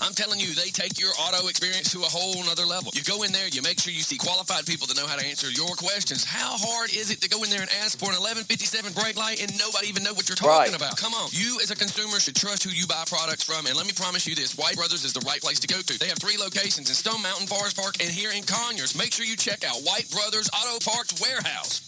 I'm telling you, they take your auto experience to a whole nother level. You go in there, you make sure you see qualified people that know how to answer your questions. How hard is it to go in there and ask for an 1157 brake light and nobody even know what you're talking about? Come on. You as a consumer should trust who you buy products from, and let me promise you this, White Brothers is the right place to go to. They have 3 locations in Stone Mountain, Forest Park, and here in Conyers. Make sure you check out White Brothers Auto Parts Warehouse.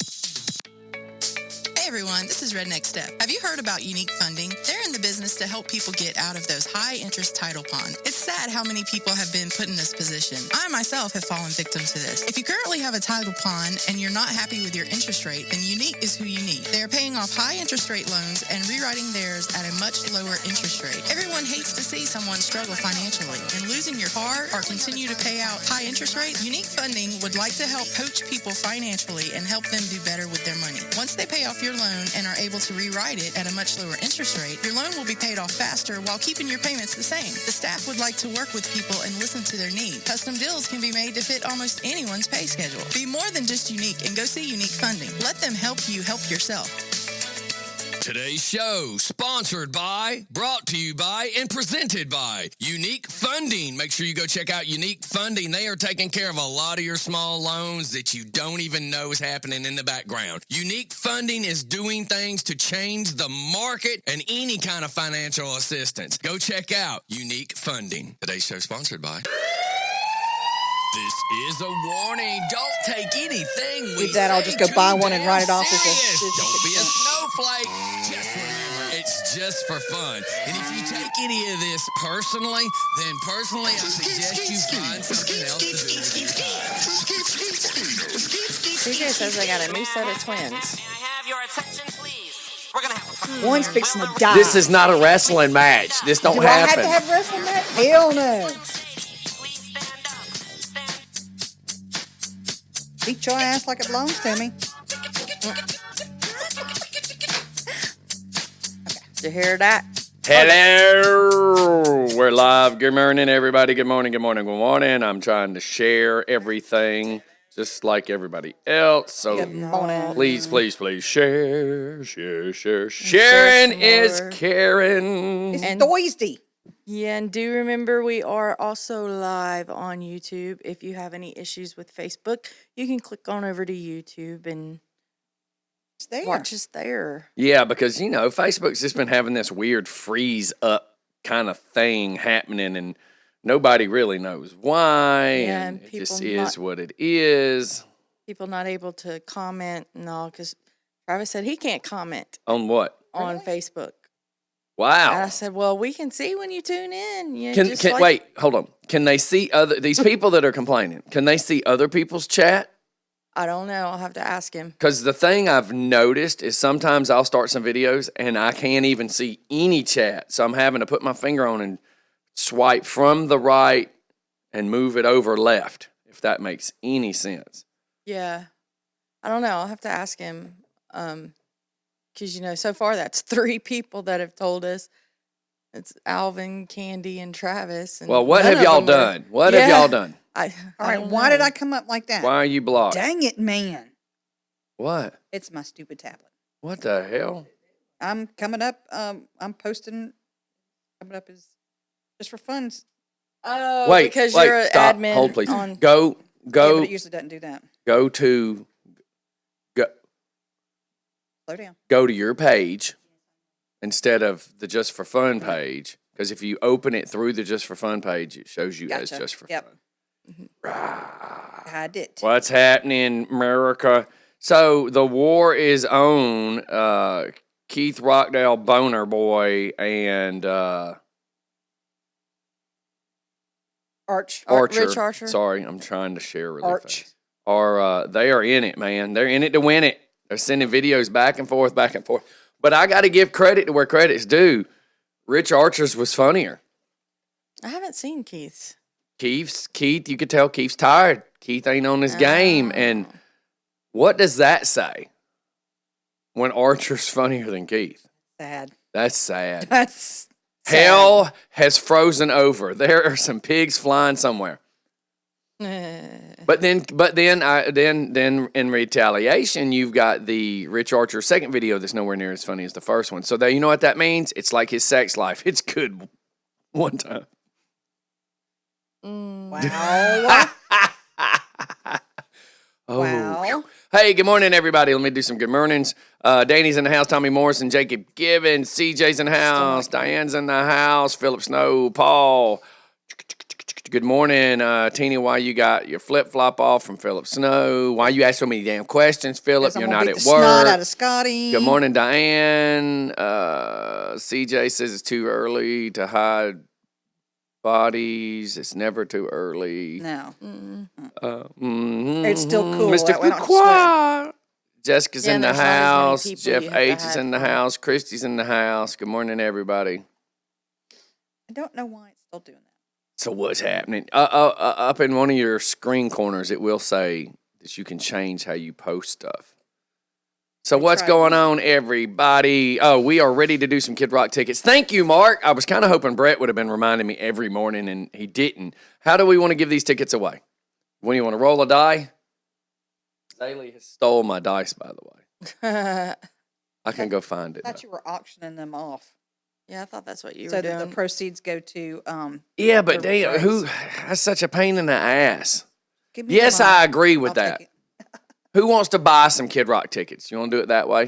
Hey everyone, this is Redneck Step. Have you heard about Unique Funding? They're in the business to help people get out of those high-interest title ponds. It's sad how many people have been put in this position. I myself have fallen victim to this. If you currently have a title pond and you're not happy with your interest rate, then Unique is who you need. They are paying off high interest rate loans and rewriting theirs at a much lower interest rate. Everyone hates to see someone struggle financially, and losing your car or continue to pay out high interest rate, Unique Funding would like to help coach people financially and help them do better with their money. Once they pay off your loan and are able to rewrite it at a much lower interest rate, your loan will be paid off faster while keeping your payments the same. The staff would like to work with people and listen to their needs. Custom deals can be made to fit almost anyone's pay schedule. Be more than just unique and go see Unique Funding. Let them help you help yourself. Today's show, sponsored by, brought to you by, and presented by Unique Funding. Make sure you go check out Unique Funding. They are taking care of a lot of your small loans that you don't even know is happening in the background. Unique Funding is doing things to change the market and any kind of financial assistance. Go check out Unique Funding. Today's show, sponsored by... This is a warning. Don't take anything we With that, I'll just go buy one and write it off as a... Don't be a snowflake. Just remember, it's just for fun. And if you take any of this personally, then personally, I suggest you find something else to do with your time. CJ says they got a new set of twins. May I have your attention, please? We're gonna have a One's fixing to die. This is not a wrestling match. This don't Do I have happen. to have wrestling match? Hell no. Beat your ass like it belongs to me. Did you hear that? Hello. We're live. Good morning, everybody. Good morning, good morning, good morning. I'm trying to share everything just like everybody else. So Good morning. please, please, please share. Sharon is more. Karen. It's And- Thursday. Yeah, and do remember we are also live on YouTube. If you have any issues with Facebook, you can click on over to YouTube and It's there. watch us there. Yeah, because, you know, Facebook's just been having this weird freeze up kind of thing happening, and nobody really knows why. Yeah, and and it just people is not- what it is. People not able to comment and all because Travis said he can't comment On what? on Facebook. Wow. And I said, well, we can see when you tune in. You Can just like- wait, hold on. Can they see these people that are complaining? Can they see other people's chat? I don't know. I'll have to ask him. Because the thing I've noticed is sometimes I'll start some videos and I can't even see any chat. So I'm having to put my finger on and swipe from the right and move it over left, if that makes any sense. Yeah. I don't know. I'll have to ask him. Because, you know, so far that's 3 people that have told us. It's Alvin, Candy, and Travis. And Well, what none have of y'all them are- done? What have Yeah. y'all done? All right, why did I come up like that? Why are you blocked? Dang it, man. What? It's my stupid tablet. What the hell? I'm coming up, I'm posting, coming up is just for fun. Oh, Wait, because wait, you're an stop. admin. Hold, please. On, Go, Yeah, but it go, usually doesn't do that. go to, Slow down. go to your page instead of the Just for Fun page. Because if you open it through the Just for Fun page, it shows you as Gotcha. Just for Yep. Fun. Had it. What's happening, America? So the war is on. Keith Rockdale, Boner Boy, and Arch. Archer. Rich Archer. Sorry, I'm trying to share really Arch. fast. They are in it, man. They're in it to win it. They're sending videos back and forth, back and forth. But I got to give credit to where credit's due. Rich Archer's was funnier. I haven't seen Keith's. Keith, you could tell Keith's tired. Keith ain't on his game. And what does that say? When Archer's funnier than Keith. Sad. That's sad. That's Hell has frozen over. There are some pigs flying somewhere. But then in retaliation, you've got the Rich Archer second video that's nowhere near as funny as the first one. So you know what that means? It's like his sex life. It's good one time. Wow. Oh. Wow. Hey, good morning, everybody. Let me do some good mornings. Danny's in the house. Tommy Morrison, Jacob Gibbons, CJ's in the house. Diane's in the house. Philip Snow, Paul. Good morning, Tina. Why you got your flip flop off from Philip Snow? Why you ask so many damn questions, Philip? Guess I'm You're gonna not beat at the snot out work. of Scotty. Good morning, Diane. CJ says it's too early to hide bodies. It's never too early. No. It's still cool. Mr. That way I don't Pourquoi? Jessica's Yeah, in the there's not as many house. people Jeff you have to H is hide in the from. house. Christy's in the house. Good morning, everybody. I don't know why it's still doing that. So what's happening? Up in one of your screen corners, it will say that you can change how you post stuff. So what's tried going that. on, everybody? Oh, we are ready to do some Kid Rock tickets. Thank you, Mark. I was kind of hoping Brett would have been reminding me every morning, and he didn't. How do we want to give these tickets away? When you want to roll a die? Staley has stole my dice, by the way. I can go find it. I thought you were auctioning them off Yeah, I thought that's what you so were that doing. the proceeds go to. Yeah, but for damn, who? race. That's such a pain in the ass. Give me Yes, the money. I agree with I'll that. take it. Who wants to buy some Kid Rock tickets? You want to do it that way?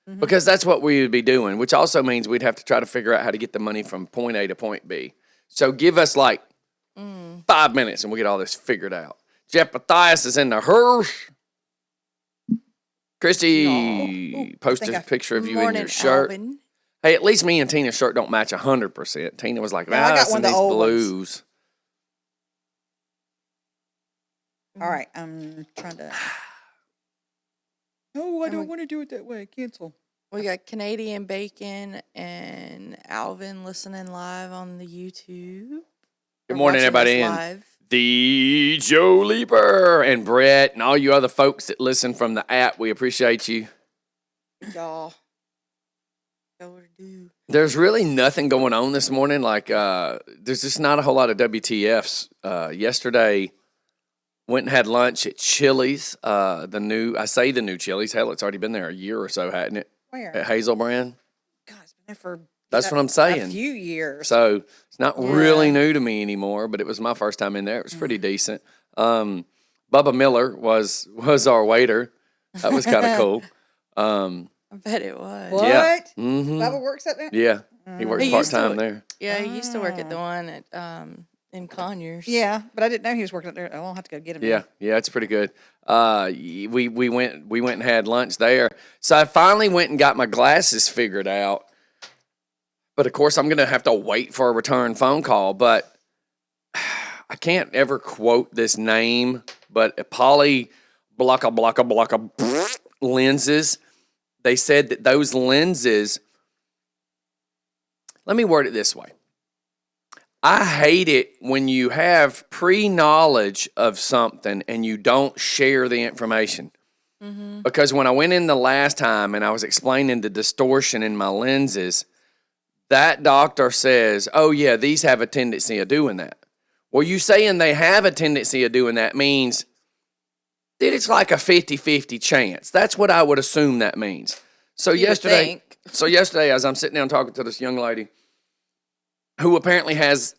Mm-hmm. Because that's what we would be doing, which also means we'd have to try to figure out how to get the money from point A to point B. So give us like 5 minutes and we'll get all this figured out. Jeff Matthias is in the hearse. Christy No. Ooh, I posted think a picture of you in Morning, your shirt. Alvin. Hey, at least me and Tina's shirt don't match 100%. Tina was like, No, I got it's one in of the these old ones. blues. All right, I'm trying to. No, I don't want to do it that way. Cancel. We got Canadian Bacon and Alvin listening live on the YouTube. Good Or morning, watching everybody. us And live. the Joe Leaper and Brett and all you other folks that listen from the app, we appreciate you. Y'all. Do. There's really nothing going on this morning. Like, there's just not a whole lot of WTFs. Yesterday, went and had lunch at Chili's. The new Chili's. Hell, it's already been there a year or so, hadn't it? Where? At Hazelbrand. God, it's been there for. That's what I'm saying. A few years. So it's not really Yeah. new to me anymore, but it was my first time in there. It was pretty decent. Bubba Miller was our waiter. That was kind of cool. I bet it was. What? Yeah. Mm-hmm. Bubba works up there. Yeah, he works He part used to time work- there. Yeah, he used to work at the one at in Conyers. Yeah, but I didn't know he was working up there. I'll have to go get him. Yeah, yeah, it's pretty good. We went and had lunch there. So I finally went and got my glasses figured out. But of course, I'm gonna have to wait for a return phone call. But I can't ever quote this name. But Poly blocka lenses. They said that those lenses. Let me word it this way. I hate it when you have pre-knowledge of something and you don't share the information. Because when I went in the last time and I was explaining the distortion in my lenses, that doctor says, oh yeah, these have a tendency of doing that. Well, you saying they have a tendency of doing that means that it's like a 50-50 chance. That's what I would assume that means. So You would yesterday, think. as I'm sitting down talking to this young lady who apparently has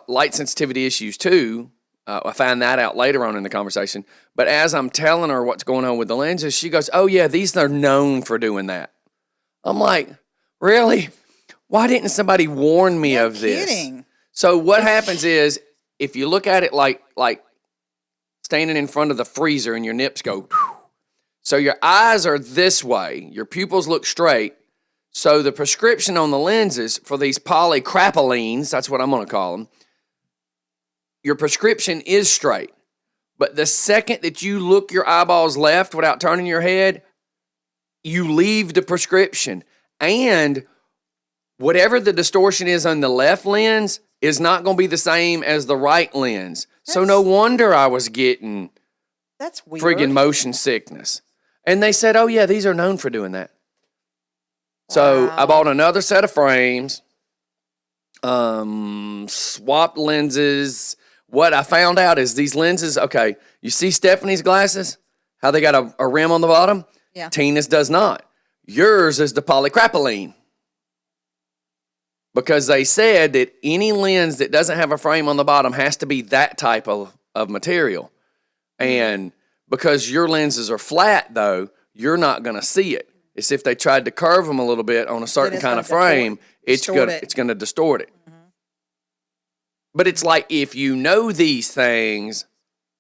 light sensitivity issues too. I found that out later on in the conversation. But as I'm telling her what's going on with the lenses, she goes, oh yeah, these are known for doing that. I'm like, really? Why didn't somebody warn me No of this? kidding. So what happens is, if you look at it like standing in front of the freezer and your nips go, so your eyes are this way, your pupils look straight. So the prescription on the lenses for these polycrapulines, that's what I'm going to call them, your prescription is straight. But the second that you look your eyeballs left without turning your head, you leave the prescription. And whatever the distortion is on the left lens is not going to be the same as the right lens. So no wonder I was getting That's weird. friggin' motion sickness. And they said, oh yeah, these are known for doing that. So I bought another set of frames, swapped lenses. What I found out is these lenses, okay, you see Stephanie's glasses? How they got a rim on the bottom? Yeah. Tina's does not. Yours is the polycrapuline. because they said that any lens that doesn't have a frame on the bottom has to be that type of material. And because your lenses are flat, though, you're not going to see it. It's if they tried to curve them a little bit on a certain it's kind gonna of frame, it's distort going it. to distort it. But it's like, if you know these things,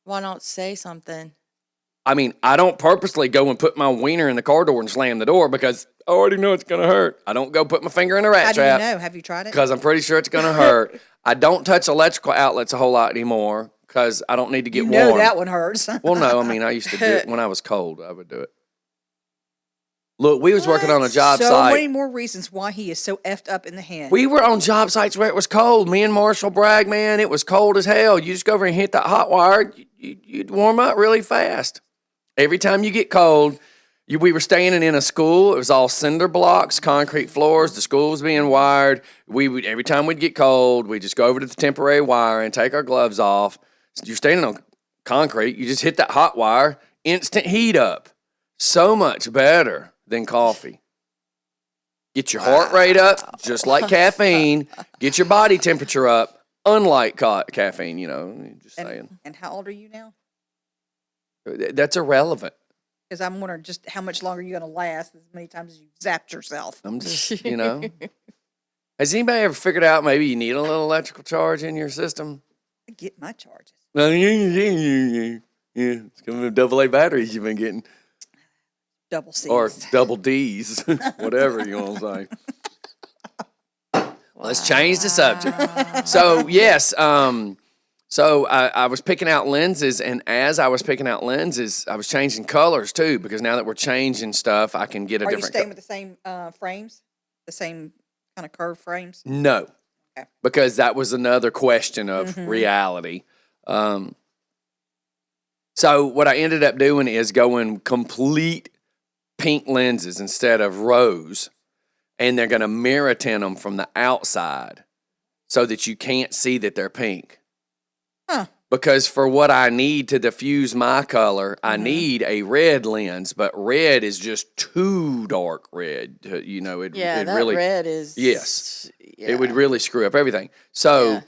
Why not say something? I mean, I don't purposely go and put my wiener in the car door and slam the door because I already know it's going to hurt. I don't go put my finger in a rat How do you trap know? Have you tried it? because I'm pretty sure it's going to hurt. I don't touch electrical outlets a whole lot anymore because I don't need to get You know warm. that one hurts. Well, no, I mean, I used to do it when I was cold. I would do it. Look, we was working on a job so site. many more reasons why he is so effed up in the head. We were on job sites where it was cold. Me and Marshall brag, man, it was cold as hell. You just go over and hit that hot wire, you'd warm up really fast. Every time you get cold, we were staying in a school. It was all cinder blocks, concrete floors. The school was being wired. We would, every time we'd get cold, we'd just go over to the temporary wire and take our gloves off. You're standing on concrete. You just hit that hot wire, instant heat up. So much better than coffee. Get your heart rate up, just like caffeine. Get your body temperature up, unlike caffeine, you know, just saying. And how old are you now? That's irrelevant. Because I'm wondering just how much longer you're going to last as many times as you zapped yourself. I'm just, you know. Has anybody ever figured out maybe you need a little electrical charge in your system? I get my charges. Yeah, it's going to be double A batteries you've been getting. Double C's. Or double D's, whatever you want to say. Let's change the subject. So, yes, so I was picking out lenses, and as I was picking out lenses, I was changing colors too, because now that we're changing stuff, I can get a Are you different staying with the same frames? The same kind of curved frames? No, Okay. because that was another question of reality. So what I ended up doing is going complete pink lenses instead of rose, and they're going to mirror tint them from the outside so that you can't see that they're pink. Huh. Because for what I need to diffuse my color, I need a red lens, but red is just too dark red. You know, it Yeah, that really red is. Yes. Yeah. it would really screw up everything. So, Yeah.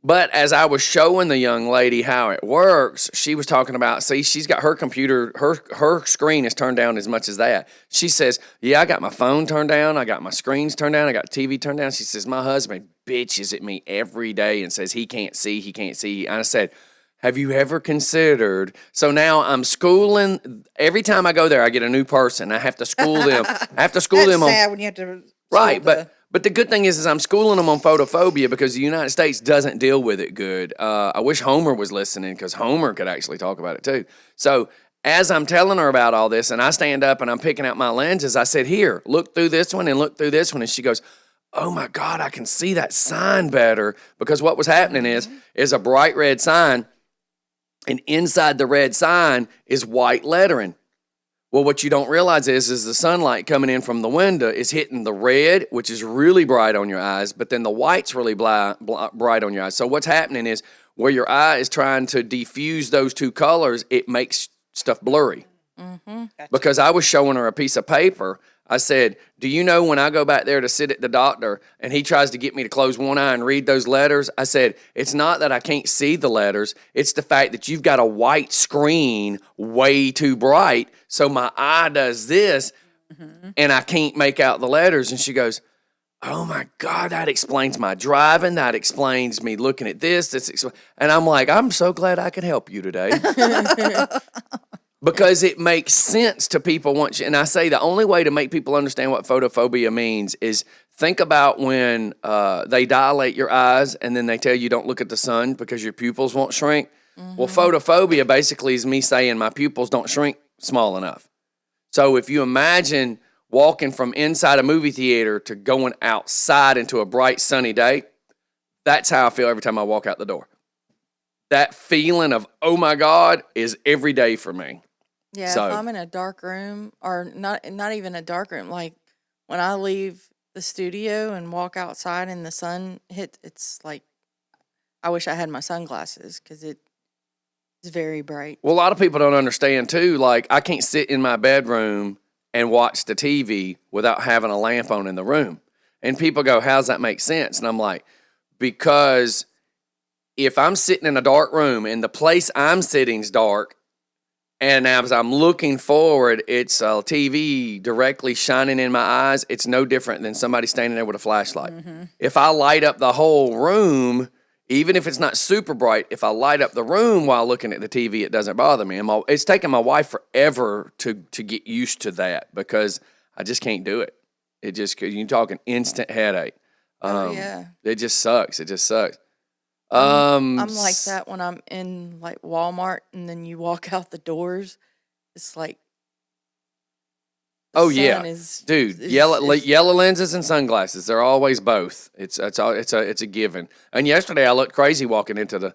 but as I was showing the young lady how it works, she was talking about, see, she's got her computer, her screen is turned down as much as that. She says, yeah, I got my phone turned down. I got my screens turned down. I got TV turned down. She says, my husband bitches at me every day and says he can't see. And I said, have you ever considered? So now I'm schooling. Every time I go there, I get a new person. I have to school them. That's on sad when you have to. right, school but the good thing is I'm schooling them on photophobia because the United States doesn't deal with it good. I wish Homer was listening because Homer could actually talk about it too. So as I'm telling her about all this, and I stand up and I'm picking out my lenses, I said, here, look through this one and look through this one. And she goes, oh my God, I can see that sign better. Because what was happening is a bright red sign, and inside the red sign is white lettering. Well, what you don't realize is the sunlight coming in from the window is hitting the red, which is really bright on your eyes, but then the white's really bright on your eyes. So what's happening is where your eye is trying to diffuse those two colors, it makes stuff blurry. Because I was showing her a piece of paper. I said, do you know when I go back there to sit at the doctor and he tries to get me to close one eye and read those letters? I said, it's not that I can't see the letters. It's the fact that you've got a white screen way too bright. So my eye does this and I can't make out the letters. And she goes, oh my God, that explains my driving. That explains me looking at this. And I'm like, I'm so glad I could help you today. Because it makes sense to people once you, and I say the only way to make people understand what photophobia means is think about when they dilate your eyes and then they tell you don't look at the sun because your pupils won't shrink. Well, photophobia basically is me saying my pupils don't shrink small enough. So if you imagine walking from inside a movie theater to going outside into a bright sunny day, that's how I feel every time I walk out the door. That feeling of, oh my God, is every day for me. Yeah, So- if I'm in a dark room, or not even a dark room, like when I leave the studio and walk outside and the sun hits, it's like I wish I had my sunglasses because it's very bright. Well, a lot of people don't understand too. Like, I can't sit in my bedroom and watch the TV without having a lamp on in the room. And people go, how's that make sense? And I'm like, because if I'm sitting in a dark room and the place I'm sitting's dark, and as I'm looking forward, it's a TV directly shining in my eyes, it's no different than somebody standing there with a flashlight. If I light up the whole room, even if it's not super bright, if I light up the room while looking at the TV, it doesn't bother me. And it's taken my wife forever to get used to that because I just can't do it. It just, cause you're talking instant headache. Yeah. It just sucks. It just sucks. I'm like that when I'm in like Walmart and then you walk out the doors. It's like, the Oh sun yeah, is, dude. is- Yellow lenses and sunglasses. They're always both. It's a given. And yesterday I looked crazy walking into the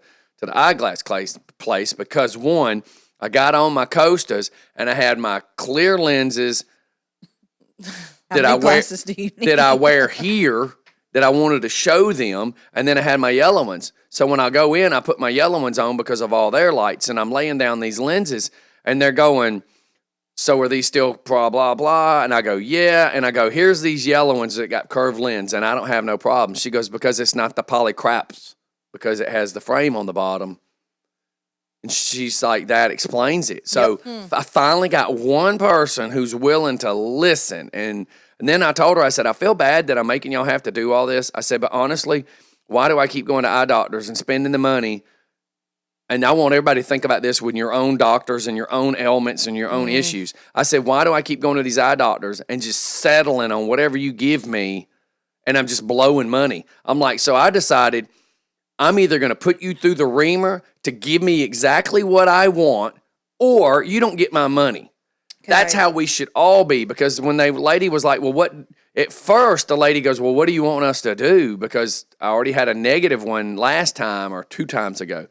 eyeglass place because one, I got on my Costas and I had my clear lenses How many glasses do you need? that I wear here that I wanted to show them, and then I had my yellow ones. So when I go in, I put my yellow ones on because of all their lights, and I'm laying down these lenses, and they're going, so are these still blah, blah, blah? And I go, yeah. And I go, here's these yellow ones that got curved lens, and I don't have no problem. She goes, because it's not the polycraps, because it has the frame on the bottom. And she's like, that explains it. So I finally got one person who's willing to listen. And then I told her, I said, I feel bad that I'm making y'all have to do all this. I said, but honestly, why do I keep going to eye doctors and spending the money? And I want everybody to think about this with your own doctors and your own ailments and your own issues. I said, why do I keep going to these eye doctors and just settling on whatever you give me and I'm just blowing money? I'm like, so I decided I'm either going to put you through the reamer to give me exactly what I want, or you don't get my money. That's how we should all be. Because when the lady was like, well, what? At first, the lady goes, well, what do you want us to do? Because I already had a negative one last time or 2 times ago.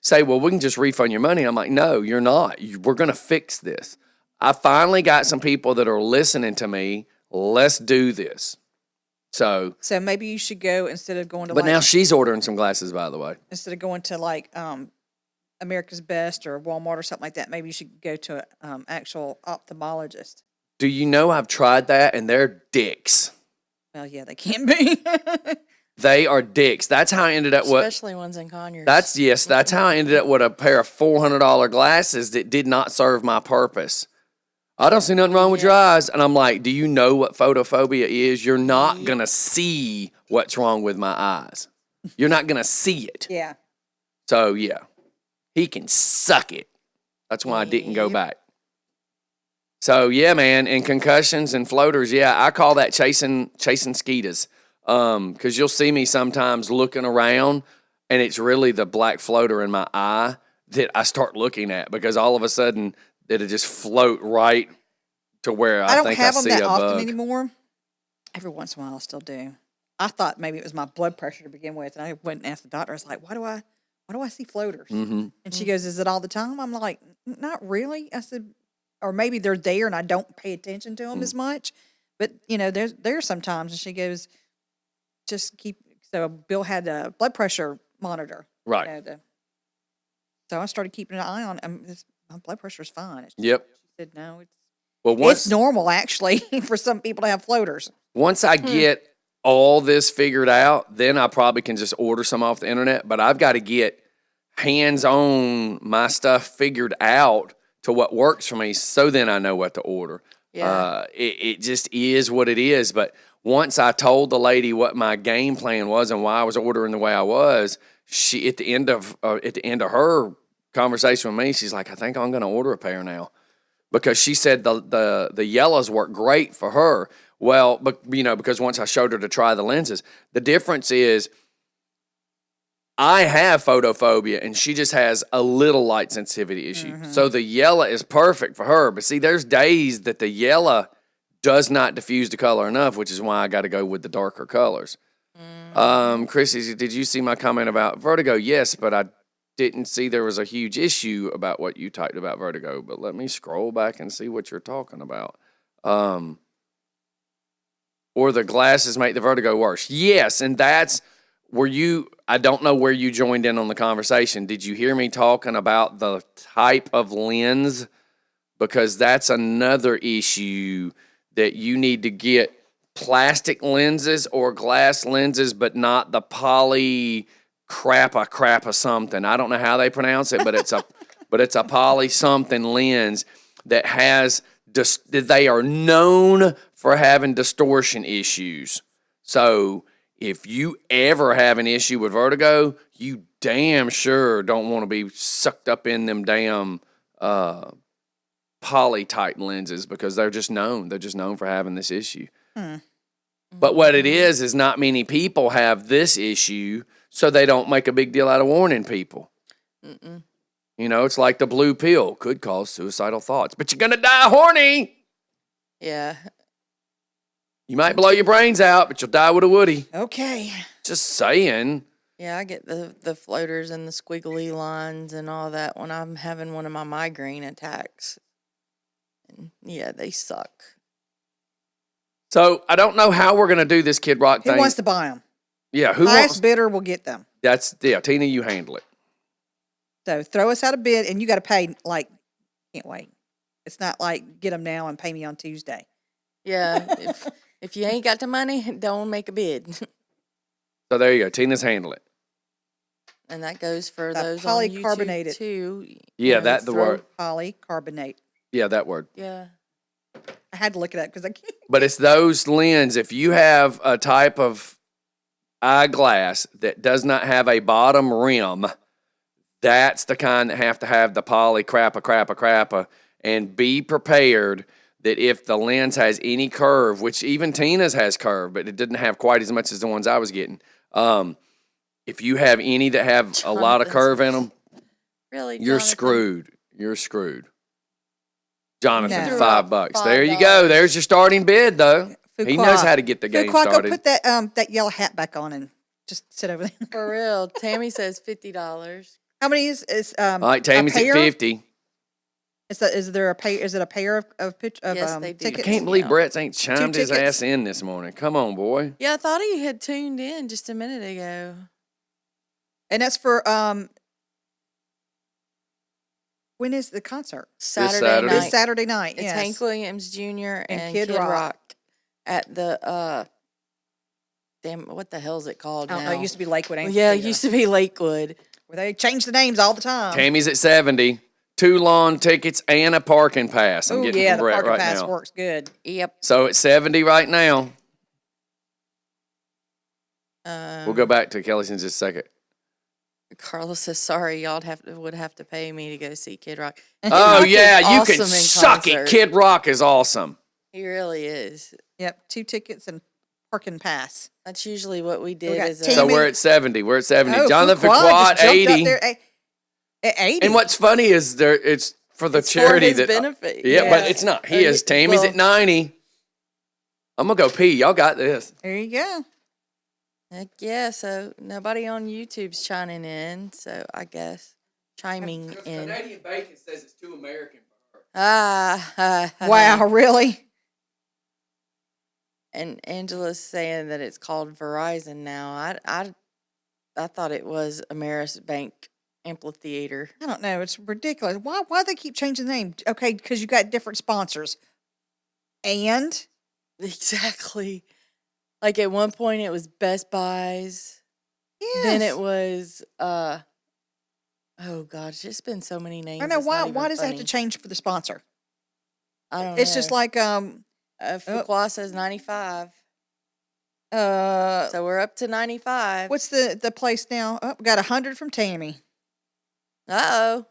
Say, well, we can just refund your money. I'm like, no, you're not. We're going to fix this. I finally got some people that are listening to me. Let's do this. So maybe you should go instead of going to but like, now she's ordering some glasses, by the way. instead of going to like America's Best or Walmart or something like that, maybe you should go to an actual ophthalmologist. Do you know I've tried that and they're dicks. Well, yeah, they can be. They are dicks. That's how I ended up with. especially ones in Conyers. That's how I ended up with a pair of $400 glasses that did not serve my purpose. I don't see nothing wrong with your eyes. And I'm like, do you know what photophobia is? You're not going to see what's wrong with my eyes. You're not going to see it. Yeah. So, yeah, he can suck it. That's why I didn't go back. So, yeah, man, and concussions and floaters, yeah, I call that chasing skeeters. Because you'll see me sometimes looking around, and it's really the black floater in my eye that I start looking at because all of a sudden it'll just float right to where I don't think have I them see that a often bug. anymore. Every once in a while, I still do. I thought maybe it was my blood pressure to begin with, and I went and asked the doctor. I was like, "Why do I see floaters?" Mm-hmm. And she goes, "Is it all the time?" I'm like, "Not really." I said, "Or maybe they're there and I don't pay attention to them as much." But there's sometimes. And she goes, "Just keep." So Bill had a blood pressure monitor, Right. So I started keeping an eye on him. My blood pressure's fine. Yep. She said, "No, Well, it's normal actually for some people to have floaters." once I get all this figured out, then I probably can just order some off the internet. But I've got to get hands-on my stuff figured out to what works for me, so then I know what to order. Yeah. It just is what it is. But once I told the lady what my game plan was and why I was ordering the way I was, she at the end of her conversation with me, she's like, "I think I'm going to order a pair now," because she said the yellows work great for her. Well, but because once I showed her to try the lenses, the difference is I have photophobia and she just has a little light sensitivity issue. So the yellow is perfect for her. But see, there's days that the yellow does not diffuse the color enough, which is why I got to go with the darker colors. Chrissy, did you see my comment about vertigo? Yes, but I didn't see there was a huge issue about what you typed about vertigo. But let me scroll back and see what you're talking about. Or the glasses make the vertigo worse. Yes, and that's where I don't know where you joined in on the conversation. Did you hear me talking about the type of lens? Because that's another issue that you need to get plastic lenses or glass lenses, but not the poly crappa something. I don't know how they pronounce it, but it's a poly something lens that has they are known for having distortion issues. So if you ever have an issue with vertigo, you damn sure don't want to be sucked up in them damn poly type lenses because they're just known. They're just known for having this issue. But what it is not many people have this issue, so they don't make a big deal out of warning people. You know, it's like the blue pill could cause suicidal thoughts, but you're going to die horny. Yeah. You might blow your brains out, but you'll die with a woody. Okay. Just saying. Yeah, I get the floaters and the squiggly lines and all that when I'm having one of my migraine attacks. And yeah, they suck. So I don't know how we're going to do this Kid Rock Who thing. wants to buy them? Yeah, who Highest wants? bidder will get them. Tina, you handle it. So throw us out a bid, and you got to pay, like, can't wait. It's not like get them now and pay me on Tuesday. Yeah, if you ain't got the money, don't make a bid. So there you go. Tina's handle it. And that goes for That those on YouTube polycarbonated. too. Yeah, that the throw- word. Polycarbonate. Yeah, that word. Yeah. I had to look it up because I can't. But it's those lens. If you have a type of eyeglass that does not have a bottom rim, that's the kind that have to have the poly crappa. And be prepared that if the lens has any curve, which even Tina's has curve, but it didn't have quite as much as the ones I was getting. If you have any that have a lot of curve in them, Really? you're Jonathan? screwed. You're screwed. Jonathan, No. $5. There you go. There's your starting bid, though. He knows how to get the game Fuqua, go started. put that yellow hat back on and just sit over there. For real. Tammy says $50. How many is All right, Tammy's a at pair? 50. Is there a pay? Is it a pair of Yes, they do. I tickets? can't believe Yeah. Brett's ain't chimed his tickets. ass in this morning. Come on, boy. Yeah, I thought he had tuned in just a minute ago. And that's for when is the concert? Saturday Saturday. night. This Saturday night. It's yes. Hank Williams Jr. and Kid Kid, Rock. Rock. At the damn, what the hell is it called I don't now? know. It used to be Lakewood. Yeah, it used to be Lakewood. Where they change the names all the time. Tammy's at 70. 2 lawn tickets and a parking pass. I'm Oh getting yeah, from the Brett parking right pass now. works good. Yep. So it's 70 right now. We'll go back to Kelly's in just a second. Carlos says, "Sorry, y'all would have to pay me to go see Kid Rock." Kid Oh, Rock is yeah, you awesome can in suck it. concert. Kid Rock is awesome. He really is. Yep, 2 tickets and parking pass. That's usually what we did. got As Tammy- So we're at 70. We're at 70. Oh, Jonathan Fuqua Fuqua, just jumped up 80. there at 80. And what's funny is it's for the It's for charity his that. benefit. Yeah, but Yes. it's not his. Tammy's well- at 90. I'm going to go pee. Y'all got this. There you go. Heck yeah. So nobody on YouTube's chiming in. So I guess chiming in. Bacon says it's too American for her. Wow, really? And Angela's saying that it's called Verizon now. I thought it was Ameris Bank Amphitheater. I don't know. It's ridiculous. Why they keep changing the name? Okay, because you got different sponsors. And Exactly. Like at one point it was Best Buys. yes. Then it was oh god, it's just been so many names. I know it's not why even does it have to funny. change for the sponsor? I don't It's know. just like Fuqua says 95. uh So we're up to 95. what's the place now? Oh, we got 100 from Tammy. Uh-oh.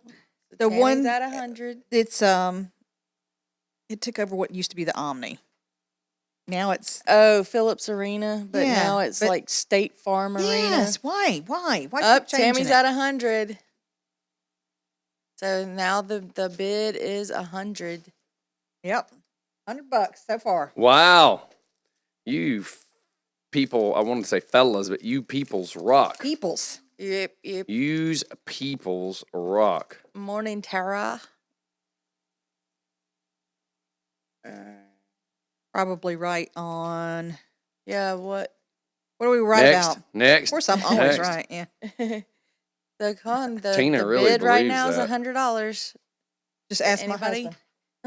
The Tammy's one- at 100. It's it took over what used to be the Omni. Now it's Oh, Phillips Arena, but Yeah, now it's but- like State Farm Arena. yes. Why? Why Up, keep changing Tammy's it? at 100. So now the bid is 100. Yep, $100 so far. Wow. You people, I wanted to say fellas, but you peoples rock. Peoples. Yep. Use peoples rock. Morning, Tara. Probably right on. Yeah, what? What are we right Next. about? Of Next. course, I'm always Next. right. Yeah. The Tina the really bid right believes now is that. $100. Just ask my Anybody? husband.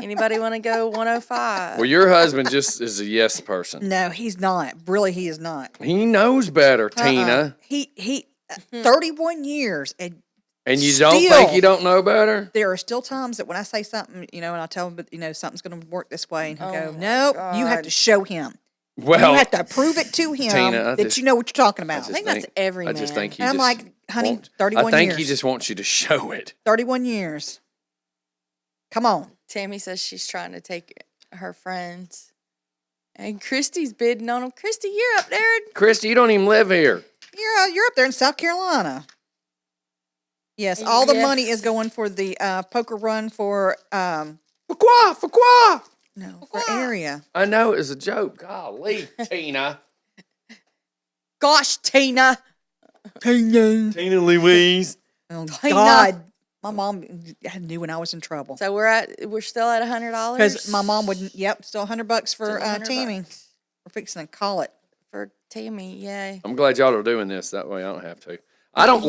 Anybody want to go 105? Well, your husband just is a yes person. No, he's not. Really, he is not. He knows better, Tina. He 31 years, and And you don't think Still. you don't know better? there are still times that when I say something, and I tell him, but something's going to work this way, and he'll Oh go, my "No, you have to God. show him. Well, You have to prove it to him Tina, I that just- you know what you're talking about." I think that's every I just man. think he And I'm just like, honey, wants- 31 I think years. he just wants you to show it. 31 years. Come on. Tammy says she's trying to take her friends. And Christy's bidding on them. Christy, you're up there. Christy, you don't even live here. You're up there in South Carolina. Yes, all the money Yes. is going for the poker run for Fuqua. for area. I know it was a joke. Golly, Tina. Gosh, Tina. Tina Louise. Oh Tina. God, my mom knew when I was in trouble So we're still at $100 because my mom wouldn't. Yep, still $100 for Still $100. Tammy. We're fixing to call it. for Tammy. Yay. I'm glad y'all are doing this. That way I don't have to. I don't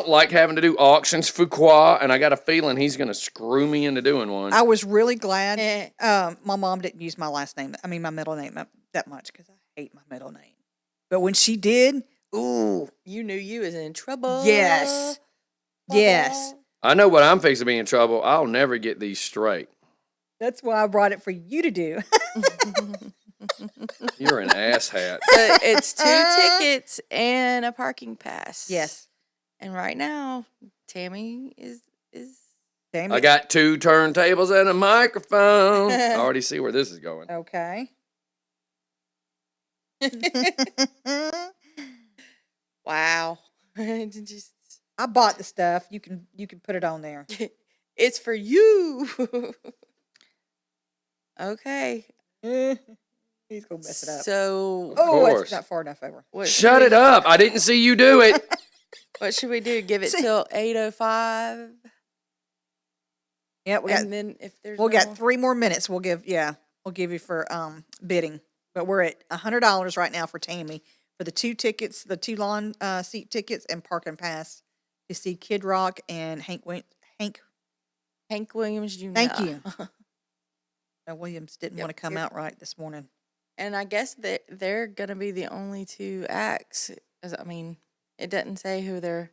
like having to do auctions, Fuqua, and I got a feeling he's going to screw me into doing one. I was really glad Eh. my mom didn't use my last name. I mean, my middle name that much because I hate my middle name. But when she did, ooh, You knew you was in trouble. yes, yes. I know what I'm fixing to be in trouble. I'll never get these straight. That's why I brought it for you to do. You're an asshat. But it's 2 tickets and a parking pass. Yes. And right now, Tammy is Damn I it. got 2 turntables and a microphone. I already see where this is going. Okay. wow. Just I bought the stuff. You can put it on there. it's for you. Okay. He's gonna mess it up. So Oh, course. it's not far enough over. what should Shut we- it up. I didn't see you do it. What should we do? Give it See- till 8:05, Yeah, we and got then if there's we'll no got more- 3 more minutes. We'll give you for bidding. But we're at $100 right now for Tammy for the 2 tickets, the 2 lawn seat tickets and parking pass to see Kid Rock and Hank Hank Williams Jr. Thank you. Williams didn't Yep, want to come yep. out right this morning. And I guess that they're gonna be the only 2 acts. I mean, it doesn't say who they're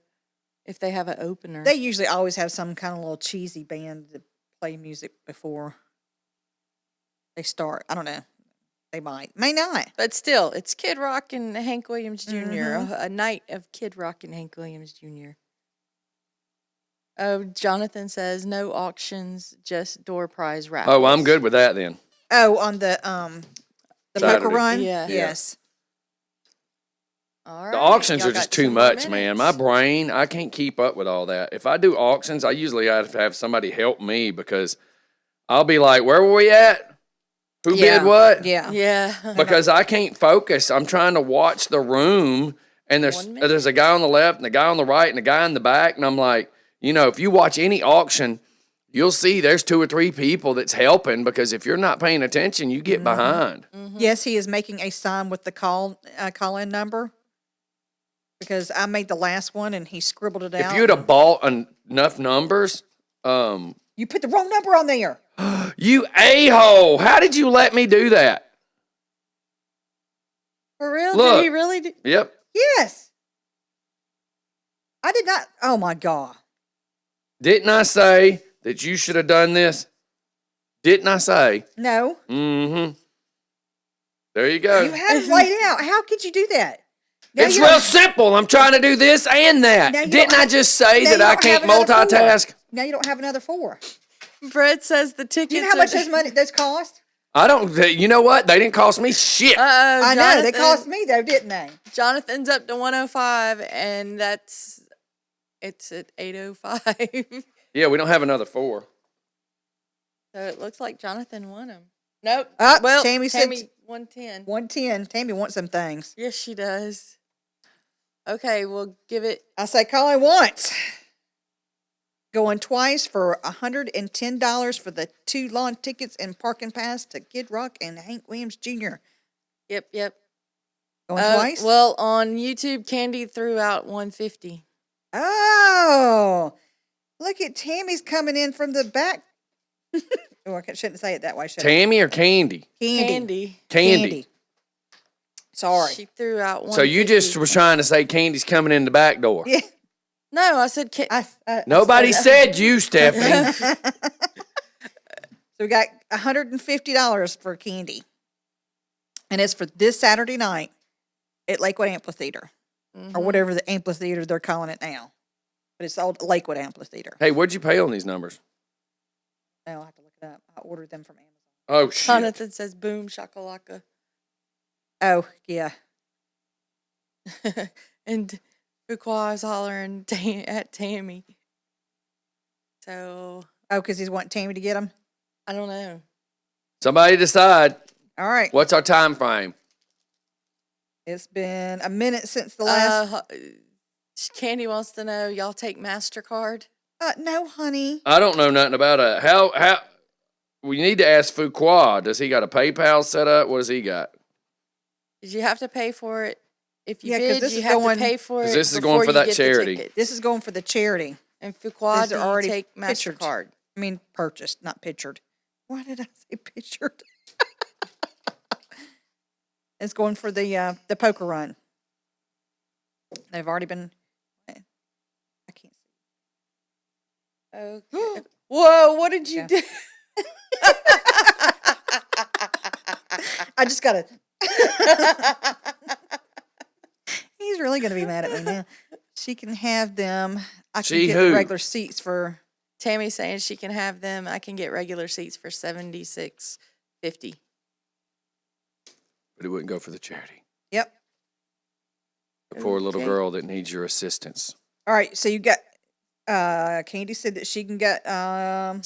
if they have an opener. They usually always have some kind of little cheesy band to play music before they start. I don't know. They may not. But still, it's Kid Rock and Hank Williams junior Mm-hmm. A night of Kid Rock and Hank Williams Jr. Oh, Jonathan says no auctions, just door prize raffles. Oh, I'm good with that then. Oh, on the Saturday. poker run. Yeah. Yes. All right. The auctions y'all are just got 2 too more much, man. My minutes. brain, I can't keep up with all that. If I do auctions, I usually have to have somebody help me because I'll be like, where were we at? Who bid what? Yeah. Yeah. Because I can't focus. I'm trying to watch the room, and 1 minute. there's a guy on the left and a guy on the right and a guy in the back, and I'm like, if you watch any auction, you'll see there's 2 or 3 people that's helping because if you're not paying attention, you get behind. Yes, he is making a sign with the call-in number because I made the last one and he scribbled it out. If you'd have bought enough numbers, You put the wrong number on there. you a-hole, how did you let me do that? For real? Look. Did he really do? Yep. Yes. I did not. Oh my God. Didn't I say that you should have done this? Didn't I say? No. Mm-hmm. There you go. You had it laid out. How could you do that? Now It's you real don't- simple. I'm trying to do this and that. Now you Didn't don't I have- just say now that you I don't can't have another 4. multitask? Now you don't have another 4. Brett says the tickets. Do you know how much those cost? I don't. You know what? They didn't cost me shit. I know. They cost me though, didn't they? Jonathan's up to 105, and it's at 8:05. Yeah, we don't have another 4. So it looks like Jonathan won him. Nope. Well, Tammy said- 110. 110. Tammy wants some things. Yes, she does. Okay, we'll give it. I say call it once. Going twice for $110 for the 2 lawn tickets and parking pass to Kid Rock and Hank Williams Jr. Yep. Going twice? Well, on YouTube, Candy threw out 150. Oh, look at Tammy's coming in from the back. Oh, I shouldn't say it that way. Should I? Tammy or Candy? Candy. Candy. Sorry. She threw out one. So you just was trying to say Candy's coming in the back door. Yeah. No, I said Nobody said you, Stephanie. So we got $150 for Candy. And it's for this Saturday night at Lakewood Amphitheater. Or whatever the amphitheater they're calling it now. But it's called Lakewood Amphitheater. Hey, what'd you pay on these numbers? No, I'll have to look it up. I ordered them from Amazon. Oh, shit. Jonathan says boom shakalaka. Oh, yeah. And Fuqua is hollering at Tammy. So Oh, because he's wanting Tammy to get them? I don't know. Somebody decide. All right. What's our time frame? It's been a minute since the last. Candy wants to know, y'all take MasterCard? No, honey. I don't know nothing about it. How? We need to ask Fuqua. Does he got a PayPal set up? What does he got? Did you have to pay for it? If you Yeah, 'cause bid, this you is have going- to pay for it. 'Cause this is before going for you that get the charity. tickets. This is going for the charity. And Fuqua, These do are you already take pictured. MasterCard? I mean, purchased, not pictured. Why did I say pictured? It's going for the poker run. They've already been. I can't see. Okay. Whoa, what did you Yeah. do? I just gotta. He's really gonna be mad at me now. She can have them. I can She get who? regular seats for. Tammy's saying she can have them. I can get regular seats for $76.50. But it wouldn't go for the charity. Yep. The poor little Okay. girl that needs your assistance. All right. So you got. Candy said that she can get.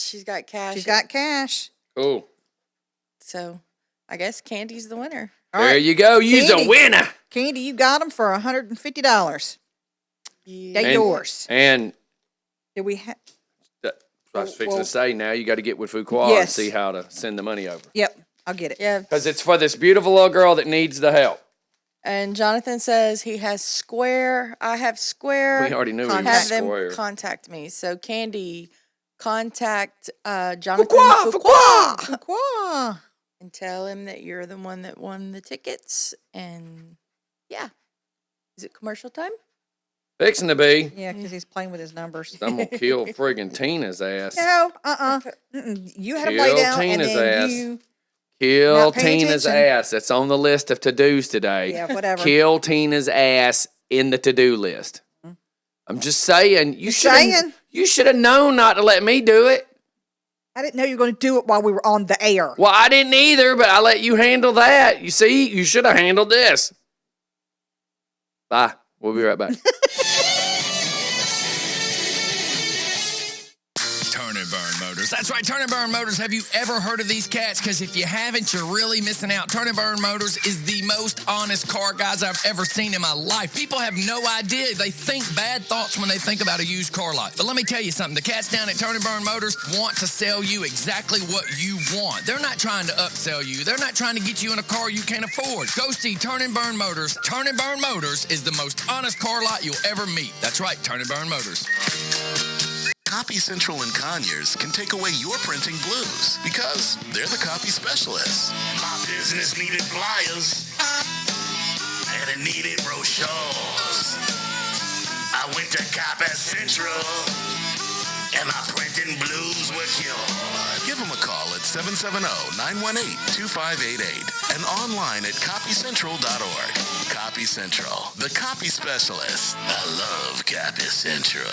She's got cash. She's got cash. Cool. So I guess Candy's the winner. All There right, you go. You's a Candy. winner. Candy, you got them for $150. They're And- yours. And Did we have? I was fixing Well- to say, now you got to get with Fuqua and Yes. see how to send the money over. Yep, I'll get it. Yeah. Because it's for this beautiful little girl that needs the help. And Jonathan says he has Square. I have Square. We already knew he Contact was Have them square. contact me. So Candy, contact Jonathan Fuqua, Fuqua Fuqua. and tell him that you're the one that won the tickets. And yeah, is it commercial time? Fixing to be. Yeah, because he's playing with his numbers. I'm going to kill friggin' Tina's ass. No, Mm-mm. You had to play Kill down, and Tina's then ass. you. Kill Not paying Tina's attention. ass. That's on the list of to-dos today. Yeah, whatever. Kill Tina's ass in the to-do list. I'm just saying. You saying. should have known not to let me do it. I didn't know you were going to do it while we were on the air. Well, I didn't either, but I let you handle that. You see, you should have handled this. Bye. We'll be right back. Turn and Burn Motors. That's right, Turn and Burn Motors. Have you ever heard of these cats? Because if you haven't, you're really missing out. Turn and Burn Motors is the most honest car guys I've ever seen in my life. People have no idea. They think bad thoughts when they think about a used car lot. But let me tell you something. The cats down at Turn and Burn Motors want to sell you exactly what you want. They're not trying to upsell you. They're not trying to get you in a car you can't afford. Go see Turn and Burn Motors. Turn and Burn Motors is the most honest car lot you'll ever meet. That's right, Turn and Burn Motors. Copy Central and Conyers can take away your printing blues because they're the copy specialists. My business needed flyers and it needed brochures. I went to Copy Central and my printing blues were cured. Give them a call at 770-918-2588 and online at copycentral.org. Copy Central, the copy specialist. I love Copy Central.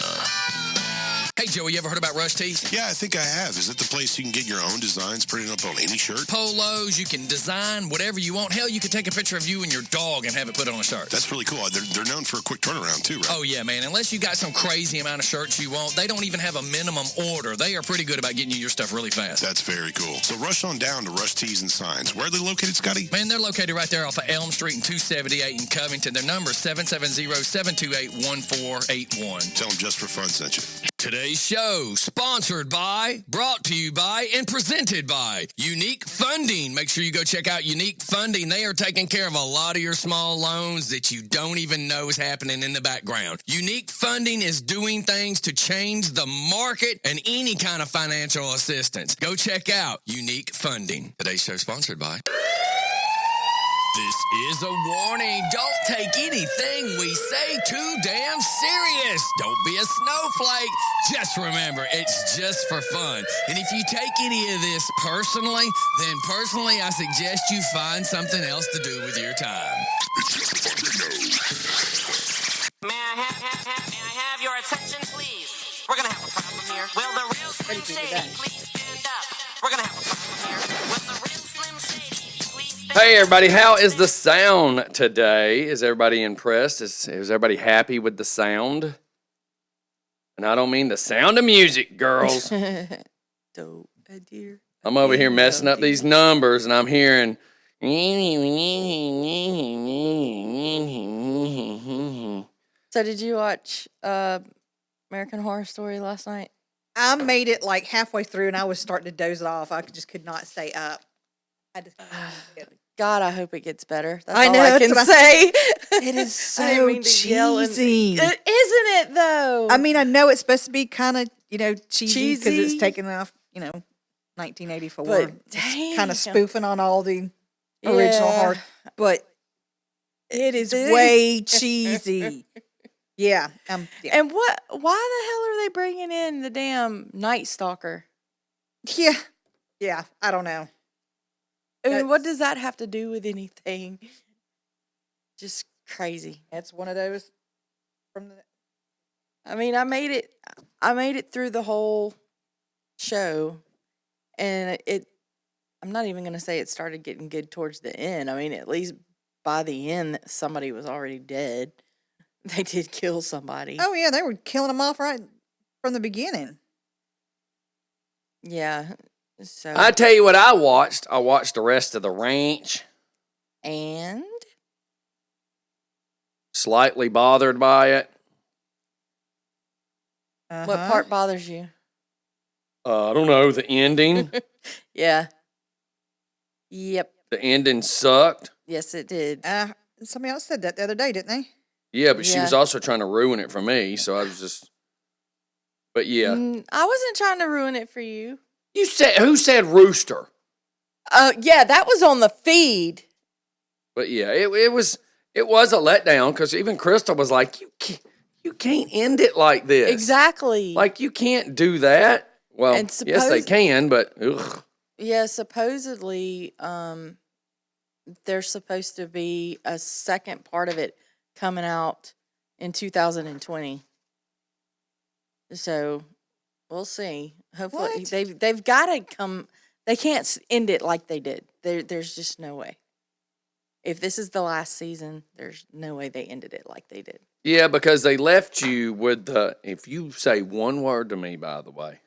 Hey, Joey, you ever heard about Rush Tees? Yeah, I think I have. Is it the place you can get your own designs printed up on any shirt? Polos, you can design whatever you want. Hell, you can take a picture of you and your dog and have it put on a shirt. That's really cool. They're known for a quick turnaround, too, right? Oh, yeah, man. Unless you got some crazy amount of shirts you want, they don't even have a minimum order. They are pretty good about getting you your stuff really fast. That's very cool. So rush on down to Rush Tees and Signs. Where are they located, Scotty? Man, they're located right there off of Elm Street and 278 in Covington. Their number is 770-728-1481. Tell them Just for Fun sent you. Today's show, sponsored by, brought to you by, and presented by Unique Funding. Make sure you go check out Unique Funding. They are taking care of a lot of your small loans that you don't even know is happening in the background. Unique Funding is doing things to change the market and any kind of financial assistance. Go check out Unique Funding. Today's show, sponsored by. This is a warning. Don't take anything we say too damn serious. Don't be a snowflake. Just remember, it's just for fun. And if you take any of this personally, then personally I suggest you find something else to do with your time. May I have your attention, please? We're gonna have a problem here. Will the real Slim Shady please stand up? We're gonna have a problem here. Will the real Slim Shady please stand up? Hey, everybody. How is the sound today? Is everybody impressed? Is everybody happy with the sound? And I don't mean the sound of music, girls. Dope, dear. I'm over here messing up these numbers, and I'm hearing. So did you watch American Horror Story last night? I made it like halfway through, and I was starting to doze off. I just could not stay up. I just God, I hope it gets better. That's I all know, I that's can what say. It is I didn't so mean to yell and- cheesy. Isn't it though? I mean, I know it's supposed to be kind of, cheesy because Cheesy. it's taken off, 1984. But It's kind damn. of spoofing on all the original Yeah. horror, but it is Dude. way cheesy. Yeah. Yeah. And why the hell are they bringing in the damn Night Stalker? Yeah. Yeah. I don't know. I mean, what That's- does that have to do with anything? Just crazy. It's one of those from the. I mean, I made it through the whole show, and I'm not even going to say it started getting good towards the end. I mean, at least by the end, somebody was already dead. They did kill somebody. Oh, yeah. They were killing them off right from the beginning. Yeah. So, I tell you what I watched. I watched the rest of The Ranch. and Slightly bothered by it. what Uh-huh. part bothers you? I don't know. The ending. Yeah. Yep. The ending sucked. Yes, it did. Somebody else said that the other day, didn't they? Yeah, but she Yeah. was also trying to ruin it for me. So I was just. But yeah, I wasn't trying to ruin it for you. you said who said rooster? Yeah, that was on the feed. But yeah, it was a letdown because even Crystal was like, you can't end it like this. Exactly. Like you can't do that. Well, And yes, they suppose- can, but ugh. Yeah, supposedly, there's supposed to be a second part of it coming out in 2020. So we'll see. Hopefully, What? they've got to come. They can't end it like they did. There's just no way. If this is the last season, there's no way they ended it like they did. Yeah, because they left you with the. If you say one word to me, by the way.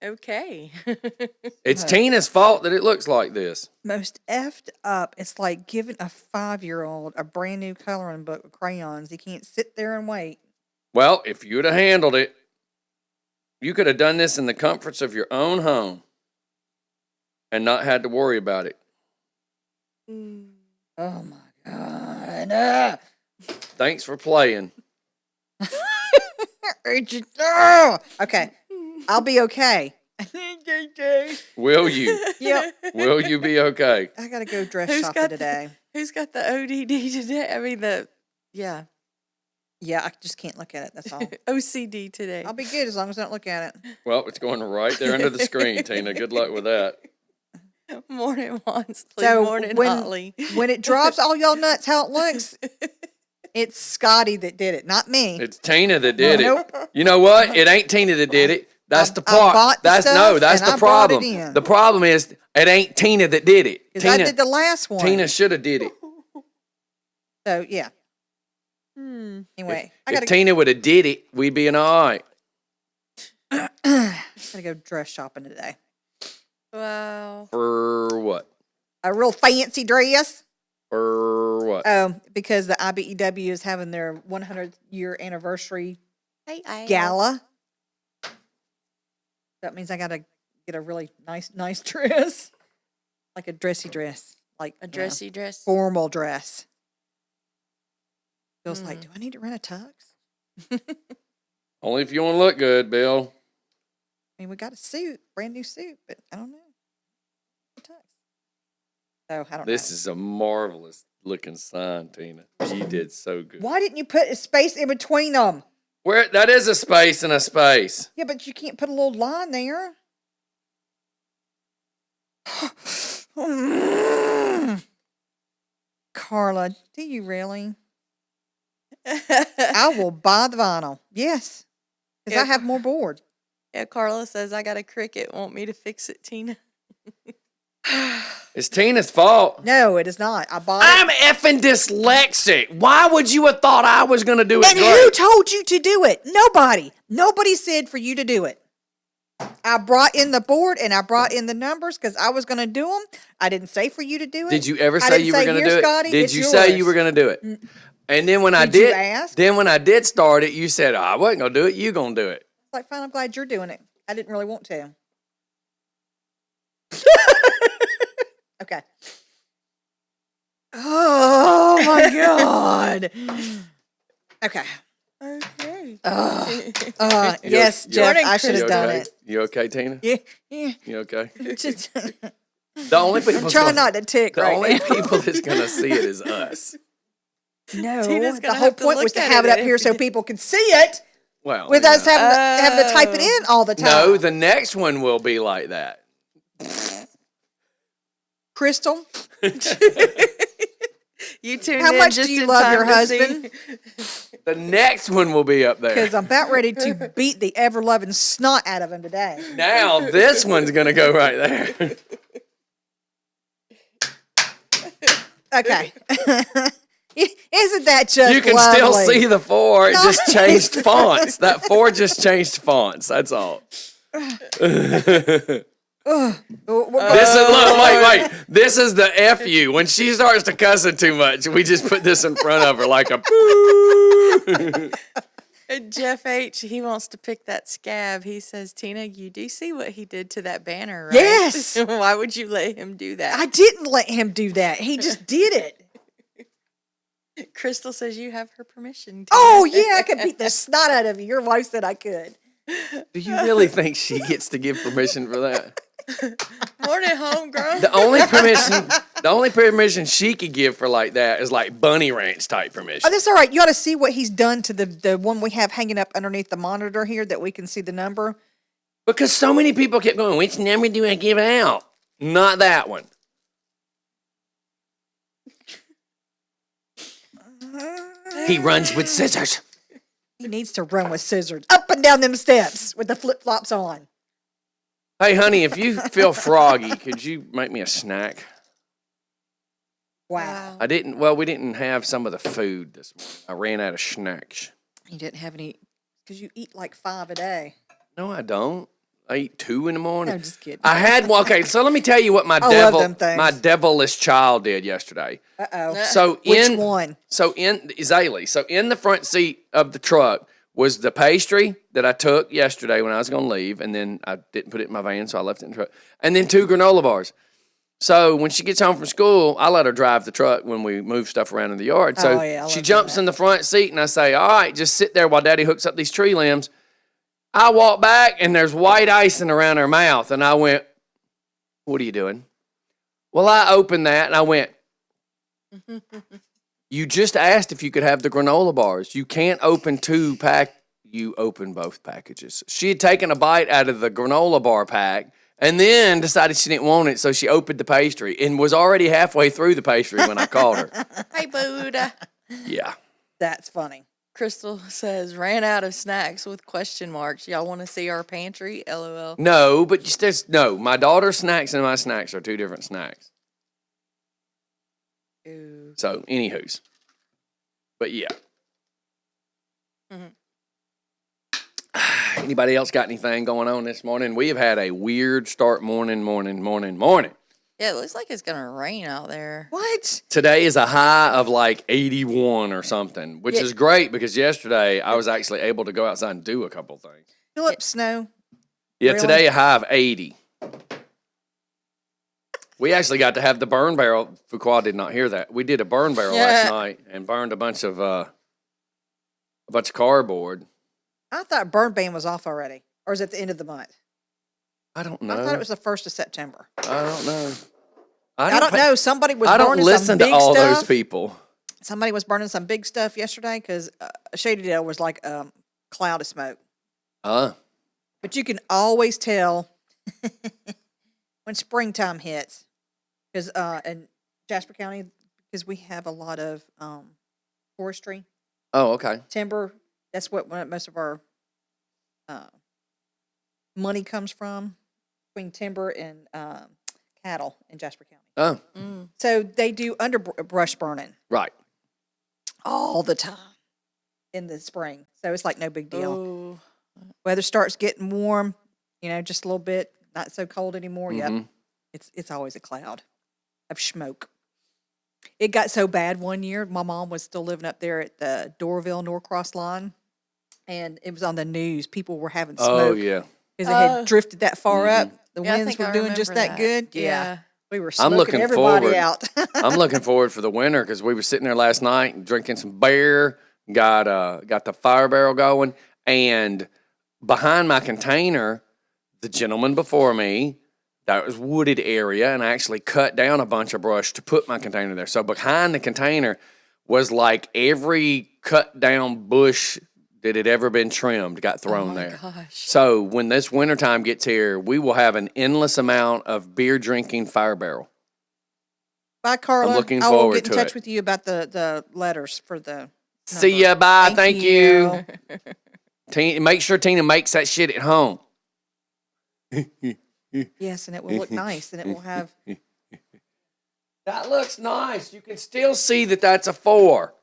Okay. It's Tina's fault that it looks like this. Most effed up. It's like giving a 5-year-old a brand new coloring book with crayons. He can't sit there and wait. Well, if you'd have handled it, you could have done this in the comforts of your own home and not had to worry about it. Oh my God. Thanks for playing. Okay. I'll be okay. Will you? Yep. Will you be okay? I got to go dress Who's shopping got today. Who's got the ODD today? I mean, yeah, Yeah, I just can't look at it. That's all. OCD today. I'll be good as long as I don't look at it. Well, it's going right there under the screen, Tina. Good luck with that. Morning, Wansley. So Morning, when- Holly. When it drops all y'all nuts how it looks, it's Scotty that did it, not me. It's Tina that did it. Nope. You know what? It ain't Tina that did it. That's the I part. bought the That's stuff that's and the I brought it problem. in. The problem is it ain't Tina that did it. Because I Tina, did the last one. Tina should have did it. So, yeah. Anyway, I If got to Tina would have did it, we'd be in all right. go dress shopping today. Wow. For what? A real fancy dress. For what? Because the IBEW is having their 100-year anniversary Hey, gala. That means I got to get a really nice dress, like a dressy dress, like A dressy dress. formal dress. Bill's like, do I need to rent a tux? Only if you want to look good, Bill. I mean, we got a suit, brand new suit, but I don't know. A tux. So I don't This know. is a marvelous looking sign, Tina. You did so good. Why didn't you put a space in between them? Where that is a space and a space. Yeah, but you can't put a little line there. Carla, do you really? I will buy the vinyl. Yes. Because I Yeah. have more board. Yeah, Carla says I got a Cricut. Want me to fix it, Tina? It's Tina's fault. No, it is not. I bought I'm it. effing dyslexic. Why would you have thought I was going to do it And who great? told you to do it? Nobody. Nobody said for you to do it. I brought in the board and I brought in the numbers because I was going to do them. I didn't say for you to do it. Did you ever I say didn't you were say, going to "Here, do it? Scotty, Did it's you say you yours." were going to do it? And then when I Did you did, ask? then when I did start it, you said, I wasn't going to do it. You going to do it. It's like, fine, I'm glad you're doing it. I didn't really want to. Okay. Oh my God. Okay. Okay. Yes, you- Jeff, Morning, I should You have done okay? it. You okay, Tina? Yeah, yeah. You okay? Just, The only people I'm trying not to tick The right only now. people that's going to see it is us. No, Tina's the gonna whole have to point look was to at have it it. up here so people can see it Well, with us having to type it in all the time. No, the next one will be like that. Crystal, You tuned how in much just do you in love your time to see- husband? The next one will be up there. Because I'm about ready to beat the ever-loving snot out of him today. Now this one's going to go right there. Okay. Isn't that just You can still lovely? see the 4. It No. just changed fonts. That 4 just changed fonts. That's all. We're This is look, wait. This is the FU. When she starts to cussing too much, we just put this in front of her like a boo. Jeff H. He wants to pick that scab. He says, Tina, you do see what he did to that banner, right? Yes. Why would you let him do that? I didn't let him do that. He just did it. Crystal says you have her permission. Tina. Oh, yeah, I could beat the snot out of you. Your wife said I could. Do you really think she gets to give permission for that? Morning, homegrown. The only permission she could give for like that is like bunny ranch type permission. Oh, that's all right. You ought to see what he's done to the one we have hanging up underneath the monitor here that we can see the number. Because so many people kept going, which number do I give out? Not that one. He runs with scissors. He needs to run with scissors up and down them steps with the flip-flops on. Hey, honey, if you feel froggy, could you make me a snack? Wow. We didn't have some of the food this morning. I ran out of snacks. You didn't have any, because you eat like 5 a day. No, I don't. I eat 2 in the morning. No, just kidding. I had one. Okay, so let me tell you what my love them things. my devilish child did yesterday. Uh-oh. So Which in one? So in Zaylee. So in the front seat of the truck was the pastry that I took yesterday when I was going to leave, and then I didn't put it in my van, so I left it in the truck. And then 2 granola bars. So when she gets home from school, I let her drive the truck when we move stuff around in the yard. So Oh, yeah, I she love jumps that. in the front seat, and I say, all right, just sit there while Daddy hooks up these tree limbs. I walk back, and there's white icing around her mouth, and I went, what are you doing? Well, I opened that, and I went, you just asked if you could have the granola bars. You can't open 2 pack. You open both packages. She had taken a bite out of the granola bar pack and then decided she didn't want it, so she opened the pastry and was already halfway through the pastry when I called her. Hey, Buddha. Yeah. That's funny. Crystal says, ran out of snacks with question marks. Y'all want to see our pantry? LOL. No, but no. My daughter's snacks and my snacks are 2 different snacks. Ooh. So, anywho's. But yeah. Anybody else got anything going on this morning? We have had a weird start morning. Yeah, Yeah, it looks like it's gonna rain out there. What? Today is a high of like 81 or something, which Yeah. is great because yesterday I was actually able to go outside and do a couple things. Philip Snow. Yeah, Really? today a high of 80. We actually got to have the burn barrel. Fuqua did not hear that. We did a burn barrel last Yeah. night and burned a bunch of cardboard. I thought burn ban was off already. Or is it the end of the month? I don't I know. thought it was the 1st of September. I don't know. I don't know. Somebody was I don't burning listen some to big all stuff. those people. Somebody was burning some big stuff yesterday because Shadydale was like a cloud of smoke. But you can always tell when springtime hits, because in Jasper County, because we have a lot of forestry, Oh, okay. timber. That's what most of our money comes from, between timber and cattle in Jasper County. Oh, So they do underbrush burning right. all the time in the spring. So it's like no big deal. Oh, Weather starts getting warm, just a little bit, not so cold anymore. Mhm. Yep. It's always a cloud of smoke. It got so bad one year. My mom was still living up there at the Doraville Norcross line, and it was on the news. People were having smoke Oh, yeah. because it had Oh. drifted that far up. The yeah, I winds think were I doing just remember that good. Yeah. We were I'm smoking looking everybody forward. out. I'm looking forward for the winter because we were sitting there last night and drinking some beer, got the fire barrel going, and behind my container, the gentleman before me, that was wooded area, and I actually cut down a bunch of brush to put my container there. So behind the container was like every cut down bush that had ever been trimmed got thrown Oh my there. gosh. So when this wintertime gets here, we will have an endless amount of beer drinking fire barrel. Bye, Carla. looking I will forward get in to touch it. with you about the letters for the. See number. ya, bye, thank you. you. Tina, make sure Tina makes that shit at home. Yes, and it will look nice, and it will have. That looks nice. You can still see that that's a 4.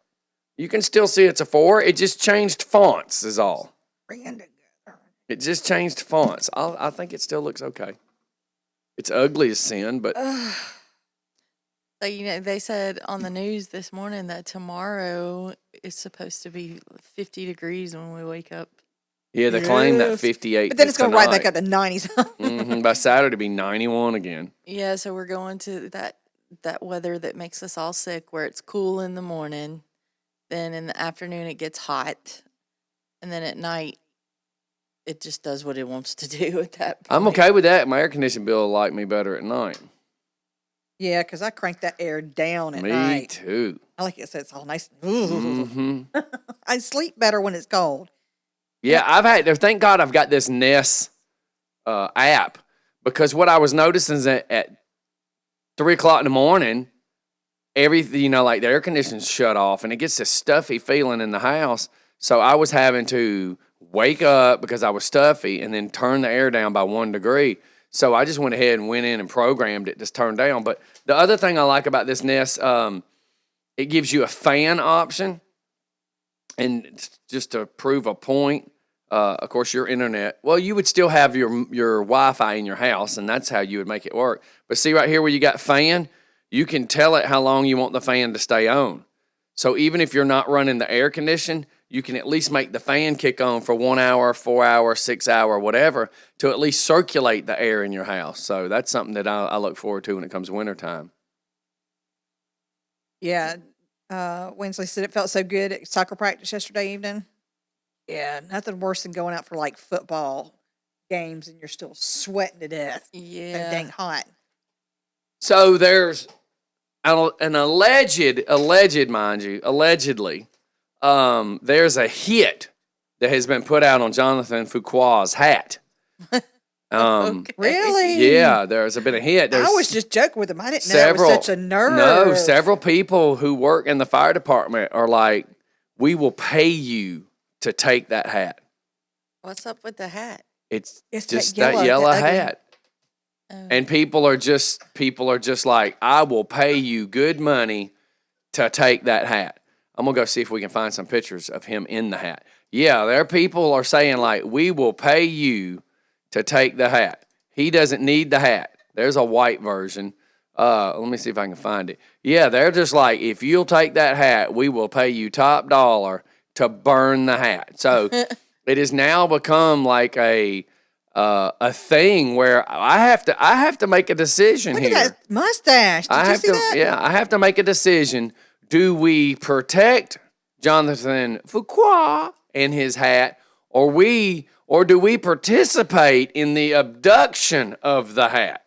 You can still see it's a 4. It just changed fonts is all. It just changed fonts. I think it still looks okay. It's ugly as sin, but So, they said on the news this morning that tomorrow is supposed to be 50 degrees when we wake up. yeah, they claim that Yes. 58. But then it's going to right back tonight. up to 90s. By Saturday, be 91 again. Yeah, so we're going to that weather that makes us all sick, where it's cool in the morning, then in the afternoon it gets hot, and then at night it just does what it wants to do at that point. I'm okay with that. My air conditioning bill will like me better at night. Yeah, because I crank that air down at Me night. too. I like it so it's all nice. hmm I sleep better when it's cold. Yeah, I've had. Thank God I've got this Nest app because what I was noticing is that at 3:00 in the morning, everything like the air conditioning's shut off and it gets this stuffy feeling in the house. So I was having to wake up because I was stuffy and then turn the air down by 1 degree. So I just went ahead and went in and programmed it to turn down. But the other thing I like about this Nest, it gives you a fan option. And just to prove a point, of course, your internet, well, you would still have your Wi-Fi in your house, and that's how you would make it work. But see right here where you got fan, you can tell it how long you want the fan to stay on. So even if you're not running the air condition, you can at least make the fan kick on for 1 hour, 4 hour, 6 hour, whatever, to at least circulate the air in your house. So that's something that I look forward to when it comes to wintertime. Yeah. Winsley said it felt so good at soccer practice yesterday evening. Yeah, nothing worse than going out for like football games and you're still sweating to death. So Yeah. dang hot. So there's an allegedly, there's a hit that has been put out on Jonathan Fuqua's hat. Okay. Really? Yeah, there's been a hit. There's I was just joking with him. I didn't know it was such a nerve. No, several people who work in the fire department are like, we will pay you to take that hat. What's up with the hat? It's It's just that that yellow, yellow that ugly- hat. Oh. And people are just like, I will pay you good money to take that hat. I'm gonna go see if we can find some pictures of him in the hat. Yeah, there are people are saying like, we will pay you to take the hat. He doesn't need the hat. There's a white version. Let me see if I can find it. Yeah, they're just like, if you'll take that hat, we will pay you top dollar to burn the hat. So it has now become like a thing where I have to make a decision Look here. at that mustache. Did I you have see to, that? yeah, I have to make a decision. Do we protect Jonathan Fuqua and his hat, or do we participate in the abduction of the hat?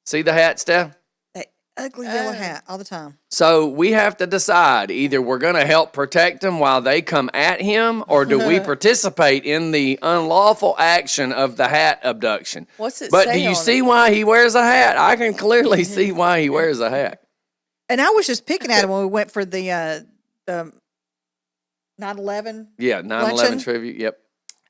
See the hat, Steph? That ugly yellow hat all the time. So we have to decide either we're going to help protect him while they come at him, or do we participate in the unlawful action of the hat abduction? What's it But say do you on see it? why he wears a hat? I can clearly see why he wears a hat. And I was just picking at him when we went for the 9/11. Yeah, 9/11 Luncheon? tribute. Yep.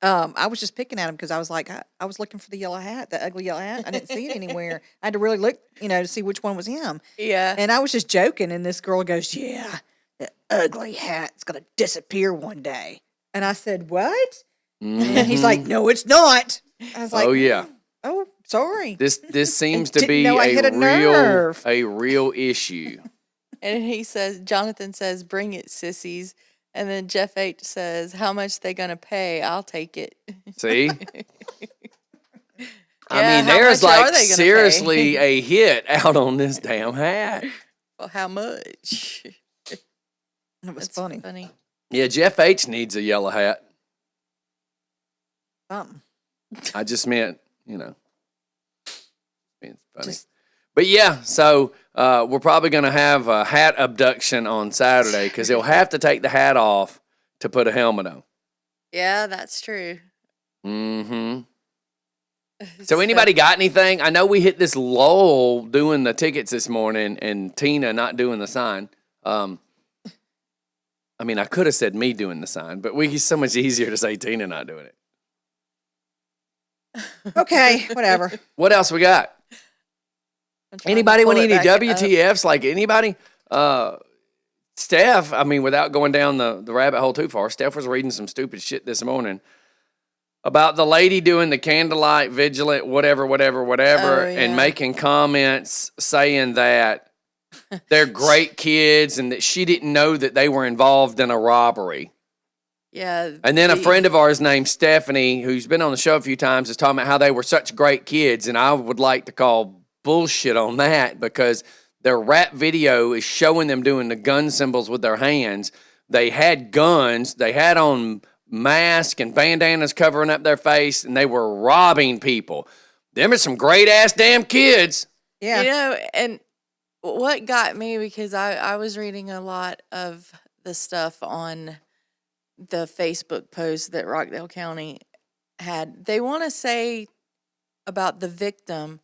I was just picking at him because I was like, I was looking for the yellow hat, the ugly yellow hat. I didn't see it anywhere. I had to really look, to see which one was him. Yeah. And I was just joking, and this girl goes, "Yeah, the ugly hat's gonna disappear one day." And I said, "What?" And he's like, "No, it's not." I was like, Oh yeah. "Oh, sorry." This seems to Didn't be know I hit a nerve. a real issue. And he says, Jonathan says, "Bring it, sissies." And then Jeff H says, "How much they gonna pay? I'll take it." See? I Yeah, mean, how there's much are like they gonna seriously pay? a hit out on this damn hat. Well, how much? It was That's funny. funny. Yeah, Jeff H needs a yellow hat. Something. I just meant, being funny. Just But yeah, so we're probably going to have a hat abduction on Saturday because he'll have to take the hat off to put a helmet on. Yeah, that's true. Mm-hmm. So anybody got anything? I know we hit this lull doing the tickets this morning and Tina not doing the sign. I mean, I could have said me doing the sign, but it's so much easier to say Tina not doing it. okay, whatever. What else we got? I'm trying to Anybody want pull it any back up. WTFs? Like anybody? Steph, I mean, without going down the rabbit hole too far, Steph was reading some stupid shit this morning about the lady doing the candlelight vigilant, whatever, Oh, and yeah. making comments saying that they're great kids and that she didn't know that they were involved in a robbery. Yeah. And then a friend of ours named Stephanie, who's been on the show a few times, is talking about how they were such great kids. And I would like to call bullshit on that because their rap video is showing them doing the gun symbols with their hands. They had guns. They had on masks and bandanas covering up their face, and they were robbing people. Them are some great-ass damn kids. Yeah. And what got me, because I was reading a lot of the stuff on the Facebook post that Rockdale County had. They want to say about the victim.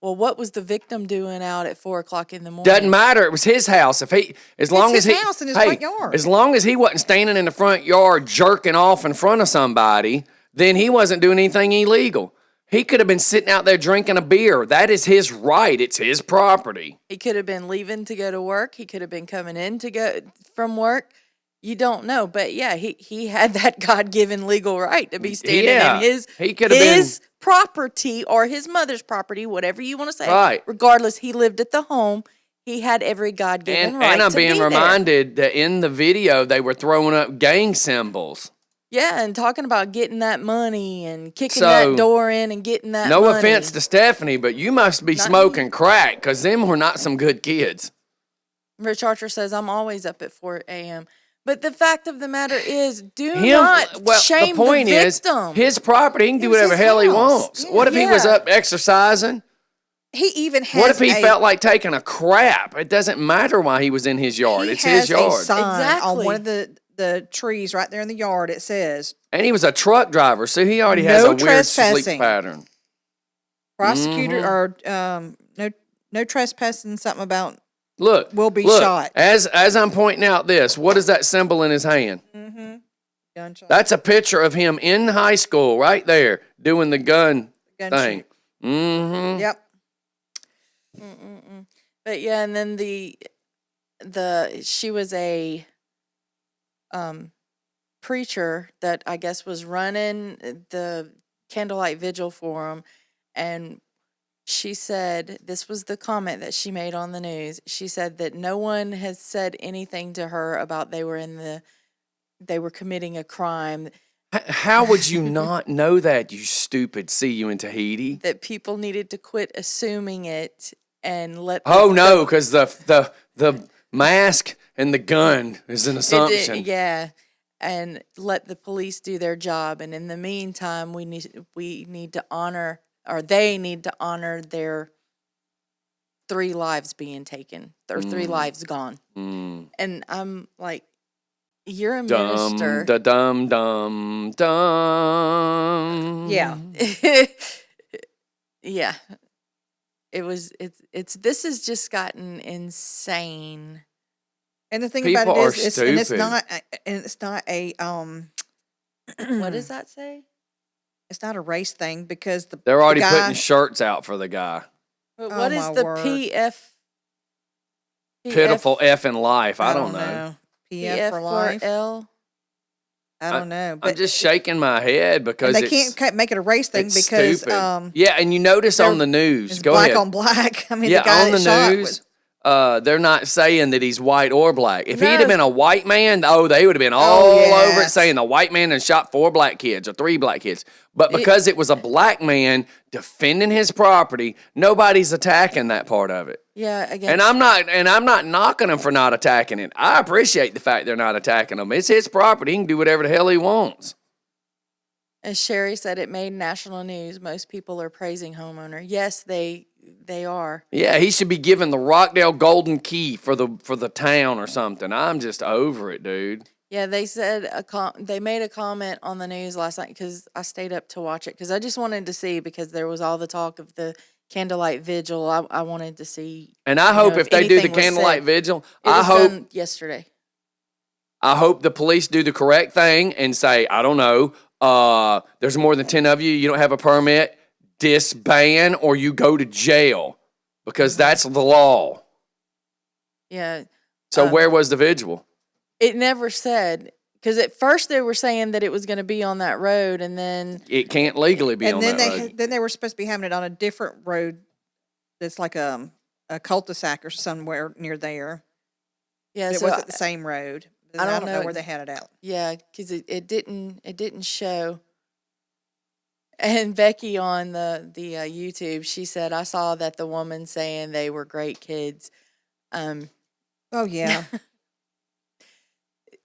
Well, what was the victim doing out at 4:00 in the morning? Doesn't matter. It was his house. As long his as he house in his front yard. As long as he wasn't standing in the front yard jerking off in front of somebody, then he wasn't doing anything illegal. He could have been sitting out there drinking a beer. That is his right. It's his property. He could have been leaving to go to work. He could have been coming in to go from work. You don't know, but yeah, he had that God-given legal right to be standing Yeah, in his he could have been- his property or his mother's property, whatever you want to say. Right. Regardless, he lived at the home. He had every God-given right And I'm to being be there. reminded that in the video they were throwing up gang symbols. Yeah, and talking about getting that money and kicking So, that door in and getting that No money. offense to Stephanie, but you must be Not smoking crack because them were not some good kids. Rich Archer says, I'm always up at 4 a.m. But the fact of the matter is, do Him, not well, shame the point is, victim. his property, he can do was whatever his hell he house. wants. Yeah. What if he was Yeah. up exercising? He even has What if he a, felt like taking a crap? It doesn't matter why he was in his yard. he It's has his yard. a sign on Exactly. one of the trees right there in the yard. It says And he was a truck driver, so he already has No a weird sleep trespassing. pattern. prosecutor Mm-hmm. or no trespassing, something about Look, will be look, shot. As I'm pointing out this, what is that symbol in his hand? gunshot. That's a picture of him in high school, right there, doing the gun Gun thing. shoot. Mm-hmm. Yep. But yeah, and then she was a preacher that I guess was running the candlelight vigil for him, and she said, this was the comment that she made on the news. She said that no one has said anything to her about they were committing a crime, How would you not know that, you stupid See You in Tahiti? that people needed to quit assuming it and let Oh no, because the mask and the gun is an assumption. yeah, and let the police do their job. And in the meantime, we need to honor, or they need to honor their 3 lives being taken, or 3 lives gone. And I'm like, you're a minister. Dum dum. Yeah. Yeah. This has just gotten insane. And the thing People about are it is, and it's stupid. not a What does that say? it's not a race thing because They're already the guy, putting shirts out for the guy. But Oh, what is my the word. Pitiful F in life. I don't know. PF for life. L? I don't know. I'm But just shaking my head because they can't make it a race thing it's because stupid. Yeah, and you notice on the news. it's Go black ahead. on black. I mean, Yeah, the guy on the that shot news. They're not saying that he's white or black. If he'd have No. been a white man, they would have been all over it yes. saying the white man had shot 4 black kids or 3 black kids. But because it was a black man defending his property, nobody's attacking that part of it. Yeah, again. And I'm not knocking him for not attacking it. I appreciate the fact they're not attacking him. It's his property. He can do whatever the hell he wants. As Sherry said, it made national news. Most people are praising homeowner. Yes, they are. Yeah, he should be given the Rockdale Golden Key for the town or something. I'm just over it, dude. Yeah, they said they made a comment on the news last night because I stayed up to watch it because I just wanted to see, because there was all the talk of the candlelight vigil. I wanted to see. And I hope if they do the anything was candlelight said. vigil, It was done yesterday. I hope the police do the correct thing and say, I don't know, there's more than 10 of you, you don't have a permit, disband or you go to jail, because that's the law. Yeah. So where was the vigil? It never said, because at first they were saying that it was going to be on that road, and then It can't legally be and on then that road. then they were supposed to be having it on a different road that's like a cul-de-sac or somewhere near there. yeah, It so wasn't the same road. I don't know where they had it out. yeah, because it didn't show. And Becky on the YouTube, she said, I saw that the woman saying they were great kids. Oh yeah.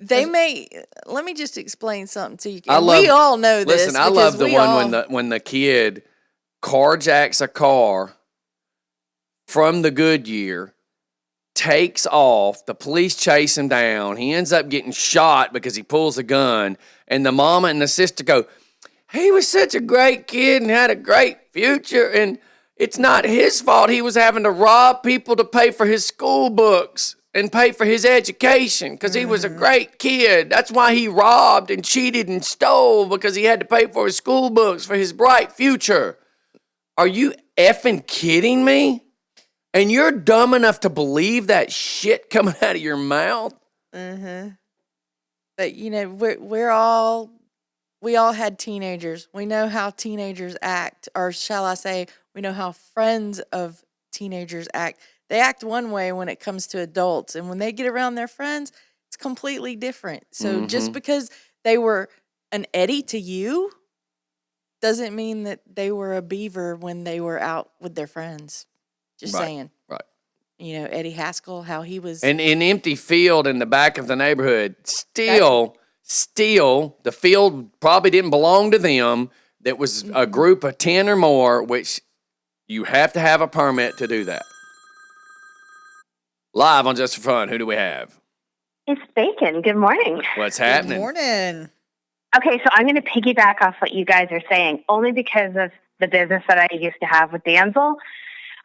Let me just explain something to you. I We love- all know this. Listen, I love the because one when the kid carjacks a car from the Goodyear, takes off, the police chase him down, he ends up getting shot because he pulls a gun, and the mama and the sister go, he was such a great kid and had a great future, and it's not his fault he was having to rob people to pay for his school books and pay for his education because he was a great kid. That's why he robbed and cheated and stole, because he had to pay for his school books for his bright future. Are you effing kidding me? And you're dumb enough to believe that shit coming out of your mouth? But we all had teenagers. We know how teenagers act, or shall I say, we know how friends of teenagers act. They act one way when it comes to adults, and when they get around their friends, it's completely different. So just because they were an Eddie to you doesn't mean that they were a beaver when they were out with their friends. Just saying. Right. Eddie Haskell, how he was. And an empty field in the back of the neighborhood, still, the field probably didn't belong to them. That was a group of 10 or more, which you have to have a permit to do that. Live on Just for Fun, who do we have? It's Bacon. Good morning. What's Good happening? morning. Okay, so I'm going to piggyback off what you guys are saying, only because of the business that I used to have with Danzel.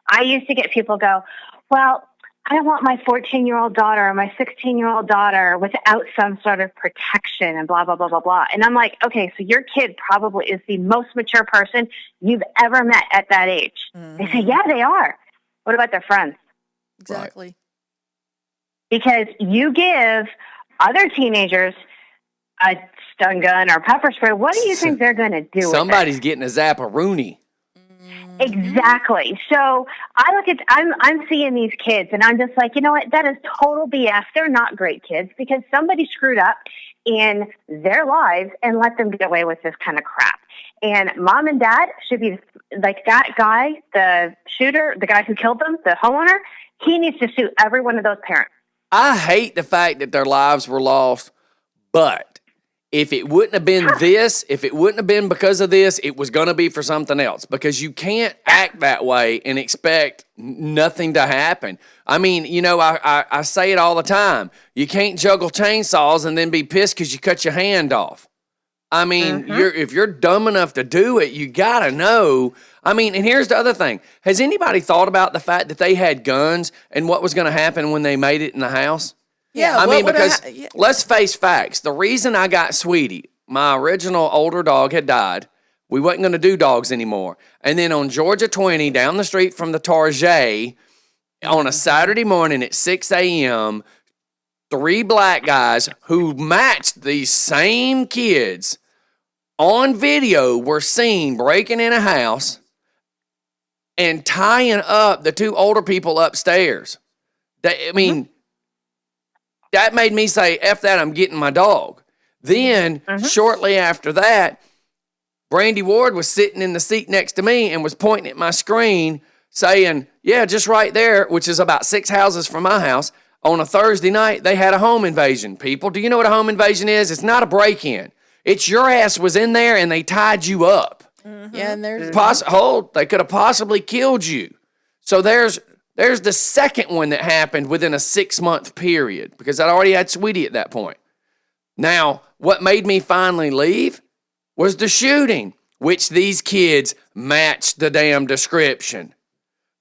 I used to get people go, well, I want my 14-year-old daughter or my 16-year-old daughter without some sort of protection and blah, blah, blah, blah, blah. And I'm like, okay, so your kid probably is the most mature person you've ever met at that age. They say, yeah, they are. What about their friends? Exactly. Because you give other teenagers a stun gun or pepper spray, what do you think they're going to do Somebody's getting a Zapparoonie. Exactly. So I'm seeing these kids and I'm just like, you know what? That is total BS. They're not great kids because somebody screwed up in their lives and let them get away with this kind of crap. And mom and dad should be like that guy, the shooter, the guy who killed them, the homeowner. He needs to sue every one of those parents. I hate the fact that their lives were lost, but if it wouldn't have been this, if it wouldn't have been because of this, it was going to be for something else, because you can't act that way and expect nothing to happen. I mean, you know, I say it all the time. You can't juggle chainsaws and then be pissed because you cut your hand off. I mean, if you're dumb enough to do it, you got to know. I mean, and here's the other thing. Has anybody thought about the fact that they had guns and what was going to happen when they made it in the house? Yeah, I mean, because yeah. let's face facts. The reason I got Sweetie, my original older dog, had died. We wasn't going to do dogs anymore. And then on Georgia 20, down the street from the Target, on a Saturday morning at 6 a.m., 3 black guys who matched these same kids on video were seen breaking in a house and tying up the 2 older people upstairs. That made me say, F that, I'm getting my dog. Then, shortly after that, Brandy Ward was sitting in the seat next to me and was pointing at my screen saying, yeah, just right there, which is about 6 houses from my house, on a Thursday night, they had a home invasion. People, do you know what a home invasion is? It's not a break-in. It's your ass was in there and they tied you up. Yeah, and there's They could have possibly killed you. So there's the second one that happened within a 6-month period, because I'd already had Sweetie at that point. Now, what made me finally leave was the shooting, which these kids matched the damn description.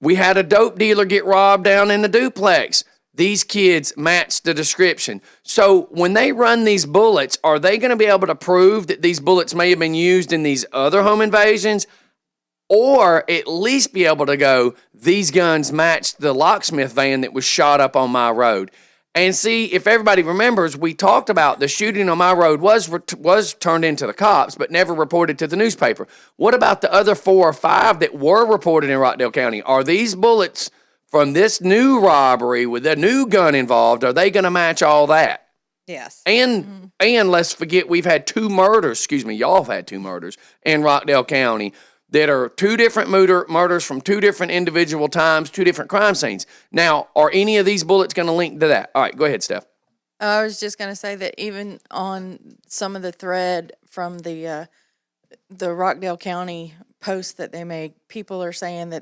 We had a dope dealer get robbed down in the duplex. These kids matched the description. So when they run these bullets, are they going to be able to prove that these bullets may have been used in these other home invasions? Or at least be able to go, these guns matched the locksmith van that was shot up on my road. And see, if everybody remembers, we talked about the shooting on my road was turned into the cops, but never reported to the newspaper. What about the other 4 or 5 that were reported in Rockdale County? Are these bullets from this new robbery with a new gun involved, are they going to match all that? Yes. And let's forget we've had 2 murders, y'all have had 2 murders in Rockdale County that are 2 different murders from 2 different individual times, 2 different crime scenes. Now, are any of these bullets going to link to that? All right, go ahead, Steph. I was just going to say that even on some of the thread from the Rockdale County post that they made, people are saying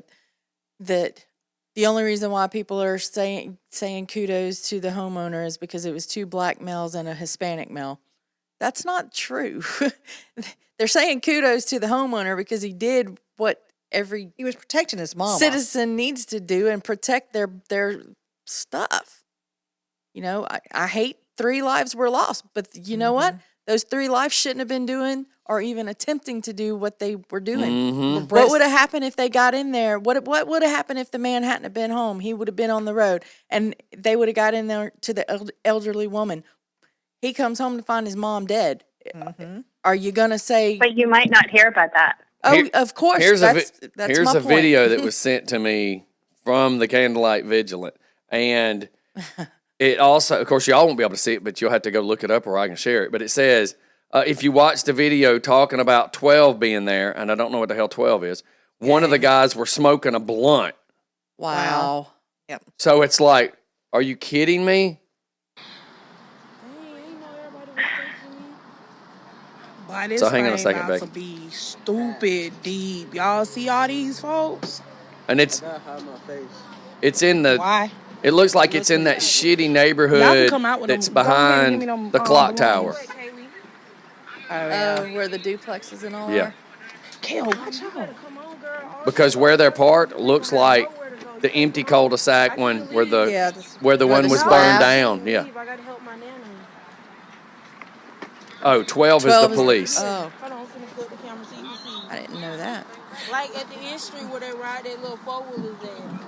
that the only reason why people are saying kudos to the homeowner is because it was 2 black males and a Hispanic male. That's not true. They're saying kudos to the homeowner because he did what he was protecting his mama. Citizen needs to do and protect their stuff. You know, I hate 3 lives were lost, but you know what? Those 3 lives shouldn't have been doing or even attempting to do what they were doing. What would have happened if they got in there? What would have happened if the man hadn't have been home? He would have been on the road, and they would have got in there to the elderly woman. He comes home to find his mom dead. Are you going to say... But you might not hear about that. Oh, of course. Here's that's here's my a point. video that was sent to me from the Candlelight Vigilant. And it also, of course, y'all won't be able to see it, but you'll have to go look it up or I can share it. But it says, if you watch the video talking about 12 being there, and I don't know what the hell 12 is, one of the guys were smoking a blunt. Wow. Yep. So it's like, are you kidding me? Boy, this So hang on a thing second, about Becky. to be stupid deep. Y'all see all these folks? And it's in the... Why? It looks like it's in that shitty neighborhood come out with that's them. Go ahead and give behind me them, the clock belongings. tower. Where the duplexes and all Yeah. are? Kale, watch out. Because where they're parked looks like the empty cul-de-sac one where the Where one the was slab. burned down. Yeah. Oh, 12 is 12 the police. Oh, Hold on, I'm finna flip the camera so you can see. I didn't know that. Like at the end street where they ride that little 4-wheelers there.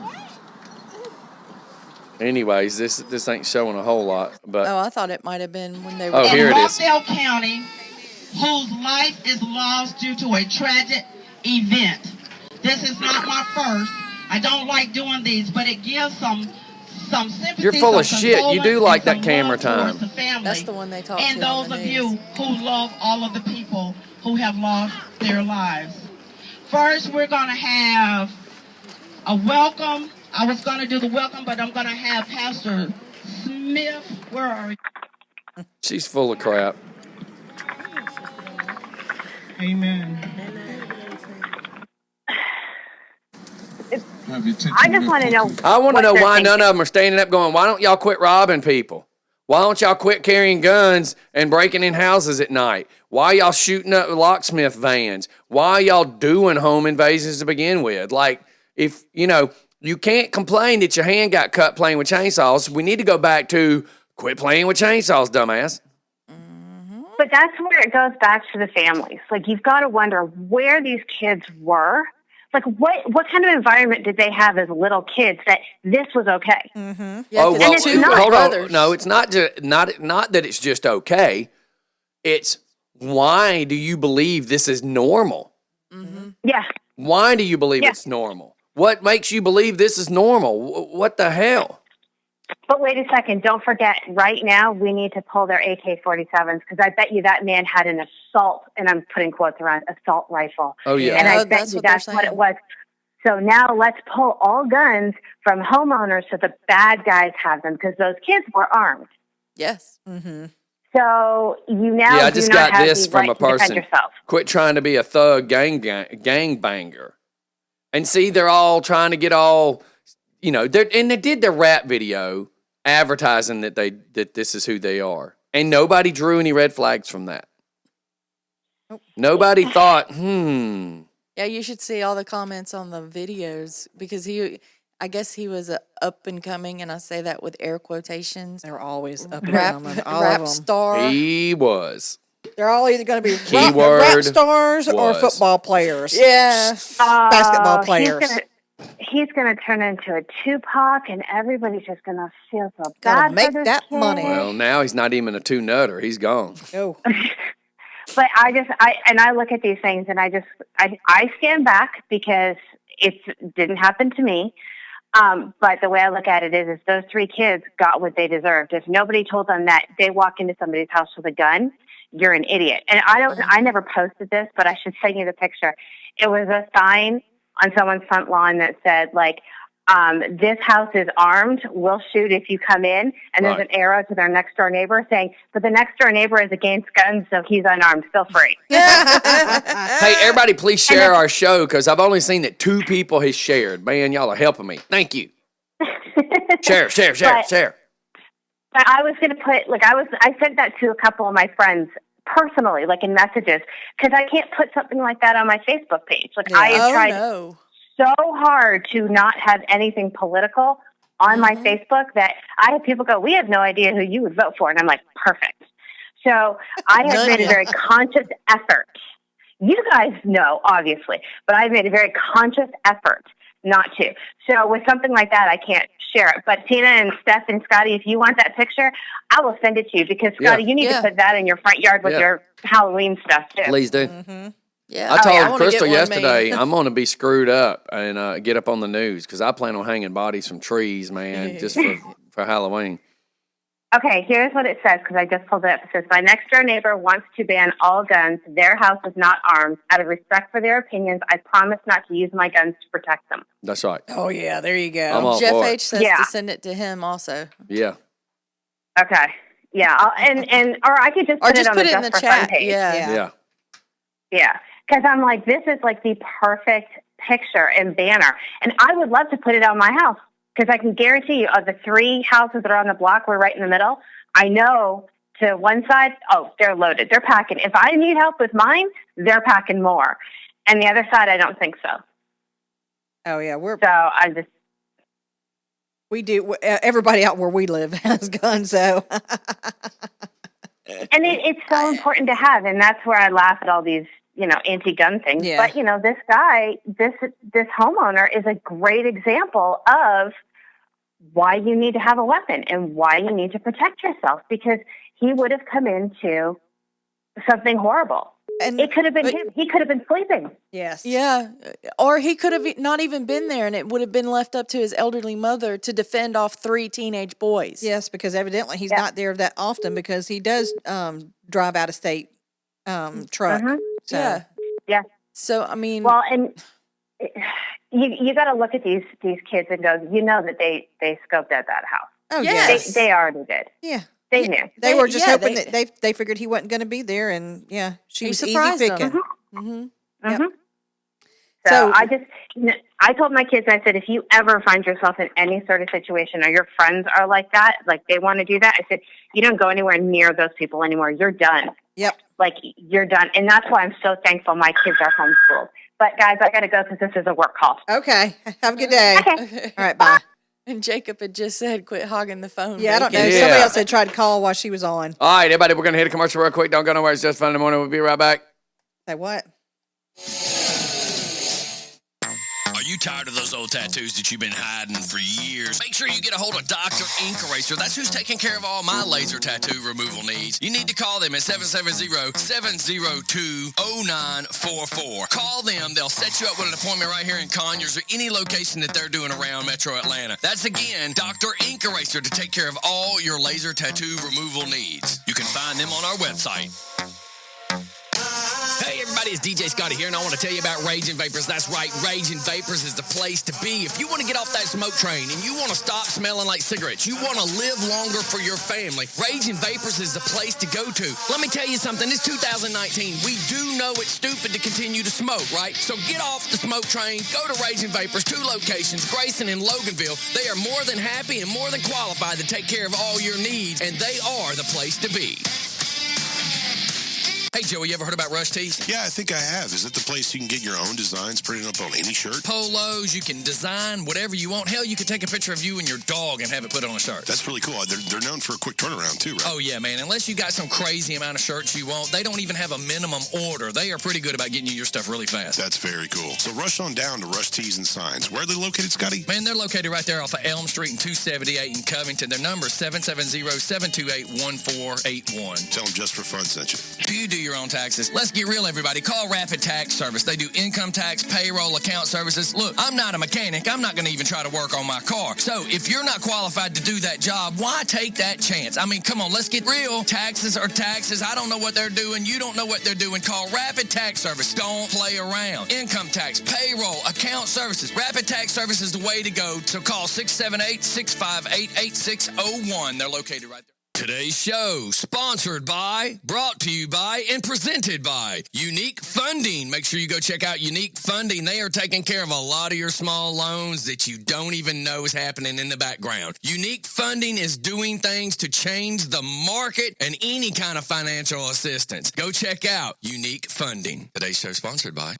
Anyways, this ain't showing a whole lot, but Oh, I thought it might have been when they were... oh, here it is. Rockdale County, whose life is lost due to a tragic event. This is not my first. I don't like doing these, but it gives some sympathy. You're full of shit. You do like that camera time. That's the one they talk and to on those the of news. you who love all of the people who have lost their lives. First, we're going to have a welcome. I was going to do the welcome, but I'm going to have Pastor Smith. Where are you? She's full of crap. Amen. I just want to know. I want to what know they're why thinking. none of them are standing up going, why don't y'all quit robbing people? Why don't y'all quit carrying guns and breaking in houses at night? Why y'all shooting up locksmith vans? Why y'all doing home invasions to begin with? Like, if, you can't complain that your hand got cut playing with chainsaws. We need to go back to quit playing with chainsaws, dumbass. But that's where it goes back to the families. Like, you've got to wonder where these kids were. Like, what kind of environment did they have as little kids that this was okay? Yeah, Oh, 'cause well, it's two hold brothers. on. No, it's not not that it's just okay. It's why do you believe this is normal? Yeah. Why do you believe it's normal? What makes you believe this is normal? What the hell? But wait a second. Don't forget, right now, we need to pull their AK-47s because I bet you that man had an assault, and I'm putting quotes around assault rifle. Oh, yeah. And I Oh, bet that's you what they're that's what it saying. was. So now let's pull all guns from homeowners so the bad guys have them because those kids were armed. Yes. So you now Yeah, I do just not got have this the from right a to defend person. yourself. Quit trying to be a thug gangbanger. And see, they're all trying to get all, and they did their rap video advertising that this is who they are. And nobody drew any red flags from that. Nobody thought, Yeah, you should see all the comments on the videos because I guess he was up and coming, and I say that with air quotations. They're always up and Rap, coming. All rap of them. star. he was. They're all either going to be Keyword rap stars or was. football players. Yeah. Basketball players. He's gonna turn into a Tupac, and everybody's just gonna feel so Gotta bad make for this that kid. money. Well, now he's not even a two-nutter. He's gone. Oh. But I look at these things, and I stand back because it didn't happen to me. But the way I look at it is those three kids got what they deserved. If nobody told them that they walk into somebody's house with a gun, you're an idiot. And I never posted this, but I should send you the picture. It was a sign on someone's front lawn that said, like, this house is armed. We'll shoot if you come in. And there's Right. an arrow to their next door neighbor saying, but the next door neighbor is against guns, so he's unarmed. Feel free. Hey, everybody, please share our show because I've only seen that 2 people has shared. Man, y'all are helping me. Thank you. Share. But I was going to put, I sent that to a couple of my friends personally, like in messages, because I can't put something like that on my Facebook page. Like, I have tried so hard to not have anything political on my Facebook that I have people go, we have no idea who you would vote for. And I'm like, perfect. So I have made a very conscious effort. You guys know, obviously, but I've made a very conscious effort not to. So with something like that, I can't share it. But Tina and Steph and Scotty, if you want that picture, I will send it to you because, Scotty, you need to put that in your front yard with your Halloween stuff, too. Please do. Yeah. I told wanna Crystal get one yesterday made. I'm going to be screwed up and get up on the news because I plan on hanging bodies from trees, man, just for Halloween. Okay, here's what it says, because I just pulled it up. It says, my next-door neighbor wants to ban all guns. Their house is not armed. Out of respect for their opinions, I promise not to use my guns to protect them. That's right. Oh, yeah, there you go. I'm all Jeff for it. H says to send it to him also. Yeah. Okay. Yeah, or I could just Or put just it on put the it in Just the for Fun chat. page. Yeah. Yeah, because I'm like, this is like the perfect picture and banner. And I would love to put it on my house because I can guarantee you of the 3 houses that are on the block, we're right in the middle. I know to one side, they're loaded. They're packing. If I need help with mine, they're packing more. And the other side, I don't think so. Oh, yeah. We do. Everybody out where we live has guns, so. And it's so important to have. And that's where I laugh at all these, anti-gun things. Yeah. But, this guy, this homeowner is a great example of why you need to have a weapon and why you need to protect yourself, because he would have come into something horrible. And It could have been him. He could have been sleeping. yes, Yeah, or he could have not even been there, and it would have been left up to his elderly mother to defend off 3 teenage boys. yes, because evidently he's Yeah. not there that often because he does drive out of state truck. Mhm. So, Yeah. Yeah. So I mean, Well, and you got to look at these kids and go, you know that they scoped out that house. oh Yes. They already did. yeah. They knew. They were just yeah, hoping that they figured he wasn't going to be there, and yeah, she He was easy surprised them. picking. hmm Yep. Mhm. So, So- I told my kids, I said, if you ever find yourself in any sort of situation or your friends are like that, like they want to do that, I said, you don't go anywhere near those people anymore. You're done. Yep. Like you're done. And that's why I'm so thankful my kids are homeschooled. But guys, I got to go because this is a work call. Okay. Have a good day. Okay. All right. Bye. And Jacob had just said, "Quit hogging the phone." Yeah, I don't know. bacon." Yeah. Somebody else had tried to call while she was on. All right, everybody, we're going to hit a commercial real quick. Don't go nowhere. It's Just Fun in the Morning. We'll be right back. Say what? Are you tired of those old tattoos that you've been hiding for years? Make sure you get a hold of Dr. Ink Eraser. That's who's taking care of all my laser tattoo removal needs. You need to call them at 770-702-0944. Call them. They'll set you up with an appointment right here in Conyers or any location that they're doing around Metro Atlanta. That's again, Dr. Ink Eraser to take care of all your laser tattoo removal needs. You can find them on our website. Hey everybody, it's DJ Scotty here, and I want to tell you about Raging Vapors. That's right, Raging Vapors is the place to be. If you want to get off that smoke train and you want to stop smelling like cigarettes, you want to live longer for your family, Raging Vapors is the place to go to. Let me tell you something, it's 2019. We do know it's stupid to continue to smoke, right? So get off the smoke train, go to Raging Vapors, 2 locations, Grayson and Loganville. They are more than happy and more than qualified to take care of all your needs, and they are the place to be. Hey, Joey, you ever heard about Rush Tees? Yeah, I think I have. Is it the place you can get your own designs printed up on any shirt? Polos, you can design whatever you want. Hell, you could take a picture of you and your dog and have it put on a shirt. That's really cool. They're known for a quick turnaround, too, right? Oh, yeah, man. Unless you got some crazy amount of shirts you want, they don't even have a minimum order. They are pretty good about getting you your stuff really fast. That's very cool. So rush on down to Rush Tees and Signs. Where are they located, Scotty? Man, they're located right there off of Elm Street and 278 in Covington. Their number is 770-728-1481. Tell them Just for Fun sent you. Do you do your own taxes? Let's get real, everybody. Call Rapid Tax Service. They do income tax, payroll, account services. Look, I'm not a mechanic. I'm not going to even try to work on my car. So if you're not qualified to do that job, why take that chance? I mean, come on, let's get real. Taxes are taxes. I don't know what they're doing. You don't know what they're doing. Call Rapid Tax Service. Don't play around. Income tax, payroll, account services. Rapid Tax Service is the way to go. So call 678-658-8601. They're located right there. Today's show, sponsored by, brought to you by, and presented by Unique Funding. Make sure you go check out Unique Funding. They are taking care of a lot of your small loans that you don't even know is happening in the background. Unique Funding is doing things to change the market and any kind of financial assistance. Go check out Unique Funding. Today's show, sponsored by...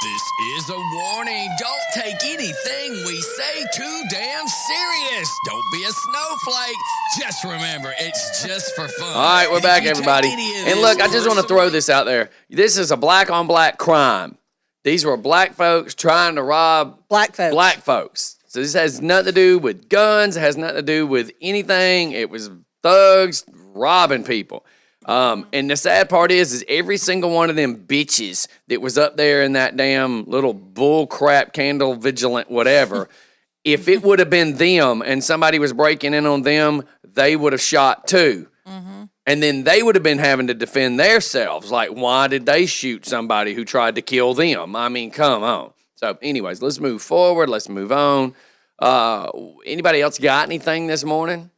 This is a warning. Don't take anything we say too damn serious. Don't be a snowflake. Just remember, it's just for fun. All right, we're And if back, you take everybody. any of And this look, I just want to throw personally- this out there. This is a black-on-black crime. These were black folks trying to rob Black folks. black folks. So this has nothing to do with guns. It has nothing to do with anything. It was thugs robbing people. And the sad part is every single one of them bitches that was up there in that damn little bull crap candle vigilant whatever, if it would have been them and somebody was breaking in on them, they would have shot too. And then they would have been having to defend themselves. Like, why did they shoot somebody who tried to kill them? I mean, come on. So anyways, let's move forward. Let's move on. Anybody else got anything this morning?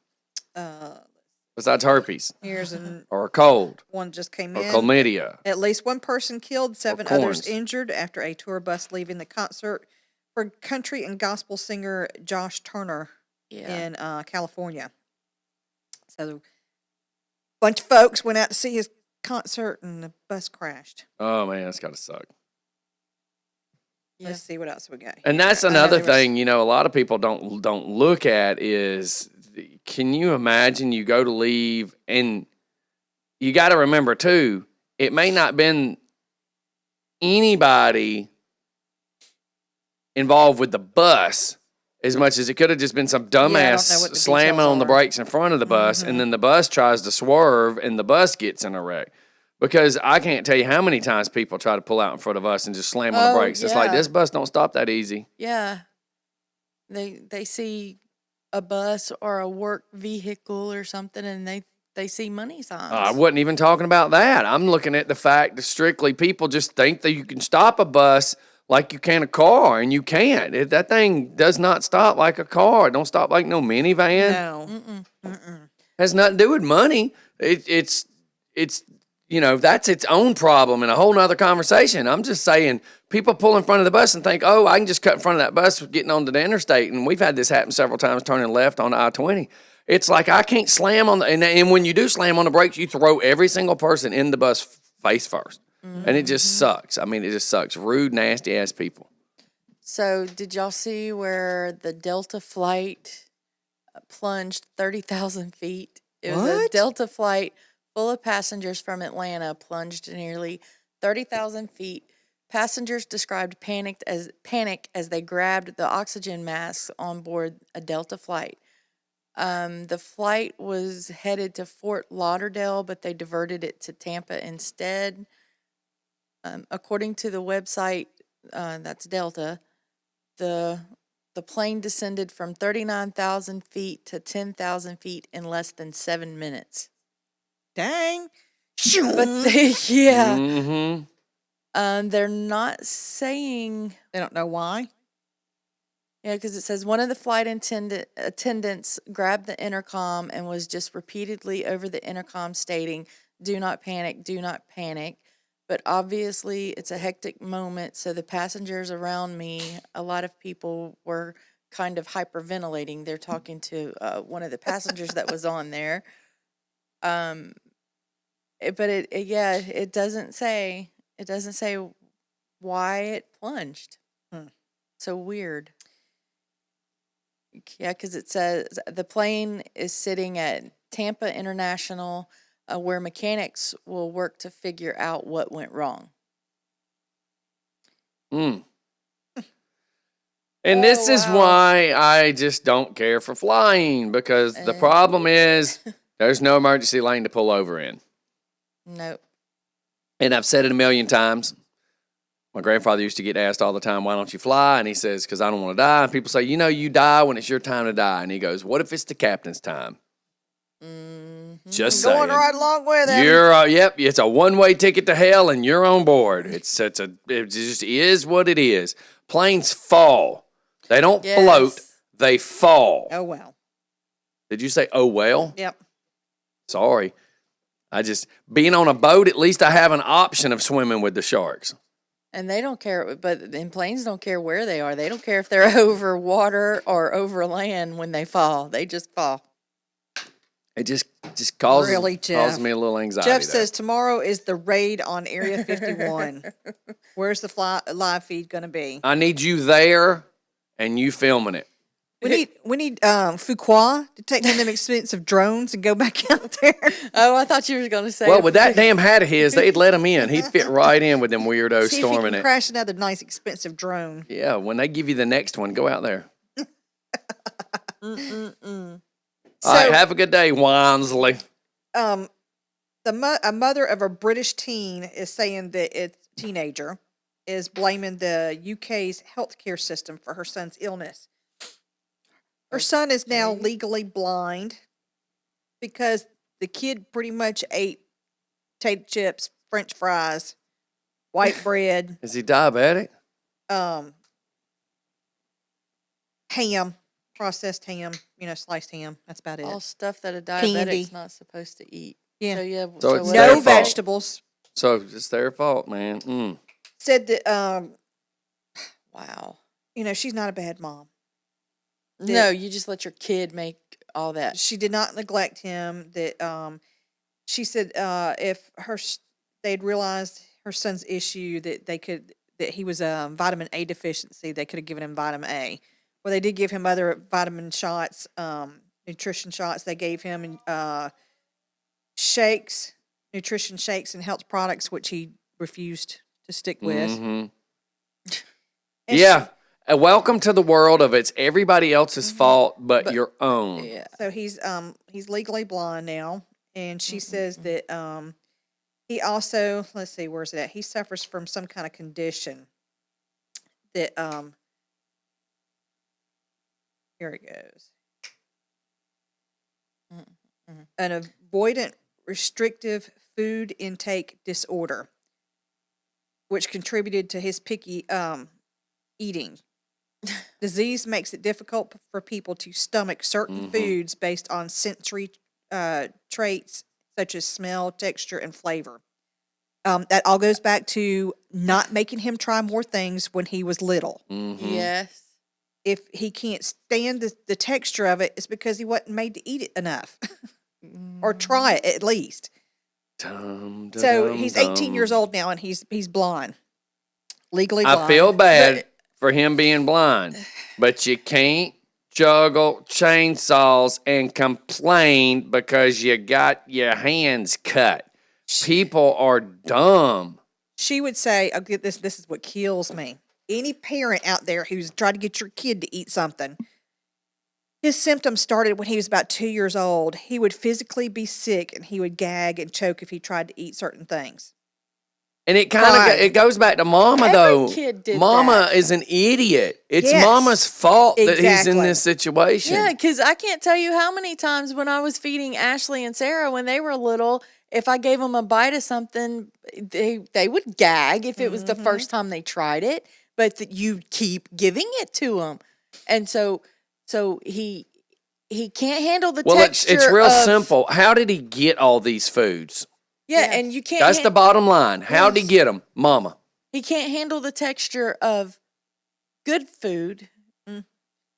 Besides herpes Here's an, or a cold one just came or in. chlamydia. At least one person killed, 7 corns. others injured after a tour bus leaving the concert for country and gospel singer Josh Turner in California. So a bunch of folks went out to see his concert and the bus crashed. Oh man, that's gotta suck. Let's see what else we got. And that's I know another there was- thing, a lot of people don't look at is, can you imagine you go to leave and you got to remember too, it may not been anybody involved with the bus as much as it could have just been some know dumbass what the slamming details on the are. brakes in front of the bus, and then the bus tries to swerve and the bus gets in a wreck. Because I can't tell you how many times people try to pull out in front of us and just slam on the brakes. It's like, yeah. this bus don't stop that easy. Yeah. They see a bus or a work vehicle or something, and they see money signs. I wasn't even talking about that. I'm looking at the fact that strictly people just think that you can stop a bus like you can a car, and you can't. That thing does not stop like a car. It don't stop like no minivan. No. Has nothing to do with money. It's that's its own problem and a whole nother conversation. I'm just saying people pull in front of the bus and think, oh, I can just cut in front of that bus getting onto the interstate. And we've had this happen several times turning left on I-20. It's like I can't slam on the, and when you do slam on the brakes, you throw every single person in the bus face first. And it just sucks. I mean, it just sucks. Rude, nasty ass people. So did y'all see where the Delta flight plunged 30,000 feet? It was a Delta flight full of passengers from Atlanta plunged nearly 30,000 feet. Passengers described panic as they grabbed the oxygen masks on board a Delta flight. The flight was headed to Fort Lauderdale, but they diverted it to Tampa instead. According to the website, that's Delta, the plane descended from 39,000 feet to 10,000 feet in less than 7 minutes. Dang. But they're not saying. They don't know why. Yeah, because it says one of the flight attendants grabbed the intercom and was just repeatedly over the intercom stating, "Do not panic, do not panic." But obviously, it's a hectic moment, so the passengers around me, a lot of people were kind of hyperventilating. They're talking to one of the passengers that was on there. But it doesn't say why it plunged. So weird. Yeah, because it says the plane is sitting at Tampa International, where mechanics will work to figure out what went wrong. And this is why I just don't care for flying, because the problem is there's no emergency lane to pull over in. Nope. And I've said it a million times. My grandfather used to get asked all the time, why don't you fly? And he says, because I don't want to die. And people say, you die when it's your time to die. And he goes, what if it's the captain's time? Just saying. Going right along with him. Yep, it's a one-way ticket to hell, and you're on board. It just is what it is. Planes fall. They don't float. They fall. Oh, well. Did you say, oh, well? Yep. Sorry. Being on a boat, at least I have an option of swimming with the sharks. And they don't care, and planes don't care where they are. They don't care if they're over water or over land when they fall. They just fall. It just causes me a little anxiety. Jeff says tomorrow is the raid on Area 51. Where's the live feed going to be? I need you there and you filming it. We need Fuqua to take one of them expensive drones and go back out there. Oh, I thought you were going to say. Well, with that damn hat of his, they'd let him in. He'd fit right in with them weirdos See storming if he can it. Crash another nice expensive drone. Yeah, when they give you the next one, go out there. All right, have a good day, Wansley. A mother of a British teen is saying that its teenager is blaming the UK's healthcare system for her son's illness. Her son is now legally blind because the kid pretty much ate potato chips, French fries, white bread. Is he diabetic? Ham, processed ham, sliced ham. That's about it. All stuff that a diabetic's not supposed to eat. Yeah. So it's no their fault. vegetables. So it's their fault, man. Said that, wow. She's not a bad mom. No, you just let your kid make all that. She did not neglect him. That she said if they'd realized her son's issue that he was a vitamin A deficiency, they could have given him vitamin A. Well, they did give him other vitamin shots, nutrition shots. They gave him shakes, nutrition shakes, and health products, which he refused to stick with. Mm-hmm. Yeah. Welcome to the world of it's everybody else's fault but your own. Yeah. So he's legally blind now, and she says that He also, let's see, where's it at? He suffers from some kind of condition that, here it goes. An avoidant restrictive food intake disorder, which contributed to his picky eating. Disease makes it difficult for people to stomach certain foods based on sensory traits such as smell, texture, and flavor. That all goes back to not making him try more things when he was little. Yes. If he can't stand the texture of it, it's because he wasn't made to eat it enough or try it at least. So he's 18 years old now, and he's blind, legally blind. I feel bad for him being blind, but you can't juggle chainsaws and complain because you got your hands cut. People are dumb. She would say, "I'll get this. This is what kills me. Any parent out there who's tried to get your kid to eat something, his symptoms started when he was about 2 years old. He would physically be sick, and he would gag and choke if he tried to eat certain things. And it kind of it goes back to Mama, though. Kid did Mama that. is an idiot. It's Yes, Mama's fault that he's in exactly. this situation. Yeah, because I can't tell you how many times when I was feeding Ashley and Sarah when they were little, if I gave them a bite of something, they would gag if it was the first time they tried it, but you keep giving it to them. And so he can't handle the texture. It's real of, simple. How did he get all these foods? Yeah, and you can't. That's the bottom line. How did he get them? Mama. He can't handle the texture of good food, It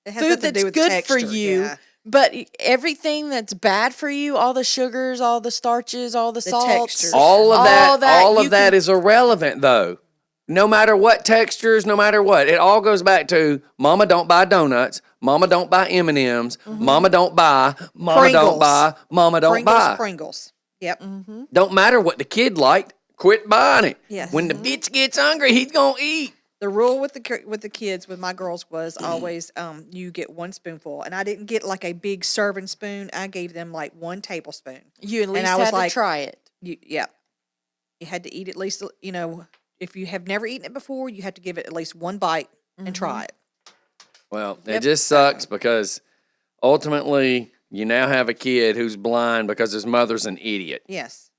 has food nothing to that's do with good texture, for you. yeah. But everything that's bad for you, all the sugars, all the starches, all the salts, textures. All of you that can- is irrelevant, though. No matter what textures, no matter what, it all goes back to Mama don't buy donuts, Mama don't buy M&Ms, Mama don't buy, Mama don't Pringles. buy, Mama don't buy. Pringles. Yep. Don't matter what the kid liked, quit buying it. Yes. When the bitch gets hungry, he's gonna eat. The rule with the kids with my girls was always you get one spoonful, and I didn't get like a big serving spoon. I gave them like 1 tablespoon. You at least I was had like, to try it. You had to eat at least, if you have never eaten it before, you have to give it at least 1 bite and try it. Well, it just sucks because ultimately you now have a kid who's blind because his mother's an idiot. Yes.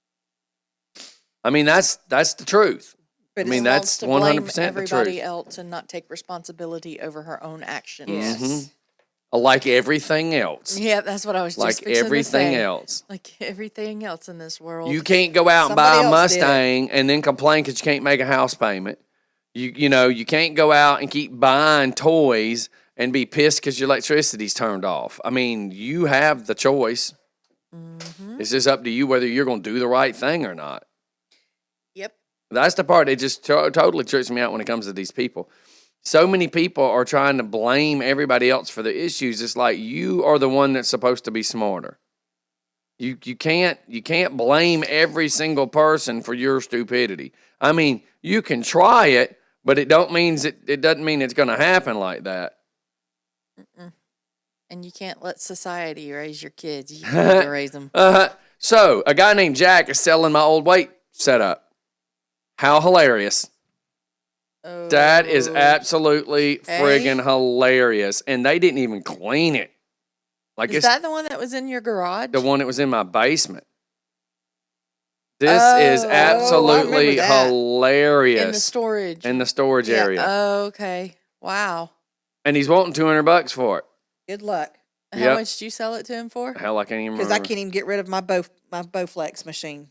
I mean, that's the truth. But I mean, Wants that's to blame 100% the everybody truth. else and not take responsibility over her own actions. Yes. Like everything else. Yeah, that's what I was just Like fixing to everything say. else. Like everything else in this world. You can't go out and Somebody buy a else did it. Mustang and then complain because you can't make a house payment. You can't go out and keep buying toys and be pissed because your electricity's turned off. I mean, you have the choice. It's just up to you whether you're going to do the right thing or not. Yep. That's the part that just totally trips me out when it comes to these people. So many people are trying to blame everybody else for the issues. It's like you are the one that's supposed to be smarter. You can't blame every single person for your stupidity. I mean, you can try it, but it doesn't mean it's going to happen like that. And you can't let society raise your kids. You have to raise them. So, a guy named Jack is selling my old weight setup. How hilarious. That is absolutely friggin' hilarious. And they didn't even clean it. Like Is that the one that was in your garage? the one that was in my basement. This is absolutely that. hilarious. In the storage. In the storage area. Oh, okay. Wow. And he's wanting $200 for it. Good luck. How Yep. much did you sell it to him for? Hell, I can't even Because remember. I can't even get rid of my Bowflex machine.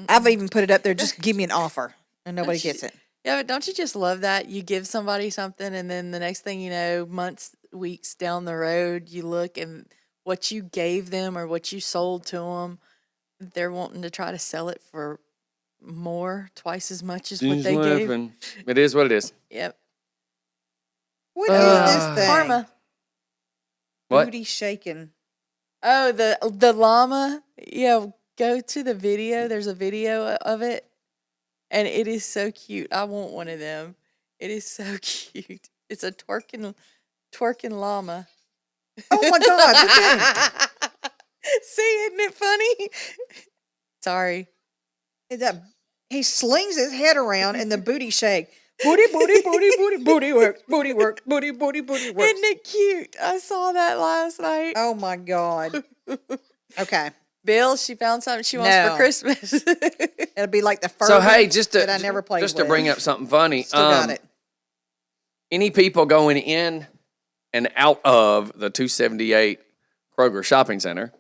I've even put it up there, just give me an offer, and nobody gets it. Yeah, but don't you just love that? You give somebody something, and then the next thing you know, months, weeks down the road, you look and what you gave them or what you sold to them, they're wanting to try to sell it for more, twice as much as what He's they gave. laughing. It is what it is. Yep. What is this thing? Karma. What? Booty shaking. Oh, the llama. Yeah, go to the video. There's a video of it, and it is so cute. I want one of them. It is so cute. It's a twerking llama. Oh my God! Look at it. See, isn't it funny? Sorry. He slings his head around and the booty shake. Booty, booty, booty, booty, booty work, booty work, booty, booty, booty work. Isn't it cute? I saw that last night. Oh my God. Okay. Bill, she found something she wants No. for Christmas. It'll be like the first So hey, just that I never played to with. bring up something funny. Still got it. Any people going in and out of the 278 Kroger Shopping Center,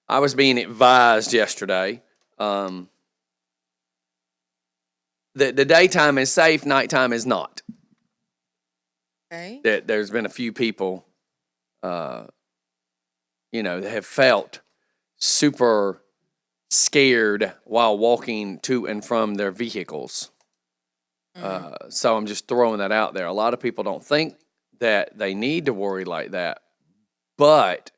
I was being advised yesterday. The daytime is safe, nighttime is not. Okay. That there's been a few people, that have felt super scared while walking to and from their vehicles. So I'm just throwing that out there. A lot of people don't think that they need to worry like that, but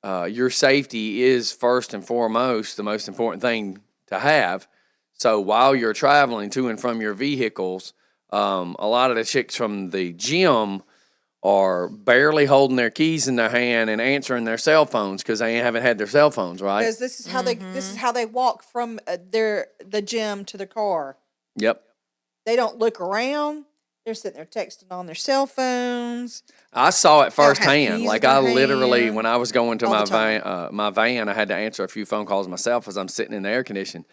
your safety is first and foremost the most important thing to have. So while you're traveling to and from your vehicles, a lot of the chicks from the gym are barely holding their keys in their hand and answering their cell phones because they haven't had their cell phones, right? Because this is how they walk from the gym to the car. Yep. They don't look around. They're sitting there texting on their cell phones. I saw it They don't have firsthand. keys Like in I their literally, hand. when I was going to All my the van, I had to answer a few phone calls myself as I'm sitting in the air condition,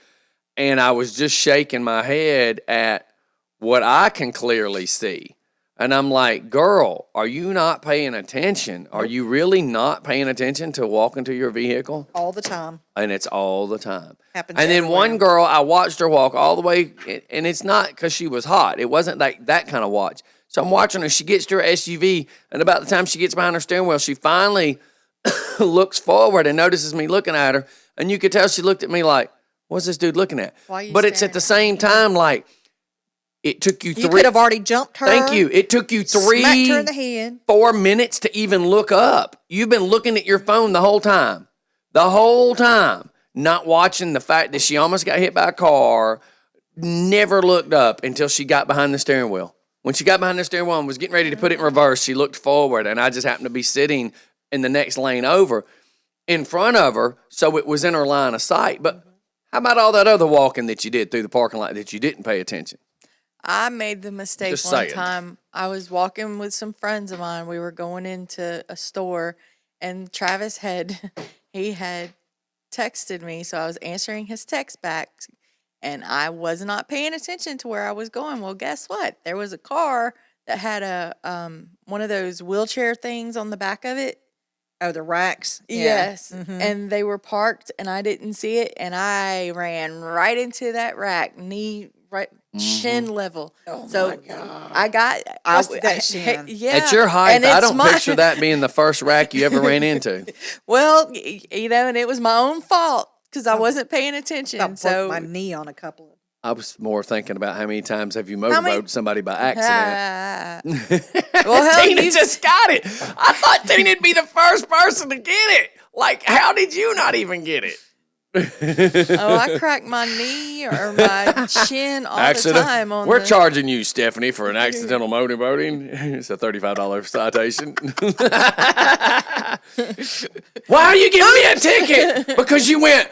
and I was just shaking my head at what I can clearly see, and I'm like, "Girl, are you not paying attention? Are you really not paying attention to walking to your vehicle?" All the time. And it's all the time. Happens And then everywhere. one girl, I watched her walk all the way, and it's not because she was hot. It wasn't like that kind of watch. So I'm watching her. She gets to her SUV, and about the time she gets behind her steering wheel, she finally looks forward and notices me looking at her. And you could tell she looked at me like, what's this dude looking at? Why you But it's at the same time like, it took you You 3. could have already jumped her. Thank you. It took you Smacked her in the head. 4 minutes to even look up. You've been looking at your phone the whole time. The whole time. Not watching the fact that she almost got hit by a car. Never looked up until she got behind the steering wheel. When she got behind the steering wheel and was getting ready to put it in reverse, she looked forward, and I just happened to be sitting in the next lane over in front of her, so it was in her line of sight. But how about all that other walking that you did through the parking lot that you didn't pay attention? I made the mistake Just one saying. time. I was walking with some friends of mine. We were going into a store, and Travis had texted me, so I was answering his text back, and I was not paying attention to where I was going. Well, guess what? There was a car that had a one of those wheelchair things on the back of it. Oh, the racks. Yeah. Yes. Mhm. And they were parked, and I didn't see it, and I ran right into that rack, knee right shin level. Oh So my God. I got Busted that shin. yeah. At your height, and I it's don't my- picture that being the first rack you ever ran into. Well, and it was my own fault because I wasn't paying attention. About So broke my knee on a couple of. I was more thinking about how many times have you How many- motorboated somebody by accident. Well, hell, Tina you- just got it. I thought Tina'd be the first person to get it. Like, how did you not even get it? oh, I cracked my knee or my chin all the time. On We're the, charging you, Stephanie, for an accidental motorboating. It's a $35 citation. Why are you giving me a ticket? Because you went.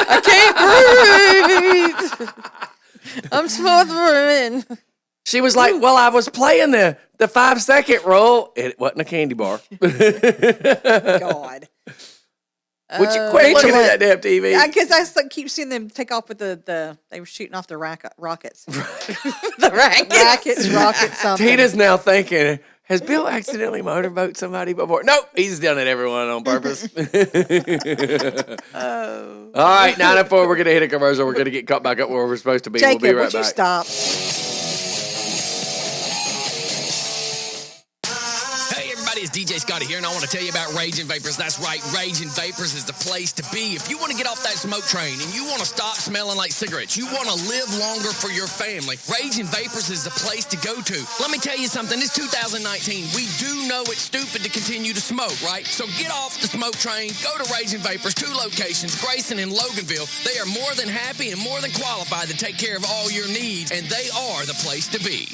I can't breathe. I'm smothering. She was like, well, I was playing the 5-second rule. It wasn't a candy bar. God. Would you quit looking at that damn TV? Yeah, because I keep seeing them take off with the they were shooting off the rockets. The Rockets, something. Tina's now thinking, has Bill accidentally motorboat somebody before? Nope, he's done it, everyone, on purpose. Oh. All right, 9:04, we're going to hit a commercial. We're going to get caught back up where we're supposed to be. Jacob, We'll be right would you back. stop? Hey everybody, it's DJ Scotty here, and I want to tell you about Raging Vapors. That's right, Raging Vapors is the place to be. If you want to get off that smoke train and you want to stop smelling like cigarettes, you want to live longer for your family, Raging Vapors is the place to go to. Let me tell you something, it's 2019. We do know it's stupid to continue to smoke, right? So get off the smoke train, go to Raging Vapors, 2 locations, Grayson and Loganville. They are more than happy and more than qualified to take care of all your needs, and they are the place to be.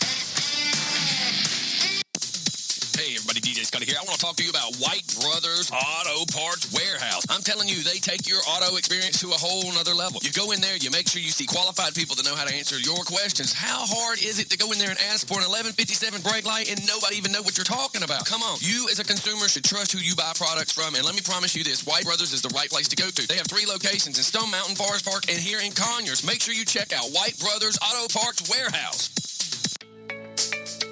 Hey everybody, DJ Scotty here. I want to talk to you about White Brothers Auto Parts Warehouse. I'm telling you, they take your auto experience to a whole nother level. You go in there, you make sure you see qualified people that know how to answer your questions. How hard is it to go in there and ask for an 1157 brake light and nobody even know what you're talking about? Come on. You as a consumer should trust who you buy products from. And let me promise you this, White Brothers is the right place to go to. They have 3 locations in Stone Mountain, Forest Park, and here in Conyers. Make sure you check out White Brothers Auto Parts Warehouse.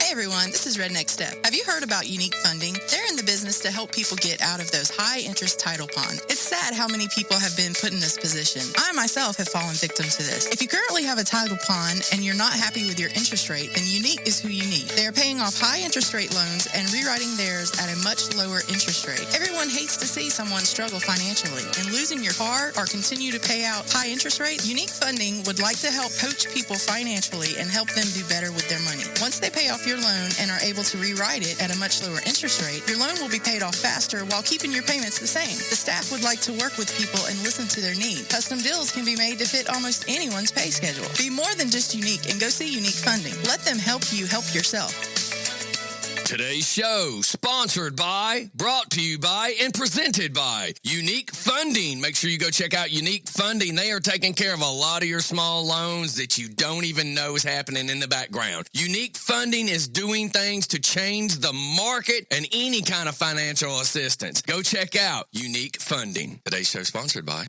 Hey everyone, this is Redneck Step. Have you heard about Unique Funding? They're in the business to help people get out of those high-interest title ponds. It's sad how many people have been put in this position. I myself have fallen victim to this. If you currently have a title pond and you're not happy with your interest rate, then Unique is who you need. They are paying off high interest rate loans and rewriting theirs at a much lower interest rate. Everyone hates to see someone struggle financially, and losing your car or continue to pay out high interest rates. Unique Funding would like to help coach people financially and help them do better with their money. Once they pay off your loan and are able to rewrite it at a much lower interest rate, your loan will be paid off faster while keeping your payments the same. The staff would like to work with people and listen to their needs. Custom deals can be made to fit almost anyone's pay schedule. Be more than just unique and go see Unique Funding. Let them help you help yourself. Today's show, sponsored by, brought to you by, and presented by Unique Funding. Make sure you go check out Unique Funding. They are taking care of a lot of your small loans that you don't even know is happening in the background. Unique Funding is doing things to change the market and any kind of financial assistance. Go check out Unique Funding. Today's show, sponsored by...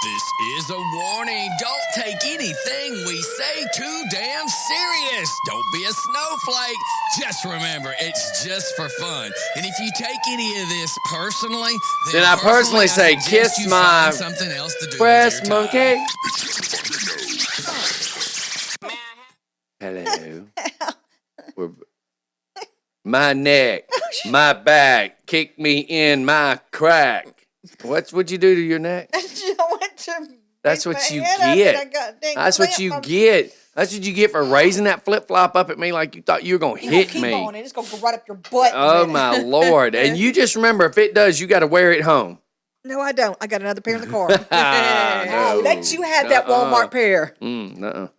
This is a warning. Don't take anything we say too damn serious. Don't be a snowflake. Just remember, it's just for fun. And if you take any of this personally, then I personally say, kiss my something else to do breast monkey. Hello. My neck, my back, kick me in my crack. What'd you do to your neck? That's what you get. That's what you get. That's what you get for raising that flip flop up at me like you thought you were gonna hit me. Keep on it. It's gonna go right up your butt. Oh my Lord! And you just remember, if it does, you got to wear it home. No, I don't. I got another pair in the car. No. I'll let you have that Walmart pair. Right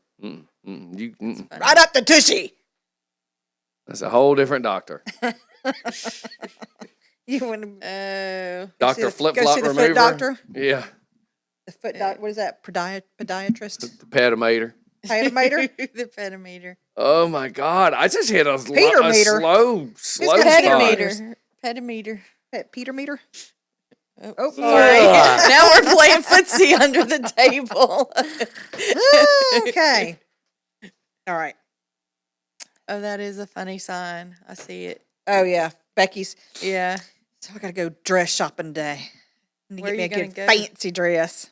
up the tushy. That's a whole different doctor. You want to Dr. Flip Flop Remover? Foot doctor? Yeah. The foot doctor. What is that? Podiatrist? The pedimeter. Pedimeter? The pedimeter. Oh my God! I just hit a slow Pedimeter. Pedimeter. Peter meter. Oh, sorry. Now we're playing footsie under the table. Okay. All right. Oh, that is a funny sign. I see it. Oh yeah, Becky's. Yeah. So I gotta go dress shopping today. Need to Where get me are a you good gonna go? fancy dress.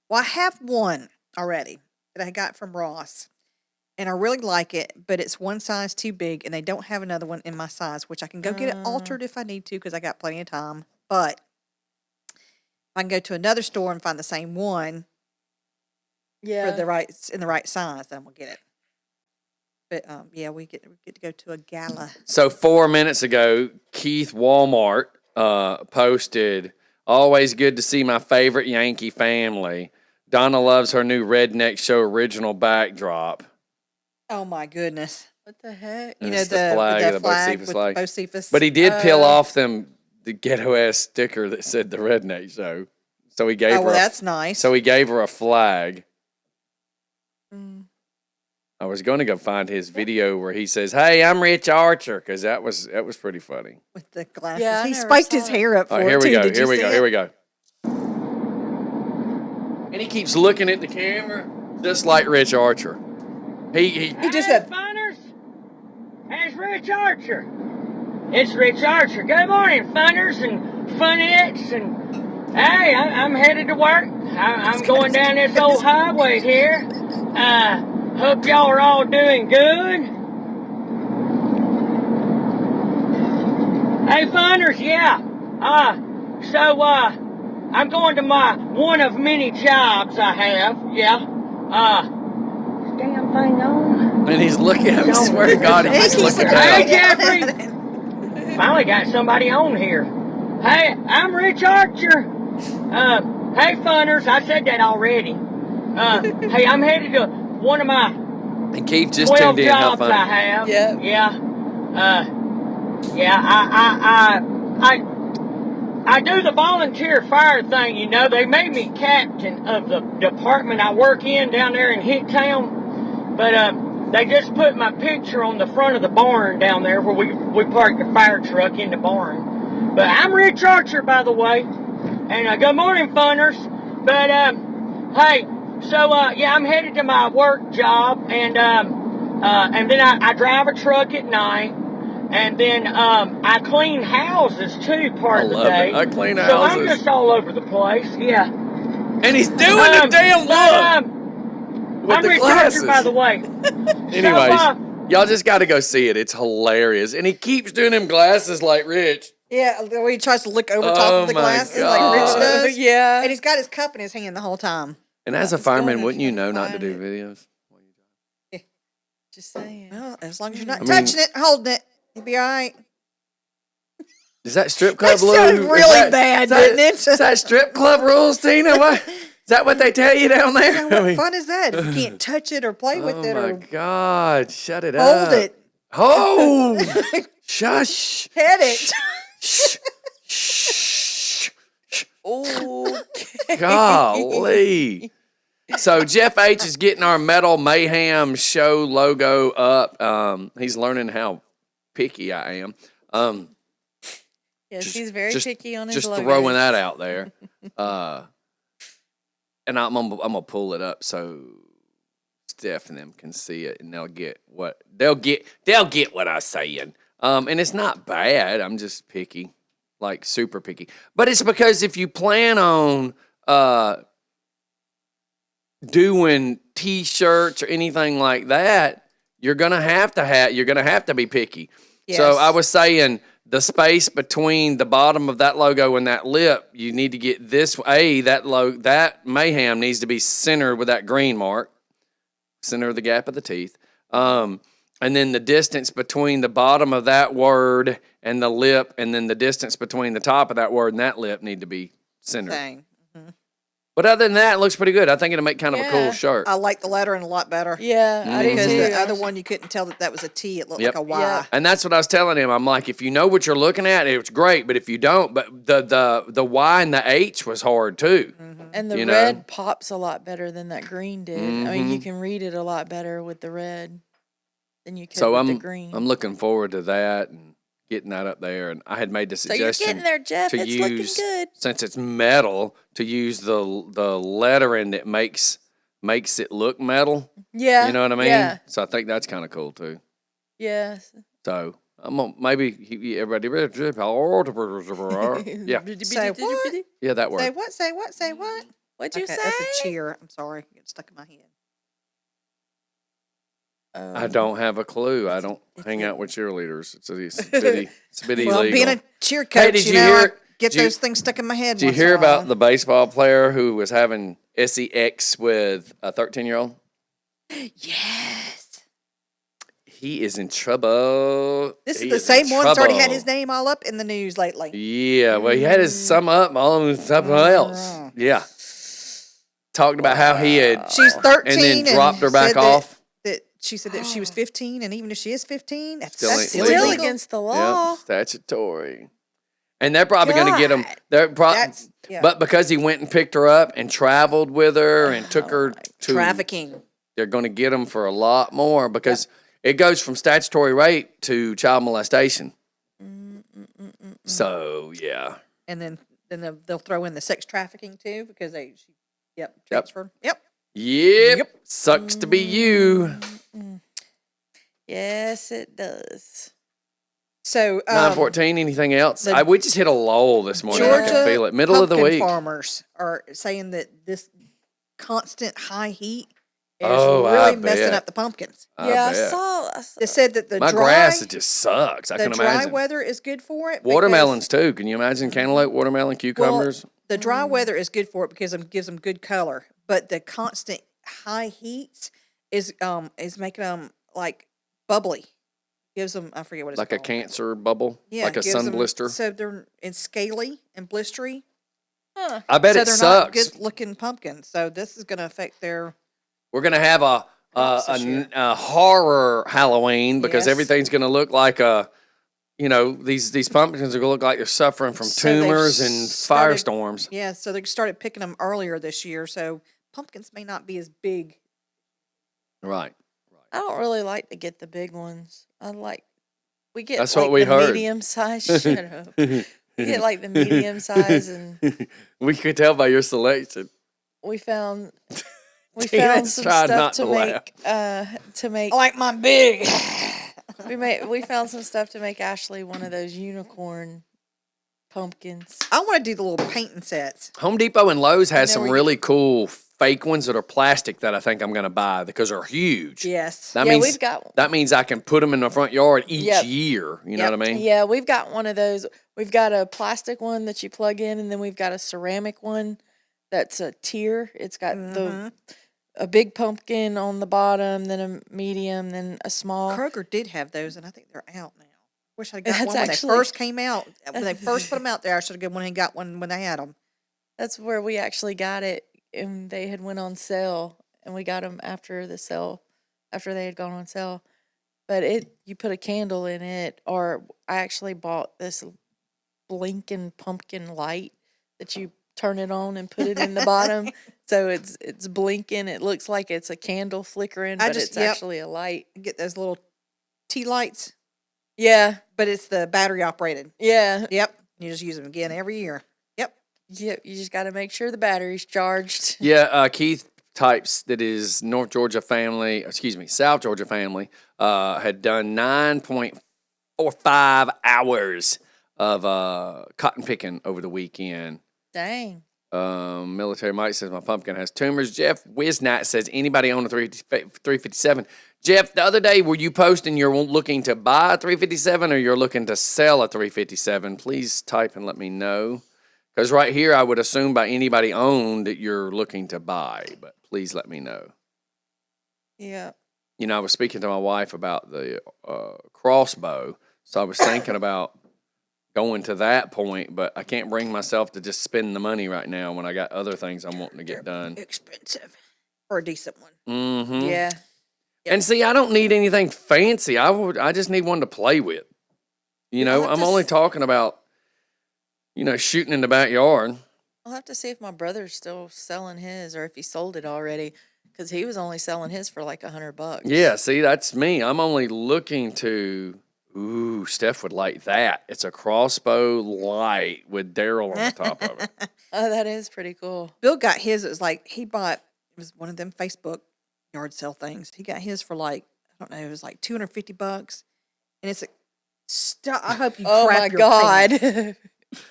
Well, I have one already that I got from Ross, and I really like it, but it's one size too big, and they don't have another one in my size, which I can go get it altered if I need to because I got plenty of time. But if I can go to another store and find the same one, for the right size, then I'm gonna get it. But yeah, we get to go to a gala. So 4 minutes ago, Keith Walmart posted, "Always good to see my favorite Yankee family. Donna loves her new Redneck Show original backdrop." Oh my goodness! What the heck? You know It's the flag, the flag Bocephus with flag. Bocephus. But he did peel off the ghetto ass sticker that said the Redneck Show. So he gave Oh, her. well, that's nice. So he gave her a flag. Mm. I was going to go find his video where he says, "Hey, I'm Rich Archer," because that was pretty funny. With the glasses, Yeah, I he never spiked saw his it. hair up for Oh, here it we too. go. Did Here you we see go. it? Here we go. And he keeps looking at the camera, just like Rich Archer. He just said, Funners, it's Rich Archer. It's Rich Archer. Good morning, funners and funnettes. And hey, I'm headed to work. I'm going down this old highway here. Hope y'all are all doing good. Hey, funners, yeah. So I'm going to my one of many jobs I have. Yeah. Damn thing on. and he's looking at me. I swear to God, he's looking Hey, at me. Jeffrey. Finally got somebody on here. Hey, I'm Rich Archer. Hey, funners. I said that already. Hey, I'm headed to one of my And Keith just 12 tuned in. How jobs I funny. have. Yep. Yeah. Yeah, I do the volunteer fire thing, you know. They made me captain of the department I work in down there in Hicktown. But they just put my picture on the front of the barn down there where we park the fire truck in the barn. But I'm Rich Archer, by the way. And good morning, funners. But, hey, so, yeah, I'm headed to my work job. And then I drive a truck at night. And then I clean houses too part of the day. I clean so houses. I'm just all over the place. Yeah. And he's doing the damn look with I'm the Rich glasses. Archer, by the way. Anyways, So, y'all just got to go see it. It's hilarious, and he keeps doing them glasses like Rich. Yeah, the way he tries to look over top of the my glasses like Rich God. does. Yeah. And he's got his cup in his hand the whole time. And as a fireman, wouldn't you know not to do videos? Just saying. Well, as long as you're not I mean- touching it, holding it, you'll be all right. Is that strip club That Lou? sounded really bad, didn't it? Is that strip club rules, Tina? What? Is that what they tell you down there? What I mean, fun is that if you can't touch it or play with it oh my or God! Shut it up. hold it, Oh, shush. pet it? Okay. Golly. So Jeff H is getting our Metal Mayhem show logo up. He's learning how picky I am. Yes, he's very picky on his Just logos. throwing that out there. And I'm gonna pull it up so Steph and them can see it, and they'll get what I'm saying. And it's not bad. I'm just picky, like super picky. But it's because if you plan on doing T-shirts or anything like that, you're gonna have to be picky. Yes. So I was saying the space between the bottom of that logo and that lip, you need to get that Mayhem needs to be centered with that green mark, center of the gap of the teeth. And then the distance between the bottom of that word and the lip, and then the distance between the top of that word and that lip need to be centered. Thing. But other than that, it looks pretty good. I think it'll make kind of a cool shirt. I like the lettering a lot better. Yeah, I do Because too. the other one, you couldn't tell that was a T. It looked Yep. like a Y. Yeah. And that's what I was telling him. I'm like, if you know what you're looking at, it's great. But if you don't, but the Y and the H was hard too. And the you know? red pops a lot better than that green did. I mean, you Mhm. can read it a lot better with the red than you could So with I'm the green. I'm looking forward to that and getting that up there. And I had made the So you're suggestion getting there, Jeff. to It's looking use, good. since it's metal, to use the lettering that makes it look metal. Yeah. You know what I mean? Yeah. So I think that's kind of cool too. Yes. So I'm gonna everybody yeah. Say what? Yeah, that word. Say what? Say what? Say what? What'd you Okay, say? that's a cheer. I'm sorry. It got stuck in my head. I don't have a clue. I don't hang out with cheerleaders. It's a bit Well, illegal. being a cheer Hey, coach, did you you know, hear- I get did you- those things stuck in my head. Did you once in hear a while. about the baseball player who was having sex with a 13-year-old? Yes. He is in trouble. This He is the in same one that's already had trouble. his name all up in the news lately. Yeah, well, he had his sum up all of something else. Yeah. Talked about how he had She's 13 and then dropped her back said off. That she said that she was 15, and even if she is 15, that's Still that's ain't still legal. illegal. against the law. Yep, statutory. And they're probably going to get him. That's- yeah. But because he went and picked her up and traveled with her and took her to Trafficking. they're going to get him for a lot more because it goes from statutory rape to child molestation. So yeah, And then they'll throw in the sex trafficking too because transfer. yep. Sucks to be you. Yes, it does. So 9:14. Anything else? We just hit a lull this morning. I Georgia can feel it. Middle of the pumpkin week. farmers are saying that this constant high heat is Oh, I really messing bet. up the pumpkins. I bet. saw. They said that the My dry grass, it just sucks. I the can dry imagine. weather is good for it. Watermelons too. Can you imagine cantaloupe, watermelon, cucumbers? The dry weather is good for it because it gives them good color, but the constant high heat is making them like bubbly. Gives them, I forget what it's Like a called. cancer bubble, Yeah, like a gives sun them- blister. So they're scaly and blistery. I bet so it they're sucks. not good looking pumpkins. So this is going to affect their. We're gonna have a horror Halloween because Yes. everything's gonna look like a these pumpkins are going to look like they're suffering from So they've tumors and started- firestorms. Yeah, so they started picking them earlier this year, so pumpkins may not be as big. Right. I don't really like to get the big ones. We get That's like what we the heard. medium size. Shut up. We get like the medium size, and We could tell by your selection. we found Tina's some trying stuff not to to laugh. make to make. I like my big. We found some stuff to make Ashley one of those unicorn pumpkins. I want to do the little painting sets. Home Depot and Lowe's has know some where you- really cool fake ones that are plastic that I think I'm going to buy because they're huge. Yes. That Yeah, means we've got- that means I can put them in the front yard each Yep. year. You know Yep. what I mean? Yeah, we've got one of those. We've got a plastic one that you plug in, and then we've got a ceramic one that's a tier. It's got a big pumpkin on the bottom, then a medium, then a small. Kroger did have those, and I think they're out now. Wish I got That's one when actually- they first came out. When they first put them out there, I should have got one and got one when they had them. That's where we actually got it, and they had went on sale, and we got them after the sale, after they had gone on sale. But you put a candle in it, or I actually bought this blinking pumpkin light that you turn it on and put it in the bottom, so it's blinking. It looks like it's a candle flickering, but it's actually a light. Get those little tea lights, Yeah, but it's the battery operated. yeah, Yep. You just use them again every year. Yep. yep. You just got to make sure the battery's charged. Yeah, Keith types that his South Georgia family had done 9.45 hours of cotton picking over the weekend. Dang. Military Mike says my pumpkin has tumors. Jeff Wisnat says anybody own a 357? Jeff, the other day were you posting you're looking to buy a 357 or you're looking to sell a 357? Please type and let me know. Because right here I would assume by anybody owned that you're looking to buy, but please let me know. Yeah. I was speaking to my wife about the crossbow, so I was thinking about going to that point, but I can't bring myself to just spend the money right now when I got other things I'm wanting to get done. Expensive for a decent one. Mm-hmm. Yeah. And see, I don't need anything fancy. I just need one to play with. I'm only talking about, shooting in the backyard. I'll have to see if my brother's still selling his or if he sold it already, because he was only selling his for like $100. Yeah, see, that's me. I'm only looking to. Ooh, Steph would like that. It's a crossbow light with Daryl on the top of it. Oh, that is pretty cool. Bill got his. It was like it was one of them Facebook yard sale things. He got his for like, I don't know, it was like $250, and it's a. I hope you. Oh crap my your God. pants.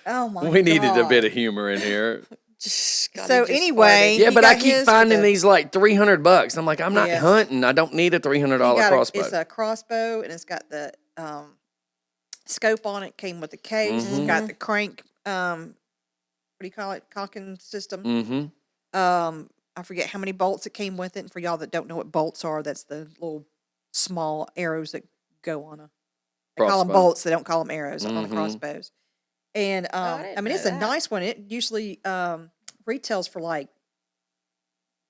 Oh my God. We needed a bit of humor in here. So anyway, Yeah, he but I got keep his for finding the- these like $300. I'm like, I'm not Yes. hunting. I don't need a $300 he got crossbow. It's a crossbow, and it's got the scope on it. Came with the case. It's got the crank. What do you call it? Cocking system. Mm-hmm. I forget how many bolts it came with it. And for y'all that don't know what bolts are, that's the little small arrows that go on a. They call them Crossbow. bolts. They don't call them arrows on the Mhm. crossbows. And didn't it's know a that. nice one. It usually retails for like,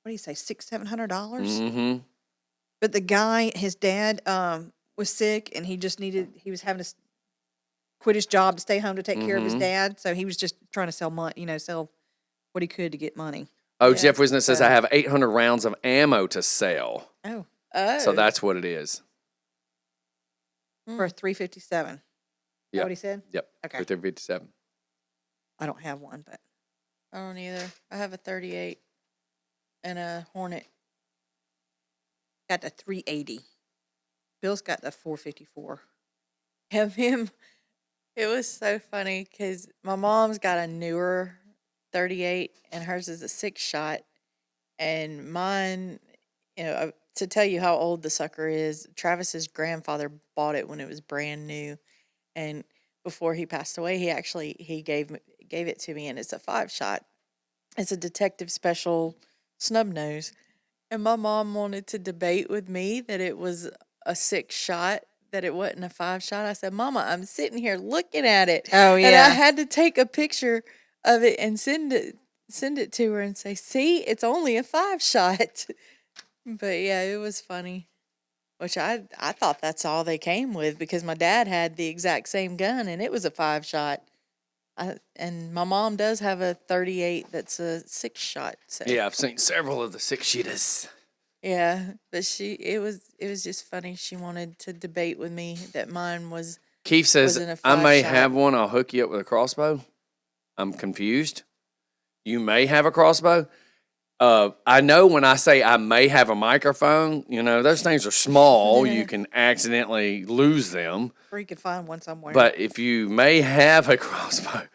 what do you say, $600-700. Mm-hmm. But the guy, his dad, was sick, and he was having to quit his job to stay home to take care of his Mhm. dad. So he was just trying to sell sell what he could to get money. Oh, Yeah, Jeff Wisnett says so- I have 800 rounds of ammo to sell. Oh, Oh. So that's what it is. for a 357. Is that Yep. what he said? Yep. Okay. 357. I don't have one, but I don't either. I have a 38 and a Hornet. got the 380. Bill's got the 454. Have him. It was so funny because my mom's got a newer 38 and hers is a 6-shot. And mine, to tell you how old the sucker is, Travis's grandfather bought it when it was brand new. And before he passed away, he gave it to me, and it's a 5-shot. It's a detective special snub nose. And my mom wanted to debate with me that it was a 6-shot, that it wasn't a 5-shot. I said, Mama, I'm sitting here looking at it. Oh, And I yeah. had to take a picture of it and send it to her and say, see, it's only a 5-shot. But yeah, it was funny. Which I thought that's all they came with because my dad had the exact same gun and it was a 5-shot. And my mom does have a 38 that's a 6-shot. So. Yeah, I've seen several of the 6-shooters. Yeah, but it was just funny. She wanted to debate with me that mine was. Keith says, wasn't a I may 5-shot. have one. I'll hook you up with a crossbow. I'm confused. You may have a crossbow. I know when I say I may have a microphone, those things are small. You can accidentally lose them. Or you could find one somewhere. But if you may have a crossbow.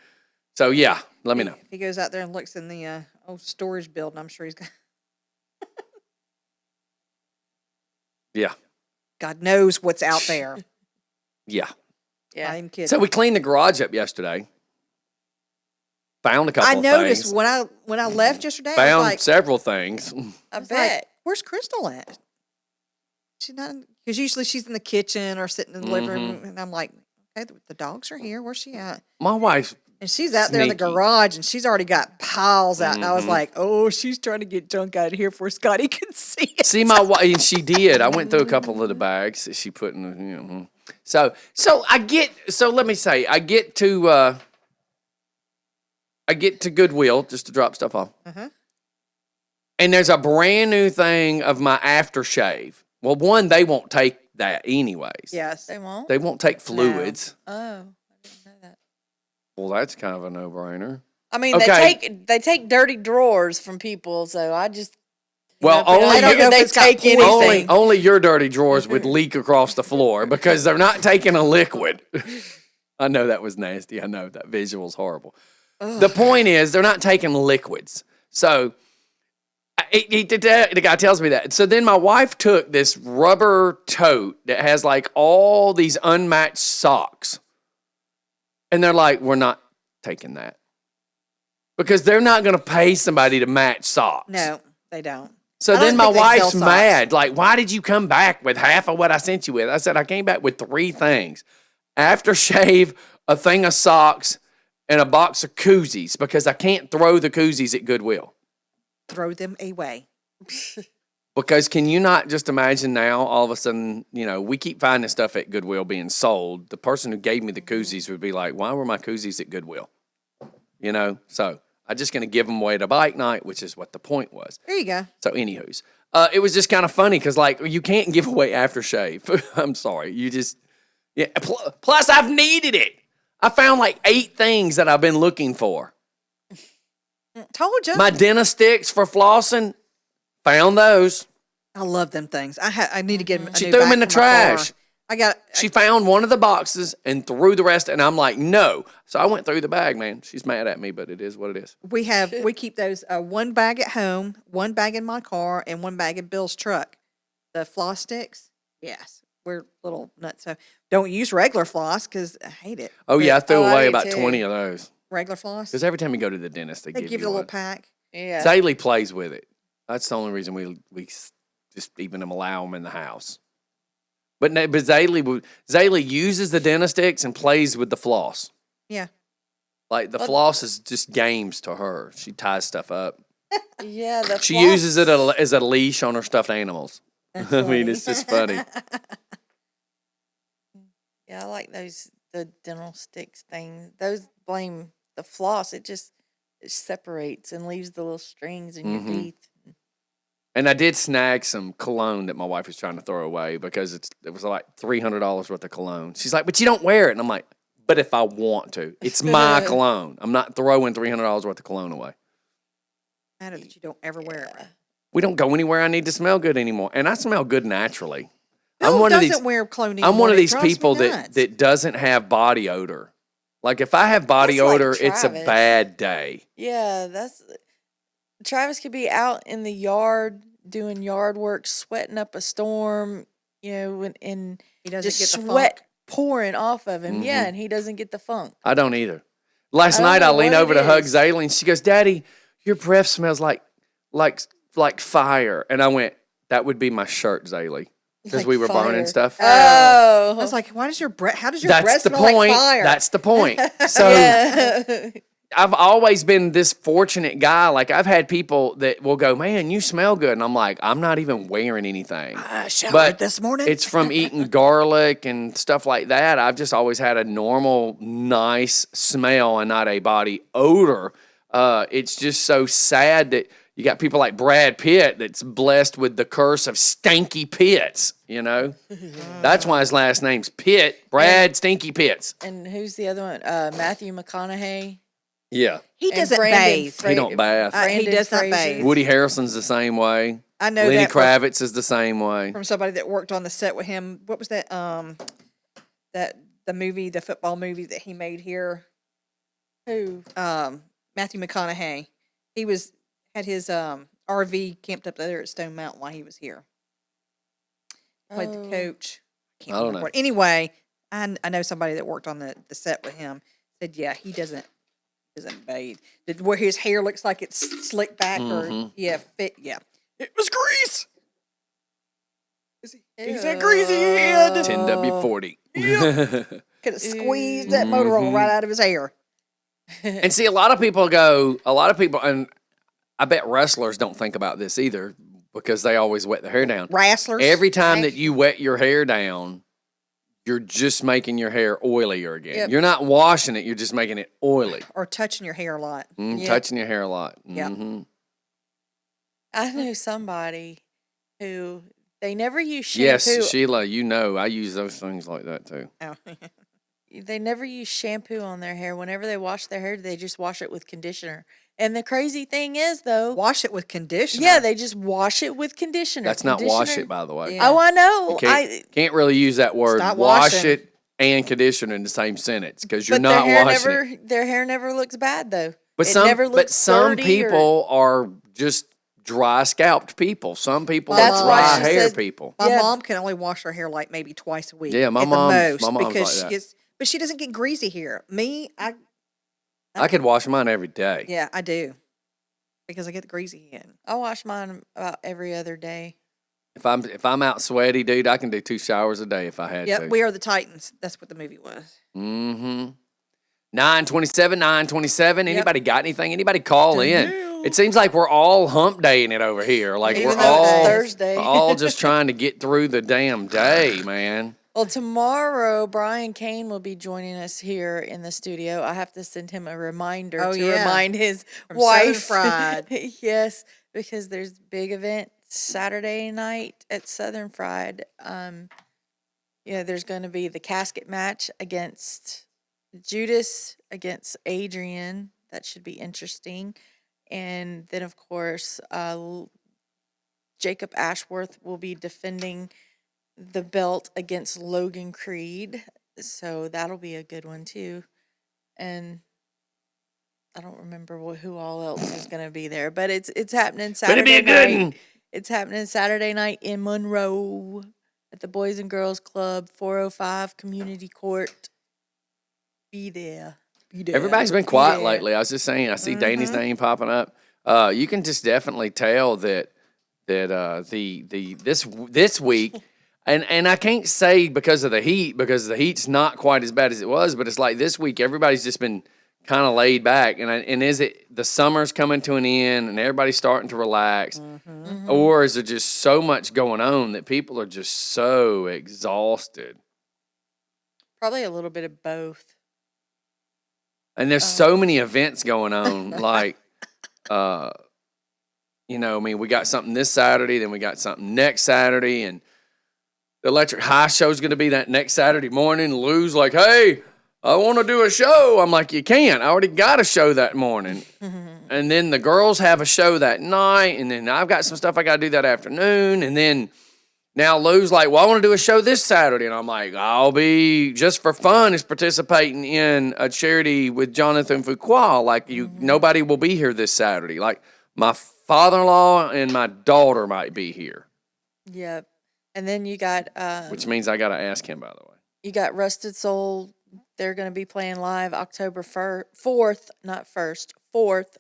So, yeah, let me know. If he goes out there and looks in the old storage building, I'm sure he's got. Yeah. God knows what's out there. Yeah. Yeah. I'm kidding. So we cleaned the garage up yesterday. Found a couple I of noticed things. when I left yesterday, I Found was like, several things. I was bet. like, where's Crystal at? She's not, because usually she's in the kitchen or sitting in the living room. And I'm like, okay, the dogs are here. Where's she at? My wife. And she's out there in the Sneaky. garage and she's already got piles out. And I was like, oh, she's trying to get junk out of here before Scotty can see it. See, my wife, and she did. I went through a couple of the bags that she put in. So let me say, I get to Goodwill just to drop stuff off. Uh-huh. And there's a brand new thing of my aftershave. Well, one, they won't take that anyways. Yes. They won't? They won't take fluids. Oh, I didn't know that. Well, that's kind of a no-brainer. I mean, Okay. they take dirty drawers from people, so I just. Well, I only don't know if they take anything. only your dirty drawers would leak across the floor because they're not taking a liquid. I know that was nasty. I know that visual's horrible. The point is, they're not taking liquids. So the guy tells me that. So then my wife took this rubber tote that has like all these unmatched socks. And they're like, we're not taking that. Because they're not going to pay somebody to match socks. No, they don't. So I don't then my think they sell wife's socks. mad. Like, why did you come back with half of what I sent you with? I said, I came back with 3 things. Aftershave, a thing of socks, and a box of koozies because I can't throw the koozies at Goodwill. Throw them away. Because can you not just imagine now, all of a sudden, we keep finding stuff at Goodwill being sold. The person who gave me the koozies would be like, why were my koozies at Goodwill? So I'm just going to give them away to bike night, which is what the point was. There you go. So anywho's, it was just kind of funny because you can't give away aftershave. I'm sorry. You just, yeah. Plus I've needed it. I found like 8 things that I've been looking for. Told you. My dentist sticks for flossing, found those. I love them things. I need to get them. She threw them in the trash. She found one of the boxes and threw the rest, and I'm like, no. So I went through the bag, man. She's mad at me, but it is what it is. We keep those 1 bag at home, 1 bag in my car, and 1 bag in Bill's truck. The floss sticks, yes, we're little nuts. So don't use regular floss because I hate it. Oh, yeah, I threw I away do about too. 20 of those. Regular floss. Because every time you go to the dentist, they They give give you you a little one. pack. Yeah. Zaylee plays with it. That's the only reason we just even allow them in the house. But Zaylee uses the dentist sticks and plays with the floss. Yeah. Like the floss is just games to her. She ties stuff up. Yeah, the She floss- uses it as a leash on her stuffed animals. I mean, it's just funny. Yeah, I like the dental sticks thing. Those blame the floss. It separates and leaves the little strings in your teeth. And I did snag some cologne that my wife was trying to throw away because it was like $300 worth of cologne. She's like, but you don't wear it. And I'm like, but if I want to, it's my cologne. I'm not throwing $300 worth of cologne away. Matter that you don't ever wear it. We don't go anywhere I need to smell good anymore. And I smell good naturally. Bill doesn't wear cologne I'm one anymore. of It these drives me people nuts. that doesn't have body odor. Like if I have body That's like odor, it's a Travis. bad day. Yeah, Travis could be out in the yard doing yard work, sweating up a storm, and He doesn't just get the sweat funk. pouring off of him. Yeah, and he doesn't get the funk. I don't either. Last I don't night I know leaned what over it to hug is. Zaylee and she goes, Daddy, your breath smells like fire. And I went, that would be my shirt, Zaylee. Because Like we were fire. burning stuff. Oh, I was like, how does your breath That's the smell point. like fire? That's the point. So yeah. I've always been this fortunate guy. Like, I've had people that will go, man, you smell good. And I'm like, I'm not even wearing anything. I showered But this morning. it's from eating garlic and stuff like that. I've just always had a normal, nice smell and not a body odor. It's just so sad that you got people like Brad Pitt that's blessed with the curse of Stanky Pitts, you know? That's why his last name's Pitt. Brad Stinky Pitts. And who's the other one? Matthew McConaughey. Yeah. He And doesn't Brandon bathe. He don't bath. He Brandon does not Fraser. bathe. Woody Harrelson's the same way. I know Lenny that from- Kravitz is the same way. from somebody that worked on the set with him. What was that? The football movie that he made here. Who? Matthew McConaughey. He had his RV camped up there at Stone Mountain while he was here. Played the coach. I don't know. Anyway, I know somebody that worked on the set with him. Said, yeah, he doesn't bathe. Where his hair looks like it's slicked back or fit. Yeah, it was grease. He's a greasy head. 10W40. Could have squeezed that motor oil right out of his hair. And see, a lot of people, and I bet wrestlers don't think about this either because they always wet their hair down. Wrestlers. Every time that you wet your hair down, you're just making your hair oilier again. Yep. You're not washing it, you're just making it oily. Or touching your hair a lot. Touching your hair a lot. Yep. Mhm. I know somebody who they never use shampoo. Yes, Sheila, you know, I use those things like that too. Oh. They never use shampoo on their hair. Whenever they wash their hair, they just wash it with conditioner. And the crazy thing is, though, wash it with conditioner. Yeah, they just wash it with conditioner. That's not wash it, by the way. Oh, I know. You can't really use that word, not wash washing. it and conditioner in the same sentence because you're But not washing it. their hair never looks bad though. But It never looks some dirty people are just dry scalped people. Some people That's are why dry she hair said- people. My mom can only wash her hair like maybe twice a week. Yeah, my at mom's- the most my mom's because like she that. gets, but she doesn't get greasy hair. Me, I could wash mine every day. yeah, I do because I get the greasy head. I wash mine about every other day. If I'm out sweaty, dude, I can do 2 showers a day if I had to. Yep, We Are the Titans. That's what the movie was. Mm-hmm. 927. Anybody got anything? Anybody call in? It seems like we're all hump daying it over here. Like Even we're though it's all Thursday. we're all just trying to get through the damn day, man. Well, tomorrow Brian Kane will be joining us here in the studio. I have to send him a reminder Oh, to yeah. remind his From wife. Southern Fried. Yes, because there's a big event Saturday night at Southern Fried. There's going to be the casket match against Judas against Adrian. That should be interesting. And then, of course, Jacob Ashworth will be defending the belt against Logan Creed. So that'll be a good one, too. And I don't remember who all else is going to be there, but it's happening Saturday Better be a good night. one. It's happening Saturday night in Monroe at the Boys and Girls Club, 405 Community Court. Be there. Everybody's been quiet lately. I was just saying, I see Danny's Mm-hmm. name popping up. You can just definitely tell that this week, and I can't say because of the heat, because the heat's not quite as bad as it was, but it's like this week everybody's just been kind of laid back, and is it the summer's coming to an end and everybody's starting to relax, or is there just so much going on that people are just so exhausted? Probably a little bit of both. And there's so many events going on, like, we got something this Saturday, then we got something next Saturday, and the Electric High Show is going to be that next Saturday morning. Lou's like, hey, I want to do a show. I'm like, you can't. I already got a show that morning. And then the girls have a show that night, and then I've got some stuff I got to do that afternoon, and then now Lou's like, well, I want to do a show this Saturday. And I'm like, I'll be, just for fun, is participating in a charity with Jonathan Fuqua. Like, nobody will be here this Saturday. Like, my father-in-law and my daughter might be here. Yep. And then you got Which means I got to ask him, by the way. you got Rusted Soul. They're going to be playing live October 4th, not 1st, 4th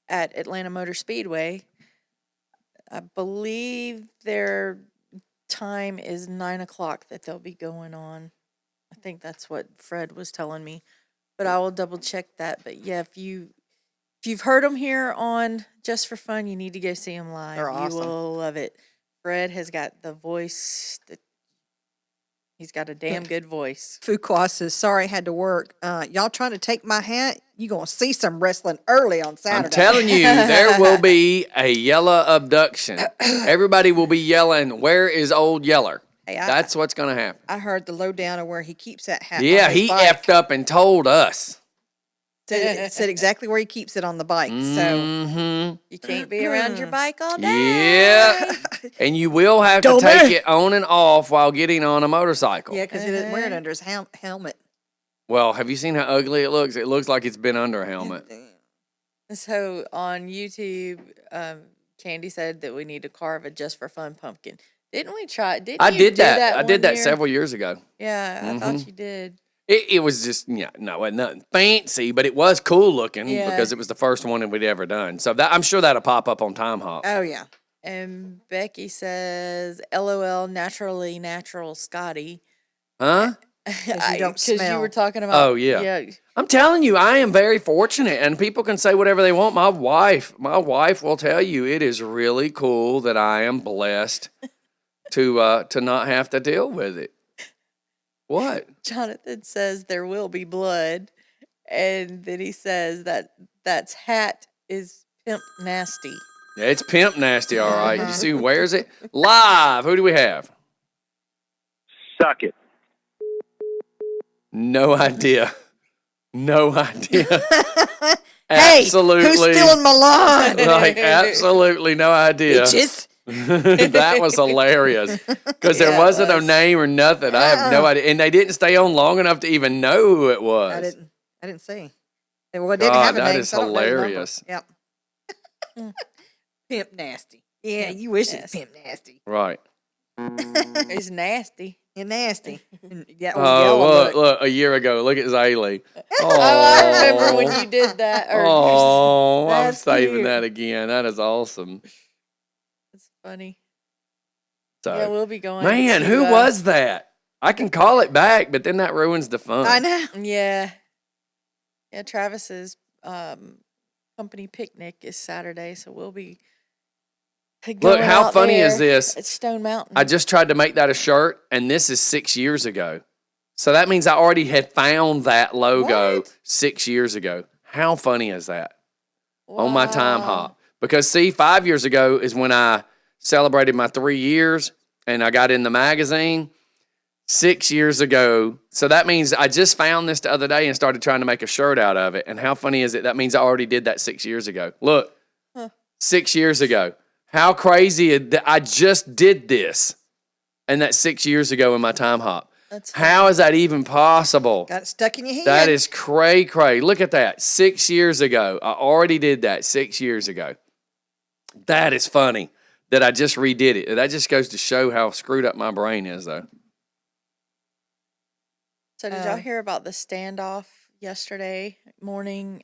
at Atlanta Motor Speedway. I believe their time is 9:00 that they'll be going on. I think that's what Fred was telling me, but I will double check that. But yeah, if you If you've heard them here on Just for Fun, you need to go see them live. They're awesome. You will love it. Fred has got the voice that he's got a damn good voice. Fuqua says, sorry, had to work. Y'all trying to take my hat? You going to see some wrestling early on Saturday. I'm telling you, there will be a Yella abduction. Everybody will be yelling, where is old Yeller? Hey, That's what's going to happen. I heard the lowdown of where he keeps that hat. Yeah, on his he bike. effed up and told us. Said exactly where he keeps it on the bike. So You can't be around your bike all day. Yeah. And you will have to take it on and off while getting on a motorcycle. yeah, because he didn't wear it under his helmet. Well, have you seen how ugly it looks? It looks like it's been under a helmet. So on YouTube, Candy said that we need to carve a Just for Fun pumpkin. Didn't we try? Didn't I you did do that. I did one that year? several years ago. Yeah, I thought you did. It was just, no, it wasn't nothing fancy, but it was cool looking Yeah. because it was the first one that we'd ever done. So I'm sure that'll pop up on Time Hop. Oh, yeah. And Becky says, "LOL, naturally natural, Scotty." Huh? you don't Because you smell. were talking about. Oh, yeah. I'm telling you, I am very fortunate, and people can say whatever they want. My wife will tell you it is really cool that I am blessed to not have to deal with it. What? Jonathan says there will be blood, and then he says that's hat is pimp nasty. Yeah, it's pimp nasty, all right. You see who wears it? Live. Who do we have? Suck it. No idea. No idea. Hey, Absolutely. who's stealing my line? Like, absolutely no idea. Bitches. That was hilarious because there Yeah, it wasn't a was. name or nothing. I have no idea, and they didn't stay on long enough to even know who it was. I didn't see. Well, it didn't God, have a that name, is so I don't know the number. hilarious. Yep. Pimp nasty. Yeah, you wish it's Nasty. pimp nasty. Right. It's nasty. You're nasty. And that Oh, yellow look! A year ago, look at Zaylee. Oh, I remember when you did that. Or Oh, I'm That's saving cute. that again. That is awesome. It's funny. So, Yeah, we'll be going. man, to, who was that? I can call it back, but then that ruins the fun. I know. Yeah. Yeah, Travis's company picnic is Saturday, so we'll be Look, going how out funny there is this? at Stone Mountain. I just tried to make that a shirt, and this is 6 years ago. So that means I already had found that logo 6 years ago. How funny is that? On my Time Hop. Because, see, 5 years ago is when I celebrated my 3 years, and I got in the magazine. 6 years ago. So that means I just found this the other day and started trying to make a shirt out of it. And how funny is it? That means I already did that 6 years ago. Look, 6 years ago. How crazy is that I just did this. And that's 6 years ago in my Time Hop. How is that even possible? Got it stuck in your head. That is cray. Look at that. 6 years ago. I already did that 6 years ago. That is funny that I just redid it. That just goes to show how screwed up my brain is, though. So did y'all hear about the standoff yesterday morning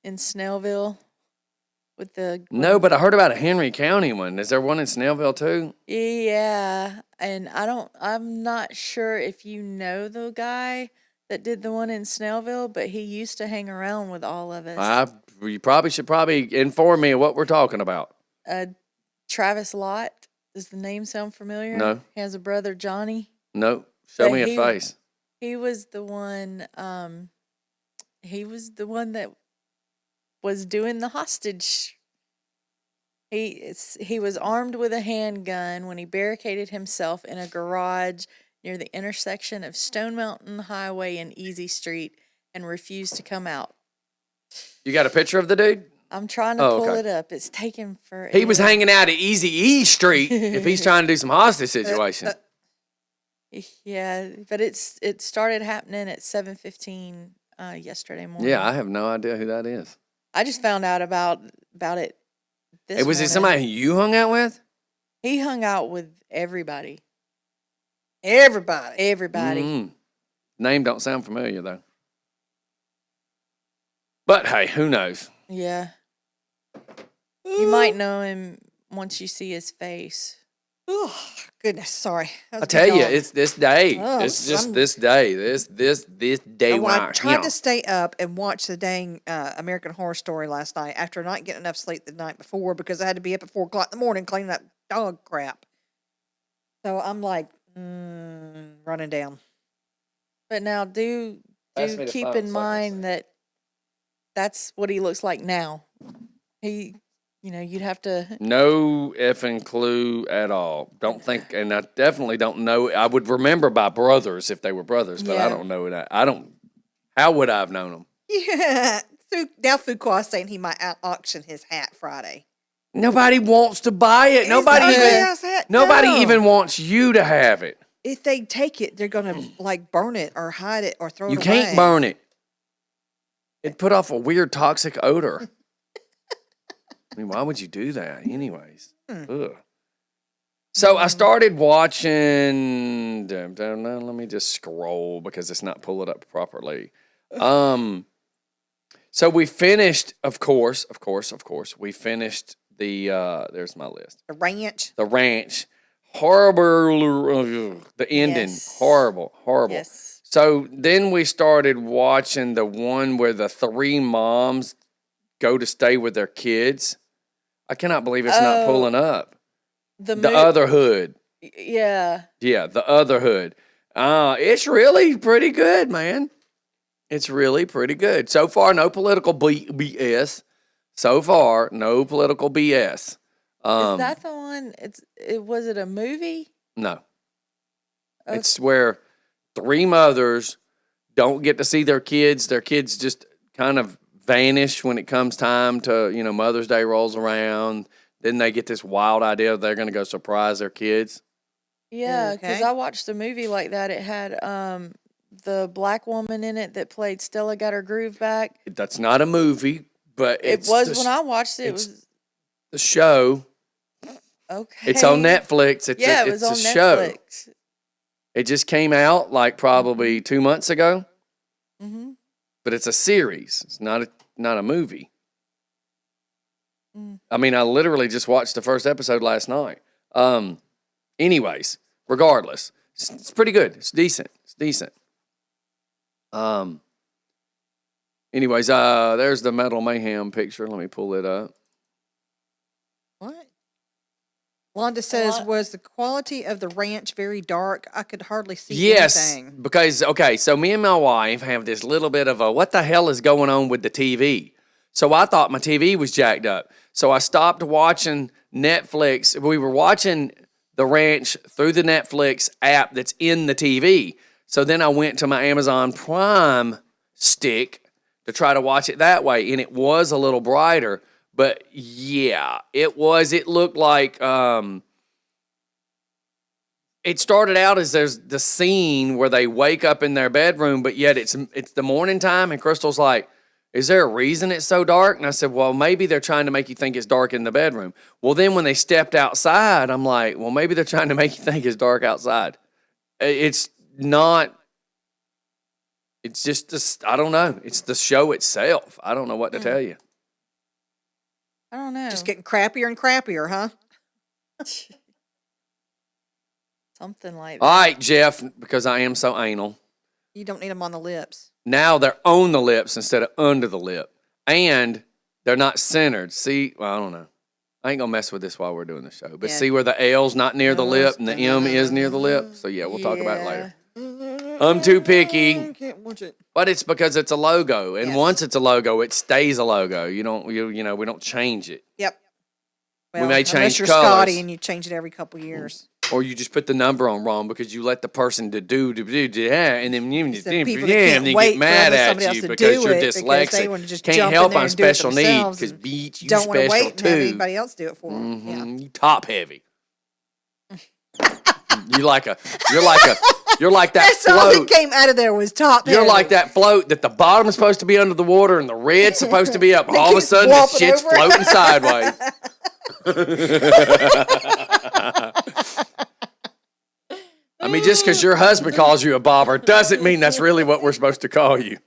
in Snellville with the No, but I heard about a Henry County one. Is there one in Snellville too? Yeah, and I'm not sure if you know the guy that did the one in Snellville, but he used to hang around with all of us. You probably should inform me of what we're talking about. Travis Lott, does the name sound familiar? No. He has a brother, Johnny. No, show But me a face. He was the one that was doing the hostage. He was armed with a handgun when he barricaded himself in a garage near the intersection of Stone Mountain Highway and Easy Street and refused to come out. You got a picture of the dude? I'm trying to pull it up. It's taken for. He was hanging out at Easy E Street if he's trying to do some hostage situation. Yeah, but it started happening at 7:15 yesterday morning. Yeah, I have no idea who that is. I just found out about it. Hey, was it morning. somebody you hung out with? He hung out with everybody. Everybody. Name don't sound familiar though. But hey, who knows? Yeah. You might know him once you see his face. Oh, goodness. Sorry. That was I a tell big you, yawn. it's this day. Oh, It's just I'm- this day. This day. Well, I right tried here. to stay up and watch the dang American Horror Story last night after not getting enough sleep the night before because I had to be up at 4 o'clock in the morning cleaning up dog crap. So I'm like, running down. But now do Pass me the keep phone in so I can mind that that's what he looks like now. You'd have to. No effing clue at all. Don't think, and I definitely don't know. I would remember my brothers if they were brothers, but I Yeah. don't know that. I don't. How would I have known them? Yeah. Now Fuqua is saying he might out auction his hat Friday. Nobody wants to buy it. It's Nobody the even. ugly ass hat. Nobody No. even wants you to have it. If they take it, they're gonna like burn it or hide it or throw You it can't away. burn it. It put off a weird toxic odor. I mean, why would you do that, anyways? Ugh. So I started watching. Let me just scroll because it's not pulling up properly. So we finished, of course. We finished the. There's my list. The ranch. The ranch. Horrible. The ending. Yes. Horrible. Yes. So then we started watching the one where the 3 moms go to stay with their kids. I cannot believe it's not pulling up. The Other Hood. Yeah. Yeah, The Other Hood. It's really pretty good, man. It's really pretty good. So far, no political BS. So far, no political BS. Is that the one? Was it a movie? No. Okay. It's where 3 mothers don't get to see their kids. Their kids just kind of vanish when it comes time to, Mother's Day rolls around. Then they get this wild idea they're going to go surprise their kids. Yeah, because Okay. I watched a movie like that. It had the black woman in it that played Stella Got Her Groove Back. That's not a movie, but It it's was the, when I watched it. It it's was the show. okay. It's on Netflix. It's Yeah, a, it was it's on a show. Netflix. It just came out like probably 2 months ago, Mm-hmm. but it's a series. It's not a movie. Mm. I mean, I literally just watched the first episode last night. Anyways, regardless, it's pretty good. It's decent. Anyways, there's the Metal Mayhem picture. Let me pull it up. What? Wanda says, was the quality of the ranch very dark? I could hardly see Yes, anything. because, okay, so me and my wife have this little bit of a, what the hell is going on with the TV? So I thought my TV was jacked up. So I stopped watching Netflix. We were watching The Ranch through the Netflix app that's in the TV. So then I went to my Amazon Prime stick to try to watch it that way, and it was a little brighter. But yeah, it was. It looked like it started out as there's the scene where they wake up in their bedroom, but yet it's the morning time, and Crystal's like, "Is there a reason it's so dark?" And I said, "Well, maybe they're trying to make you think it's dark in the bedroom." Well, then when they stepped outside, I'm like, "Well, maybe they're trying to make you think it's dark outside." It's not. It's just this. I don't know. It's the show itself. I don't know what to tell you. I don't know. Just getting crappier and crappier, huh? Something like All that. right, Jeff, because I am so anal. You don't need them on the lips. Now they're on the lips instead of under the lip. And they're not centered. See, well, I don't know. I ain't going to mess with this while we're doing the show. But Yeah. see where the L's not near the lip and the M is near the lip? So, yeah, we'll talk about it later. I'm too picky. I can't watch it. But it's because it's a logo. And Yes. once it's a logo, it stays a logo. We don't change it. Yep. We Well, may unless change you're colors. Scotty and you change it every couple years. Or you just put the number on wrong because you let the person and then you It's the people that and can't then wait get for mad at somebody else you to because do you're it because they dyslexic. wanna just Can't jump in help there on and do it special needs themselves because and beat you don't want to special wait and have too. anybody else do it for them. Yeah. You top heavy. you're like that That's all float. that came out of there was top. You're heavy. like that float that the bottom is supposed to be under the water and the red's supposed to be up. All of a keeps sudden, the whopping shit's over. floating sideways. I mean, just because your husband calls you a bobber doesn't mean that's really what we're supposed to call you.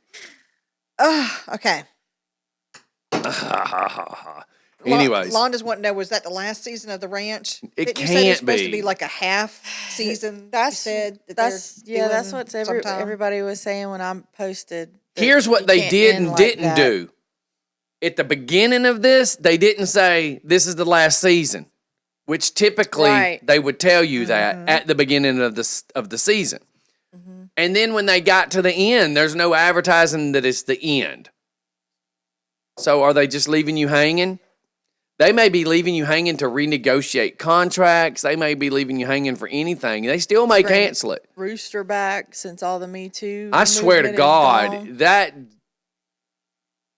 Okay. Anyways, Londa's wanting to know, was that the last season of The Ranch? It Didn't you say there's can't supposed to be. be like a half season? That's you said that that's they're that's doing what sometime? everybody was saying when I posted. that here's you what they can't did end and like didn't that. do. At the beginning of this, they didn't say this is the last season, which typically Right. they would tell you that at the beginning of the season. And then when they got to the end, there's no advertising that it's the end. So are they just leaving you hanging? They may be leaving you hanging to renegotiate contracts. They may be leaving you hanging for anything. They still may Bring cancel it. Rooster back since all the Me Too. I swear to movement is God,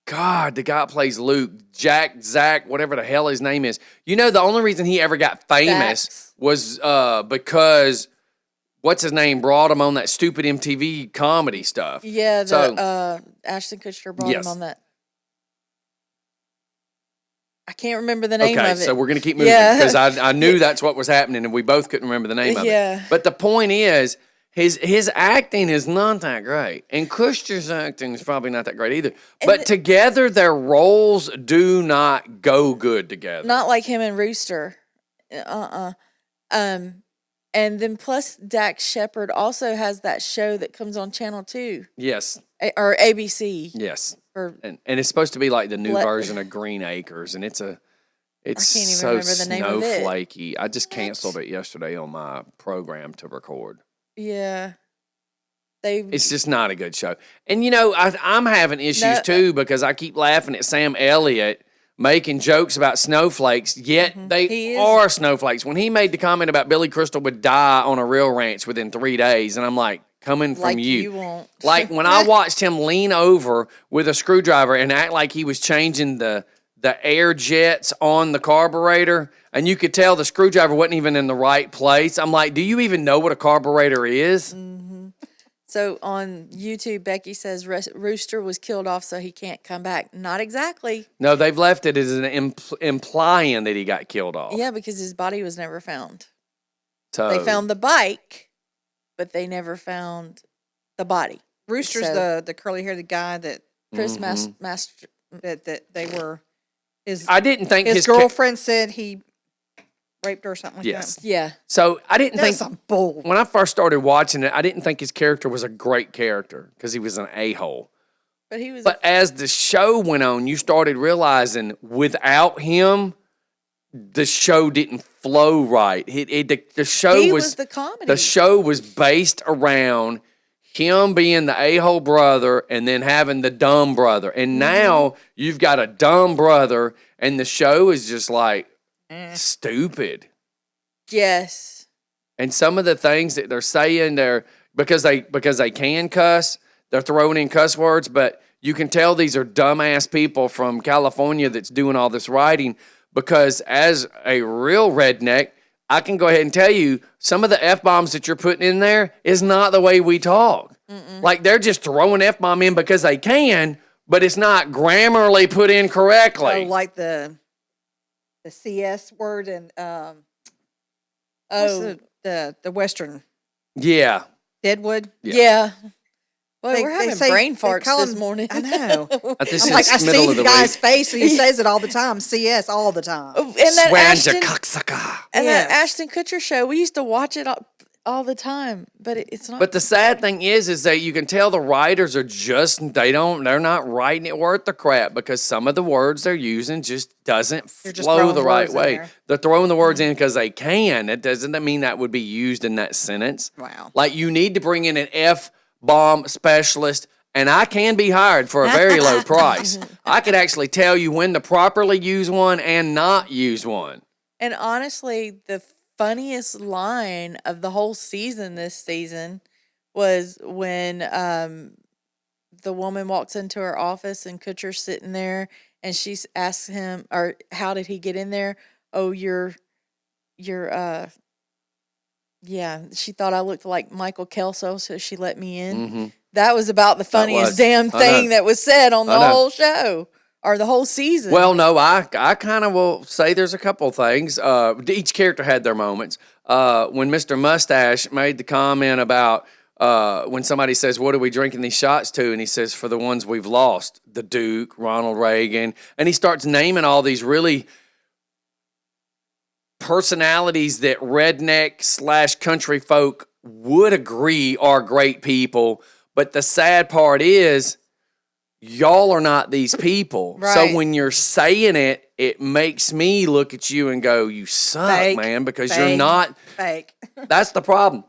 gone. the guy plays Luke, Zach, whatever the hell his name is. You know, the only reason he ever got famous Zax. was because what's his name brought him on that stupid MTV comedy stuff. Yeah, So- Ashton Kutcher brought Yes. him on that. I can't remember the name Okay, of it. so we're going to keep moving Yeah. because I knew that's what was happening and we both couldn't remember the name of Yeah. it. But the point is, his acting is not that great. And Kushner's acting is probably not that great either. But together, their roles do not go good together. Not like him and Rooster. And then plus Dax Shepard also has that show that comes on Channel 2 Yes, or ABC. yes. Or And it's supposed to be like the new What- version of Green Acres. And it's can't even so remember the name of it. snowflakey. I just canceled it yesterday on my program to record. yeah. They It's just not a good show. And, you know, I'm having issues too because I keep laughing at Sam Elliott making jokes about snowflakes, yet they are snowflakes. When he made the comment about Billy Crystal would die on a real ranch within 3 days, and I'm like, coming from like you. won't. Like when I watched him lean over with a screwdriver and act like he was changing the air jets on the carburetor, and you could tell the screwdriver wasn't even in the right place. I'm like, do you even know what a carburetor is? So on YouTube, Becky says Rooster was killed off so he can't come back. Not exactly. No, they've left it as an implying that he got killed off. Yeah, because his body was never found. So They found the bike, but they never found the body. Rooster's So- the curly haired guy that Chris Master. that they were. His I didn't think his his ca- girlfriend said he raped her or something like Yes. that. Yeah. So I didn't That's think some bull. when I first started watching it, I didn't think his character was a great character because he was an a-hole. But he was. But as the show went on, you started realizing without him, the show didn't flow right. The show he was was the comedy. the show was based around him being the a-hole brother and then having the dumb brother. And now you've got a dumb brother, and the show is just like stupid. Yes. And some of the things that they're saying, they're because they can cuss, they're throwing in cuss words, but you can tell these are dumbass people from California that's doing all this writing. Because as a real redneck, I can go ahead and tell you some of the F-bombs that you're putting in there is not the way we talk. Like they're just throwing F-bomb in because they can, but it's not grammarly put in correctly. Oh, like the CS word and Oh. the Western Yeah. Deadwood. Yeah. Well, They- we're they having say- brain they farts call this him- morning. I know. This I'm is like, I middle see of the the guy's week. face, and he says it all the time. CS all the time. And that Swanja Ashton, cocksucker. and that Yes. Ashton Kutcher show, we used to watch it all the time, but it's not. But the sad thing is that you can tell the writers are just they're not writing it worth the crap because some of the words they're using just doesn't They're just flow throwing the right words in way. there. They're throwing the words in because they can. It doesn't mean that would be used in that sentence. Wow. Like you need to bring in an F-bomb specialist, and I can be hired for a very low price. I could actually tell you when to properly use one and not use one. And honestly, the funniest line of the whole season this season was when the woman walks into her office and Kutcher's sitting there and she asks him, or how did he get in there? Oh, you're yeah, she thought I looked like Michael Kelso, so she let me in. Mm-hmm. That was about the funniest was. damn I know. thing that was said on the I know. whole show or the whole season. Well, no, I kind of will say there's a couple things. Each character had their moments. When Mr. Mustache made the comment about when somebody says, "What are we drinking these shots to?" and he says, "For the ones we've lost, the Duke, Ronald Reagan," and he starts naming all these really personalities that redneck / country folk would agree are great people. But the sad part is, y'all are not these people. Right. So when you're saying it, it makes me look at you and go, "You suck, Fake. man," because Fake. you're not. Fake. That's the problem.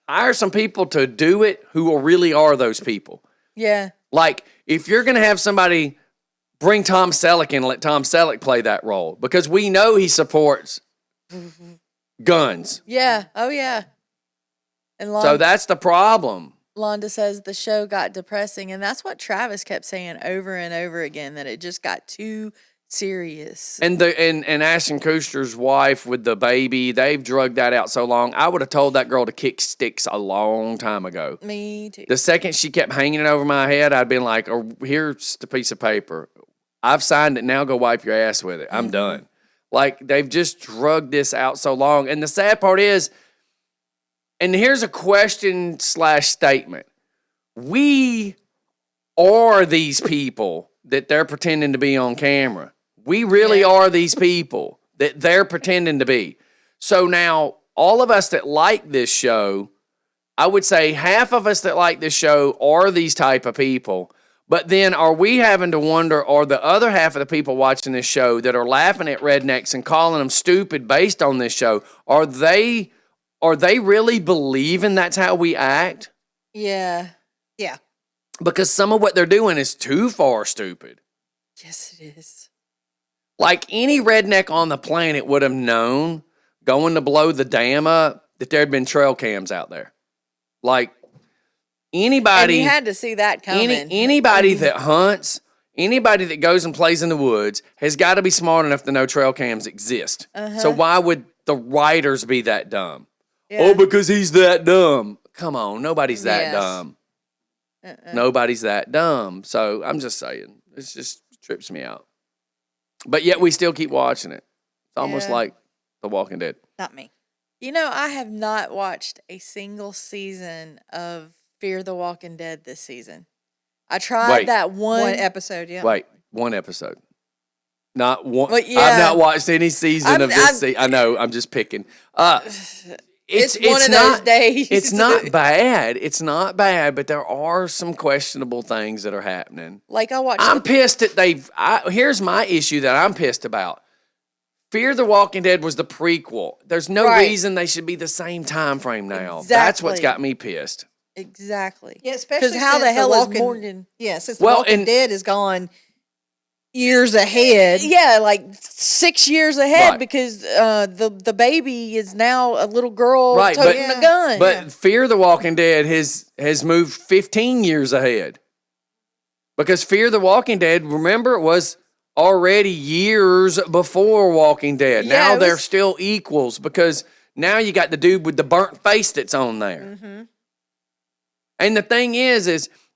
Hire some people to do it who really are those people. Yeah. Like, if you're going to have somebody, bring Tom Selleck in and let Tom Selleck play that role, because we know he supports guns. Yeah. Oh, yeah. And So that's the problem. Londa says the show got depressing, and that's what Travis kept saying over and over again, that it just got too serious. And Ashton Kutcher's wife with the baby, they've drugged that out so long. I would have told that girl to kick sticks a long time ago. Me too. The second she kept hanging it over my head, I'd been like, "Oh, here's the piece of paper. I've signed it. Now go wipe your ass with it. I'm done." Like, they've just drugged this out so long. And the sad part is, and here's a question / statement. We are these people that they're pretending to be on camera. We really are these people that they're pretending to be. So now, all of us that like this show, I would say half of us that like this show are these type of people. But then are we having to wonder, are the other half of the people watching this show that are laughing at rednecks and calling them stupid based on this show, are they really believing that's how we act? Yeah. Yeah. Because some of what they're doing is too far stupid. Yes, it is. Like, any redneck on the planet would have known, going to blow the dam up, that there had been trail cams out there. Like, anybody... And you had to see that coming. Anybody that hunts, anybody that goes and plays in the woods has got to be smart enough to know trail cams exist. So why would the writers be that dumb? Yeah. Oh, because he's that dumb. Come on, nobody's that Yes. dumb. Nobody's that dumb. So I'm just saying, it just trips me out. But yet we still keep watching it. It's almost Yeah. like The Walking Dead. Not me. You know, I have not watched a single season of Fear the Walking Dead this season. I tried Wait. that one episode, yeah. Wait, one episode. Not one. But yeah. I've not watched any season of this season. I know, I'm just picking. It's one of those days. It's not bad. It's not bad, but there are some questionable things that are happening. Like, I watched. I'm pissed that here's my issue that I'm pissed about. Fear the Walking Dead was the prequel. There's no Right. reason they should be the same time frame now. That's what's Exactly. got me pissed. Exactly. Yeah, especially how the since hell is Walking- Morgan? Yeah, since Well, The Walking and- Dead is gone years ahead. Yeah, like 6 years ahead Right. because the baby is now a little girl Right, but- toting a gun. But Fear the Walking Dead has moved 15 years ahead. Because Fear the Walking Dead, remember, it was already years before Walking Dead. Yeah, Now it they're was- still equals because now you got the dude with the burnt face that's on there. Mm-hmm. And the thing is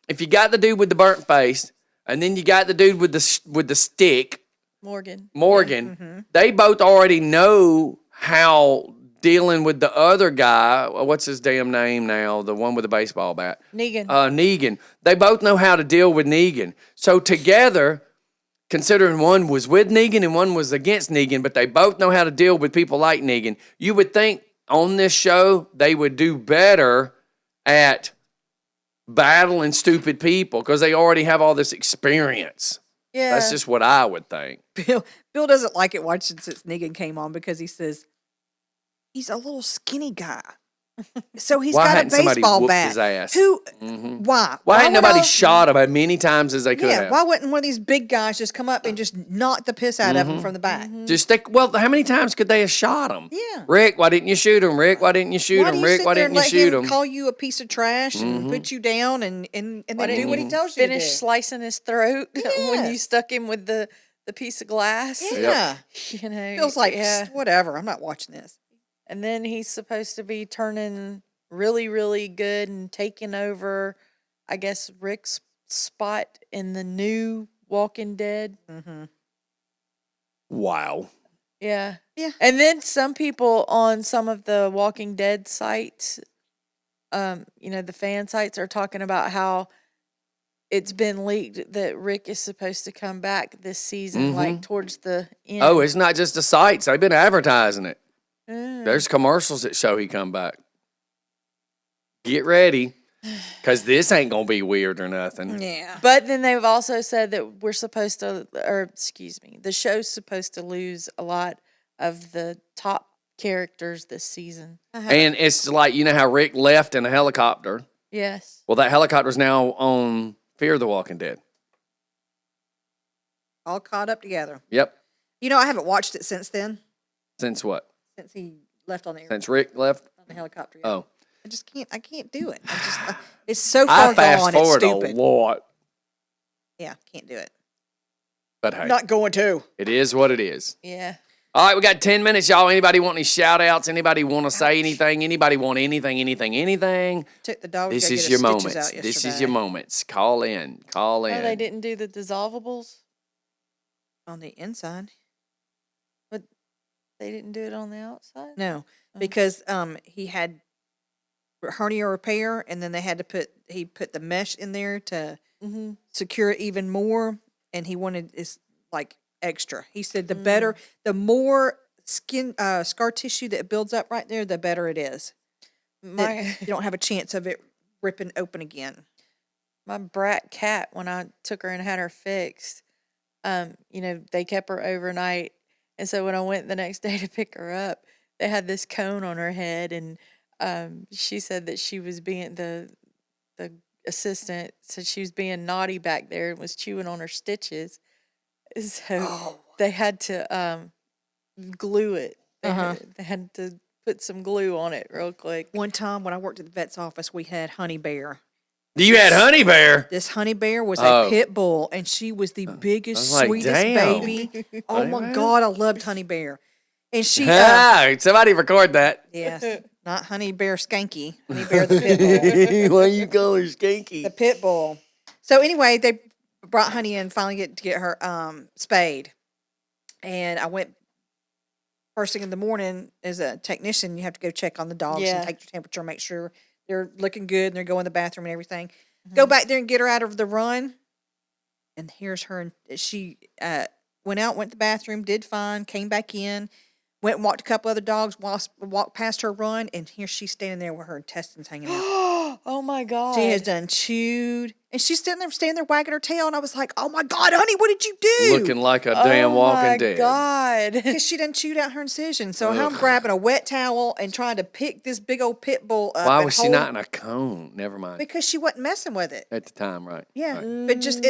if you got the dude with the burnt face and then you got the dude with the stick, Morgan. they both already know how dealing with the other guy, what's his damn name now, the one with the baseball bat? Negan. Negan. They both know how to deal with Negan. So together, considering one was with Negan and one was against Negan, but they both know how to deal with people like Negan, you would think on this show they would do better at battling stupid people because they already have all this experience. Yeah. That's just what I would think. Bill doesn't like it watching since Negan came on because he says he's a little skinny guy. So he's Why got a hadn't somebody baseball whooped bat. his ass? Who? Mhm. Why? Why ain't would nobody I- shot him as many times as they could Yeah. have? Why wouldn't one of these big guys just come up and just knock the piss out of him from the back? Just stick. Well, how many times could they have shot him? Yeah. Rick, why didn't you shoot him? Rick, why didn't you shoot Why do him? you Rick, sit why there and didn't you let shoot him him? call you a piece of trash and put you down and then do what he tells you to Finish do? slicing his throat when you Yes. stuck him with the piece of glass. Yeah. You know, Feels like yeah. "Psst, whatever. I'm not watching this. And then he's supposed to be turning really, really good and taking over, I guess, Rick's spot in the new Walking Dead. Mm-hmm. Wow. Yeah. Yeah. And then some people on some of the Walking Dead sites the fan sites are talking about how it's been leaked that Rick is supposed to come back this season, like towards the end. Oh, it's not just the sites. They've been advertising it. Mm. There's commercials that show he come back. Get ready, because this ain't going to be weird or nothing. Yeah. But then they've also said that the show's supposed to lose a lot of the top characters this season. And it's like, you know how Rick left in a helicopter? Yes. Well, that helicopter's now on Fear the Walking Dead. All caught up together. Yep. You know, I haven't watched it since then. Since what? Since he left on the air. Since Rick left? On the helicopter. Yeah. Oh. I can't do it. It's so far I fast gone. forward It's stupid. a lot. Yeah, can't do it. But hey, Not going to. it is what it is. Yeah. All right, we got 10 minutes, y'all. Anybody want any shout outs? Anybody want to say anything? Anybody want anything? Took the dog. This to go is get your his stitches moments. out This is yesterday. your moments. Call in. Call in. Oh, they didn't do the dissolvables? On the inside. But they didn't do it on the outside? No, because he had hernia repair, and then he put the mesh in there to secure it even more, and he wanted it's like extra. He said the more skin scar tissue that builds up right there, the better it is. That you don't have a chance of it ripping open again. My brat cat, when I took her and had her fixed, they kept her overnight. And so when I went the next day to pick her up, they had this cone on her head, and she said that she was being the assistant said she was being naughty back there and was chewing on her stitches. So they had to glue it. They had to put some glue on it real quick. One time when I worked at the vet's office, we had Honey Bear. You had Honey Bear? This Honey Bear was a pit bull, and she was the biggest, like, sweetest damn. baby. Oh my God, I loved Honey Bear. And she, somebody record that. yes, not Honey Bear Skanky, Honey Bear the pit bull. Why you call her Skanky? The pit bull. So anyway, they brought Honey in finally to get her spayed, and I went first thing in the morning as a technician. You have to go check on the dogs and take their temperature, make sure they're looking good, and they're going to the bathroom and everything. Go back there and get her out of the run. And here's her. And she went out, went to the bathroom, did fine, came back in, went and walked a couple other dogs, walked past her run, and here she's standing there with her intestines hanging out. Oh my God. She has done chewed. And she's standing there wagging her tail. And I was like, oh my God, honey, what did you do? Looking like a damn Walking Dead. Oh my God. Because she done chewed out her incision. So I'm grabbing a wet towel and trying to pick this big old pit bull up. Why and was she hold- not in a cone? Never mind. Because she wasn't messing with it. At the time, right? Yeah. Right. But just,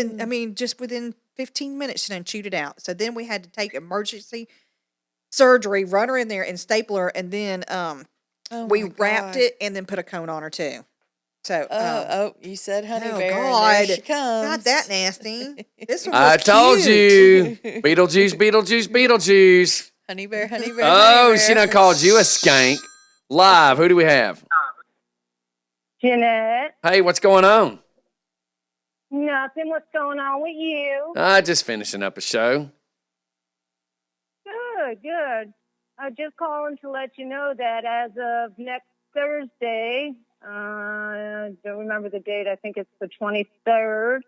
just within 15 minutes, she done chewed it out. So then we had to take emergency surgery, run her in there and staple her. And then we wrapped it and then put a cone on her too. So, you said Honey oh Bear. God, And there she comes. not that nasty. This one was I told cute. you. Beetlejuice. Honey Bear, Honey Bear. Oh, Honey she Bear. done called you a skank. Live, who do we have? Jeanette, Hey, what's going on? nothing. What's going on with you? Just finishing up a show. Good. I'm just calling to let you know that as of next Thursday, I don't remember the date, I think it's the 23rd,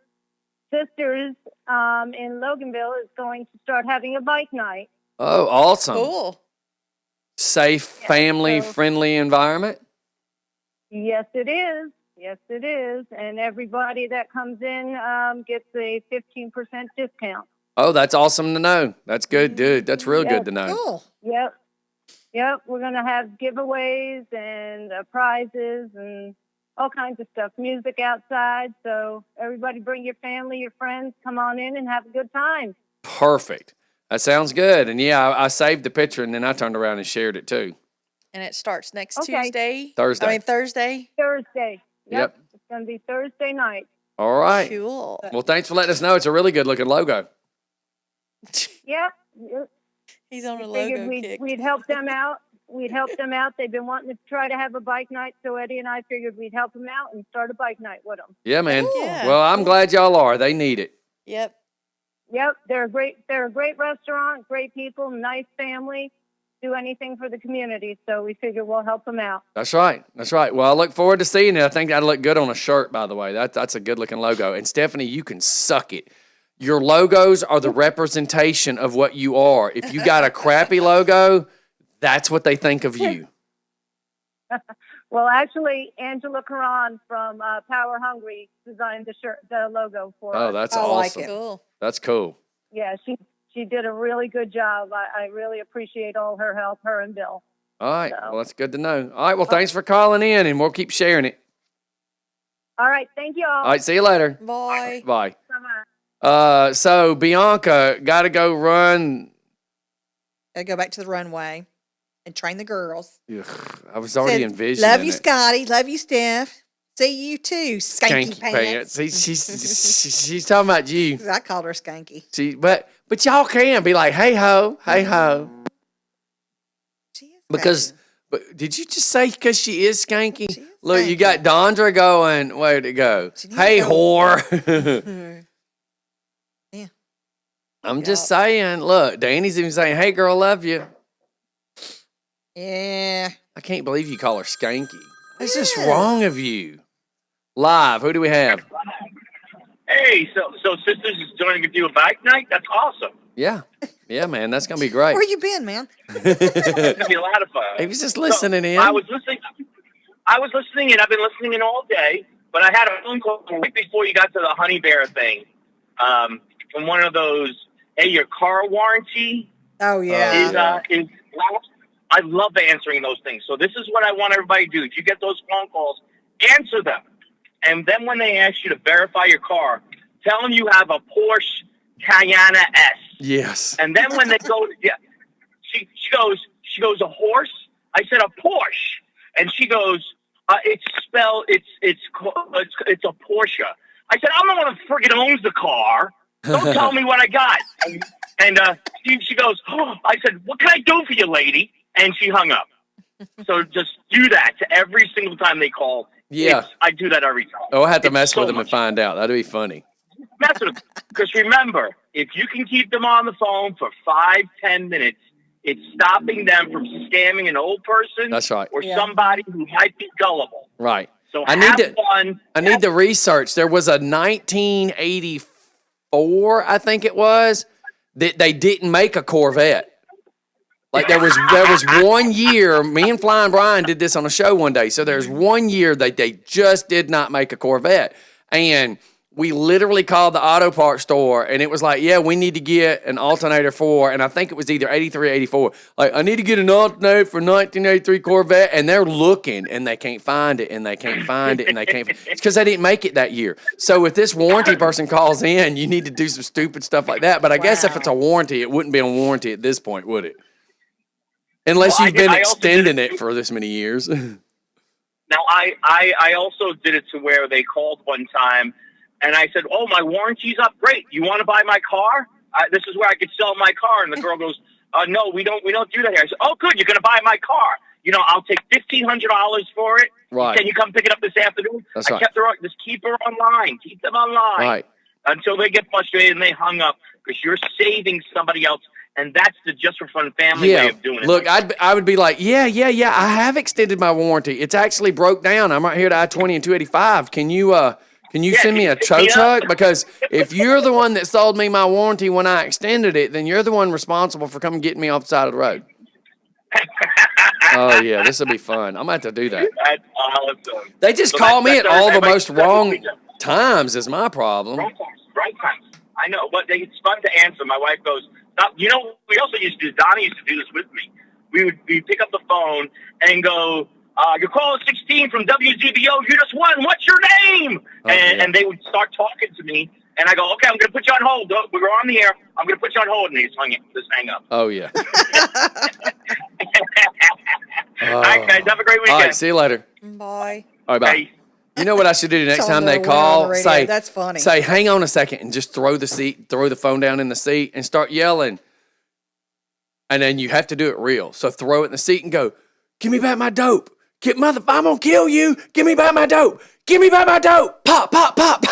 Sisters in Loganville is going to start having a bike night. Oh, awesome. Cool. Safe, family-friendly environment? Yes, it is. And everybody that comes in gets a 15% discount. Oh, that's awesome to know. That's good, dude. That's real good to know. Cool. Yep. We're going to have giveaways and prizes and all kinds of stuff. Music outside. So everybody bring your family, your friends. Come on in and have a good time. Perfect. That sounds good. And yeah, I saved the picture and then I turned around and shared it too. And it starts next Okay. Tuesday? Thursday. I mean, Thursday? Thursday. Yep. It's going to be Thursday night. All right. Cool. Well, thanks for letting us know. It's a really good looking logo. Yep. He's on a Figured logo kick. we'd help them out. They've been wanting to try to have a bike night, so Eddie and I figured we'd help them out and start a bike night with them. Yeah, man. Yeah. Well, I'm glad y'all are. They need it. Yep. Yep, they're a great restaurant, great people, nice family. do anything for the community, so we figure we'll help them out. That's right. That's right. Well, I look forward to seeing it. I think that'd look good on a shirt, by the way. That's a good-looking logo. And, Stephanie, you can suck it. Your logos are the representation of what you are. If you got a crappy logo, that's what they think of you. Well, actually, Angela Karan from Power Hungry designed the logo for us. Oh, that's I like awesome. it. Cool. That's cool. Yeah, she did a really good job. I really appreciate all her help, her and Bill. All right. So- Well, that's good to know. All right. Well, thanks for calling in, and we'll keep sharing it. All right, thank you all. All right. See you later. Bye. Bye. Bye-bye. So, Bianca, got to go run. Gotta go back to the runway and train the girls. Ugh, I was already Said, envisioning love you, it. Scotty. Love you, Steph. See you too, skanky, pants. See, she's talking about you. I called her skanky. But y'all can be like, hey ho, hey ho. She is Because, but did you just say because she is skanky? Look, you got Dondra going. Where'd it go? Hey whore. Yeah. I'm just saying. Look, Danny's even saying, hey girl, love you. Yeah. I can't believe you call her skanky. That's just wrong of you. Live, who do we have? Hey, so Sisters is joining with you a bike night? That's awesome. Yeah. Yeah, man, that's going to be great. Where you been, man? It's going to be a lot of fun. He was just listening in. I was listening and I've been listening in all day, but I had a phone call right before you got to the Honey Bear thing from one of those, hey, your car warranty Oh, yeah. is I love answering those things. So this is what I want everybody to do. If you get those phone calls, answer them. And then when they ask you to verify your car, tell them you have a Porsche Cayenne S. Yes. And then when they go, she goes, a horse? I said, a Porsche. And she goes, it's spelled, it's a Porsche. I said, I'm the one who friggin' owns the car. Don't tell me what I got. And she goes, oh. I said, what can I do for you, lady? And she hung up. So just do that to every single time they call. Yeah. I do that every time. Oh, I have to mess with them and find out. That'd be funny. Mess with them. Because remember, if you can keep them on the phone for 5-10 minutes, it's stopping them from scamming an old person. That's right. Or somebody who might be gullible. Right. So I need to research. There was a 1984, I think it was, that they didn't make a Corvette. Like there was 1 year, me and Flying Brian did this on a show one day. So there's 1 year that they just did not make a Corvette. And we literally called the auto parts store and it was like, yeah, we need to get an alternator for, and I think it was either 83 or 84. Like, I need to get an alternator for 1983 Corvette. And they're looking and they can't find it and they can't find it and they can't. It's because they didn't make it that year. So if this warranty person calls in, you need to do some stupid stuff like that. But I guess if it's a warranty, it wouldn't be a warranty at this point, would it? Unless you've been extending it for this many years. Now, I also did it to where they called one time, and I said, oh, my warranty's up. Great. You want to buy my car? This is where I could sell my car. And the girl goes, no, we don't do that here. I said, oh, good. You're going to buy my car. You know, I'll take $1,500 for it. Right. Can you come pick it up this afternoon? That's I right. kept her on. Just keep her online. Keep them online. Right. Until they get frustrated and they hung up because you're saving somebody else. And that's the Just for Fun family way of doing it. Look, I would be like, yeah. I have extended my warranty. It's actually broke down. I'm right here at I-20 and 285. Can you send me a tow truck? Because if you're the one that sold me my warranty when I extended it, then you're the one responsible for coming getting me off the side of the road. Oh, yeah, this will be fun. I'm going to have to do that. That's awesome. They just call me at all the most wrong times is my problem. Right times. I know, but it's fun to answer. My wife goes, stop. You know, we also used to do, Donnie used to do this with me. We'd pick up the phone and go, your call is 16 from WGBO. You just won. What's your name? And they would start talking to me. And I go, okay, I'm going to put you on hold. We were on the air. I'm going to put you on hold. And they just hang up. Oh, yeah. All right, guys. Have a great weekend. All right, see you later. Bye. All right, bye. You know what I should do next Tell time them they to win on call? the radio. Say, That's funny. Say, hang on a second, and just throw the phone down in the seat and start yelling. And then you have to do it real. So throw it in the seat and go, give me back my dope. I'm gonna kill you. Give me back my dope. Give me back my dope. Pop, pop, pop.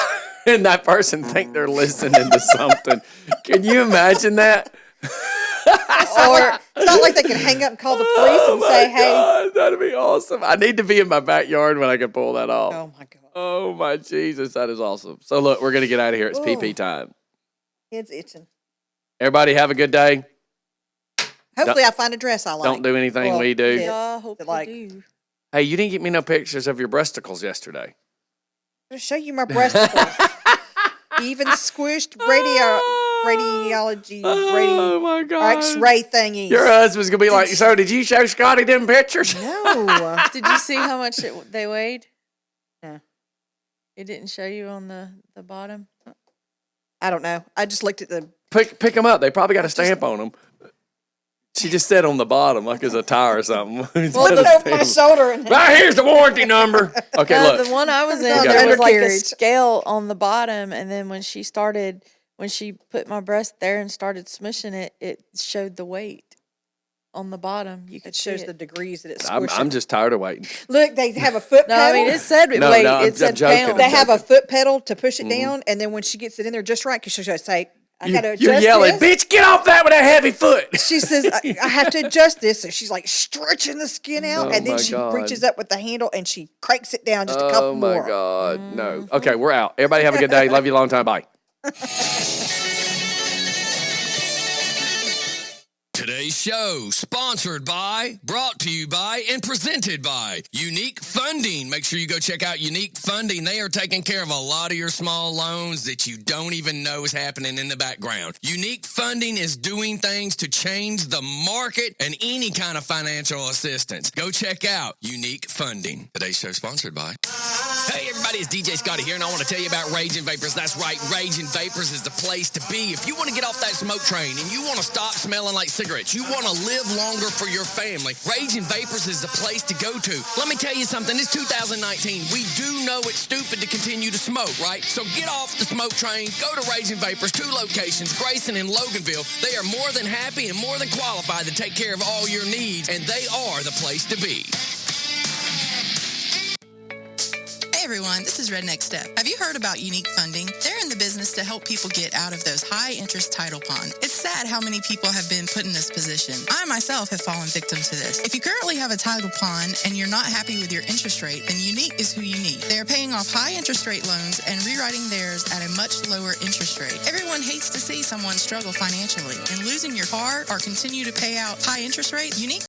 And that person think they're listening to something. Can you imagine that? Or stop not like they can hang up and call the police and say, "Hey, God, that'd be awesome. I need to be in my backyard when I can pull that off. oh my god, Oh my Jesus, that is awesome. So look, we're gonna get out of here. It's PP time. it's itching." Everybody have a good day. Hopefully, I find a dress I like. Don't do anything Well, we do. kids Yeah, I hope that you like. do. Hey, you didn't get me no pictures of your breasticles yesterday. I'll show you my breasticles. Even squished radiology, Oh my God. X-ray thingies. Your husband's gonna be like, so did you show Scotty them pictures? No. Did you see how much they weighed? No. It didn't show you on the bottom? I don't know. I just looked at the. Pick them up. They probably got a stamp on them. She just said on the bottom, like it's a tire or something. Well, look over my shoulder. And Right here's the warranty number. Okay, look. The one I was in, on the there was like a undercarriage. scale on the bottom, and then when she put my breast there and started smushing it, it showed the weight on the bottom. You could it shows see the it. degrees that it's I'm squishing. just tired of waiting. Look, they have a foot No, pedal. I mean it said No, weight. no, I'm It said joking. pounds. They have a foot pedal to push it down, and then when she gets it in there just right, because she'll say, I got to adjust You're yelling, this. bitch, get off that with a heavy foot. She says, I have to adjust this. So she's like stretching the skin out, Oh, and then my she God. reaches up with the handle and she cranks it down just a couple Oh my more. God, no. Okay, we're out. Everybody have a good day. Love you a long time. Bye. Today's show sponsored by, brought to you by, and presented by Unique Funding. Make sure you go check out Unique Funding. They are taking care of a lot of your small loans that you don't even know is happening in the background. Unique Funding is doing things to change the market and any kind of financial assistance. Go check out Unique Funding. Today's show sponsored by. Hey everybody, it's DJ Scotty here, and I want to tell you about Raging Vapors. That's right, Raging Vapors is the place to be. If you want to get off that smoke train and you want to stop smelling like cigarettes, you want to live longer for your family, Raging Vapors is the place to go to. Let me tell you something, it's 2019. We do know it's stupid to continue to smoke, right? So get off the smoke train, go to Raging Vapors, 2 locations, Grayson and Loganville. They are more than happy and more than qualified to take care of all your needs, and they are the place to be. Hey everyone, this is Redneck Step. Have you heard about Unique Funding? They're in the business to help people get out of those high-interest title ponds. It's sad how many people have been put in this position. I myself have fallen victim to this. If you currently have a title pond and you're not happy with your interest rate, then Unique is who you need. They are paying off high interest rate loans and rewriting theirs at a much lower interest rate. Everyone hates to see someone struggle financially, and losing your car or continue to pay out high interest rate. Unique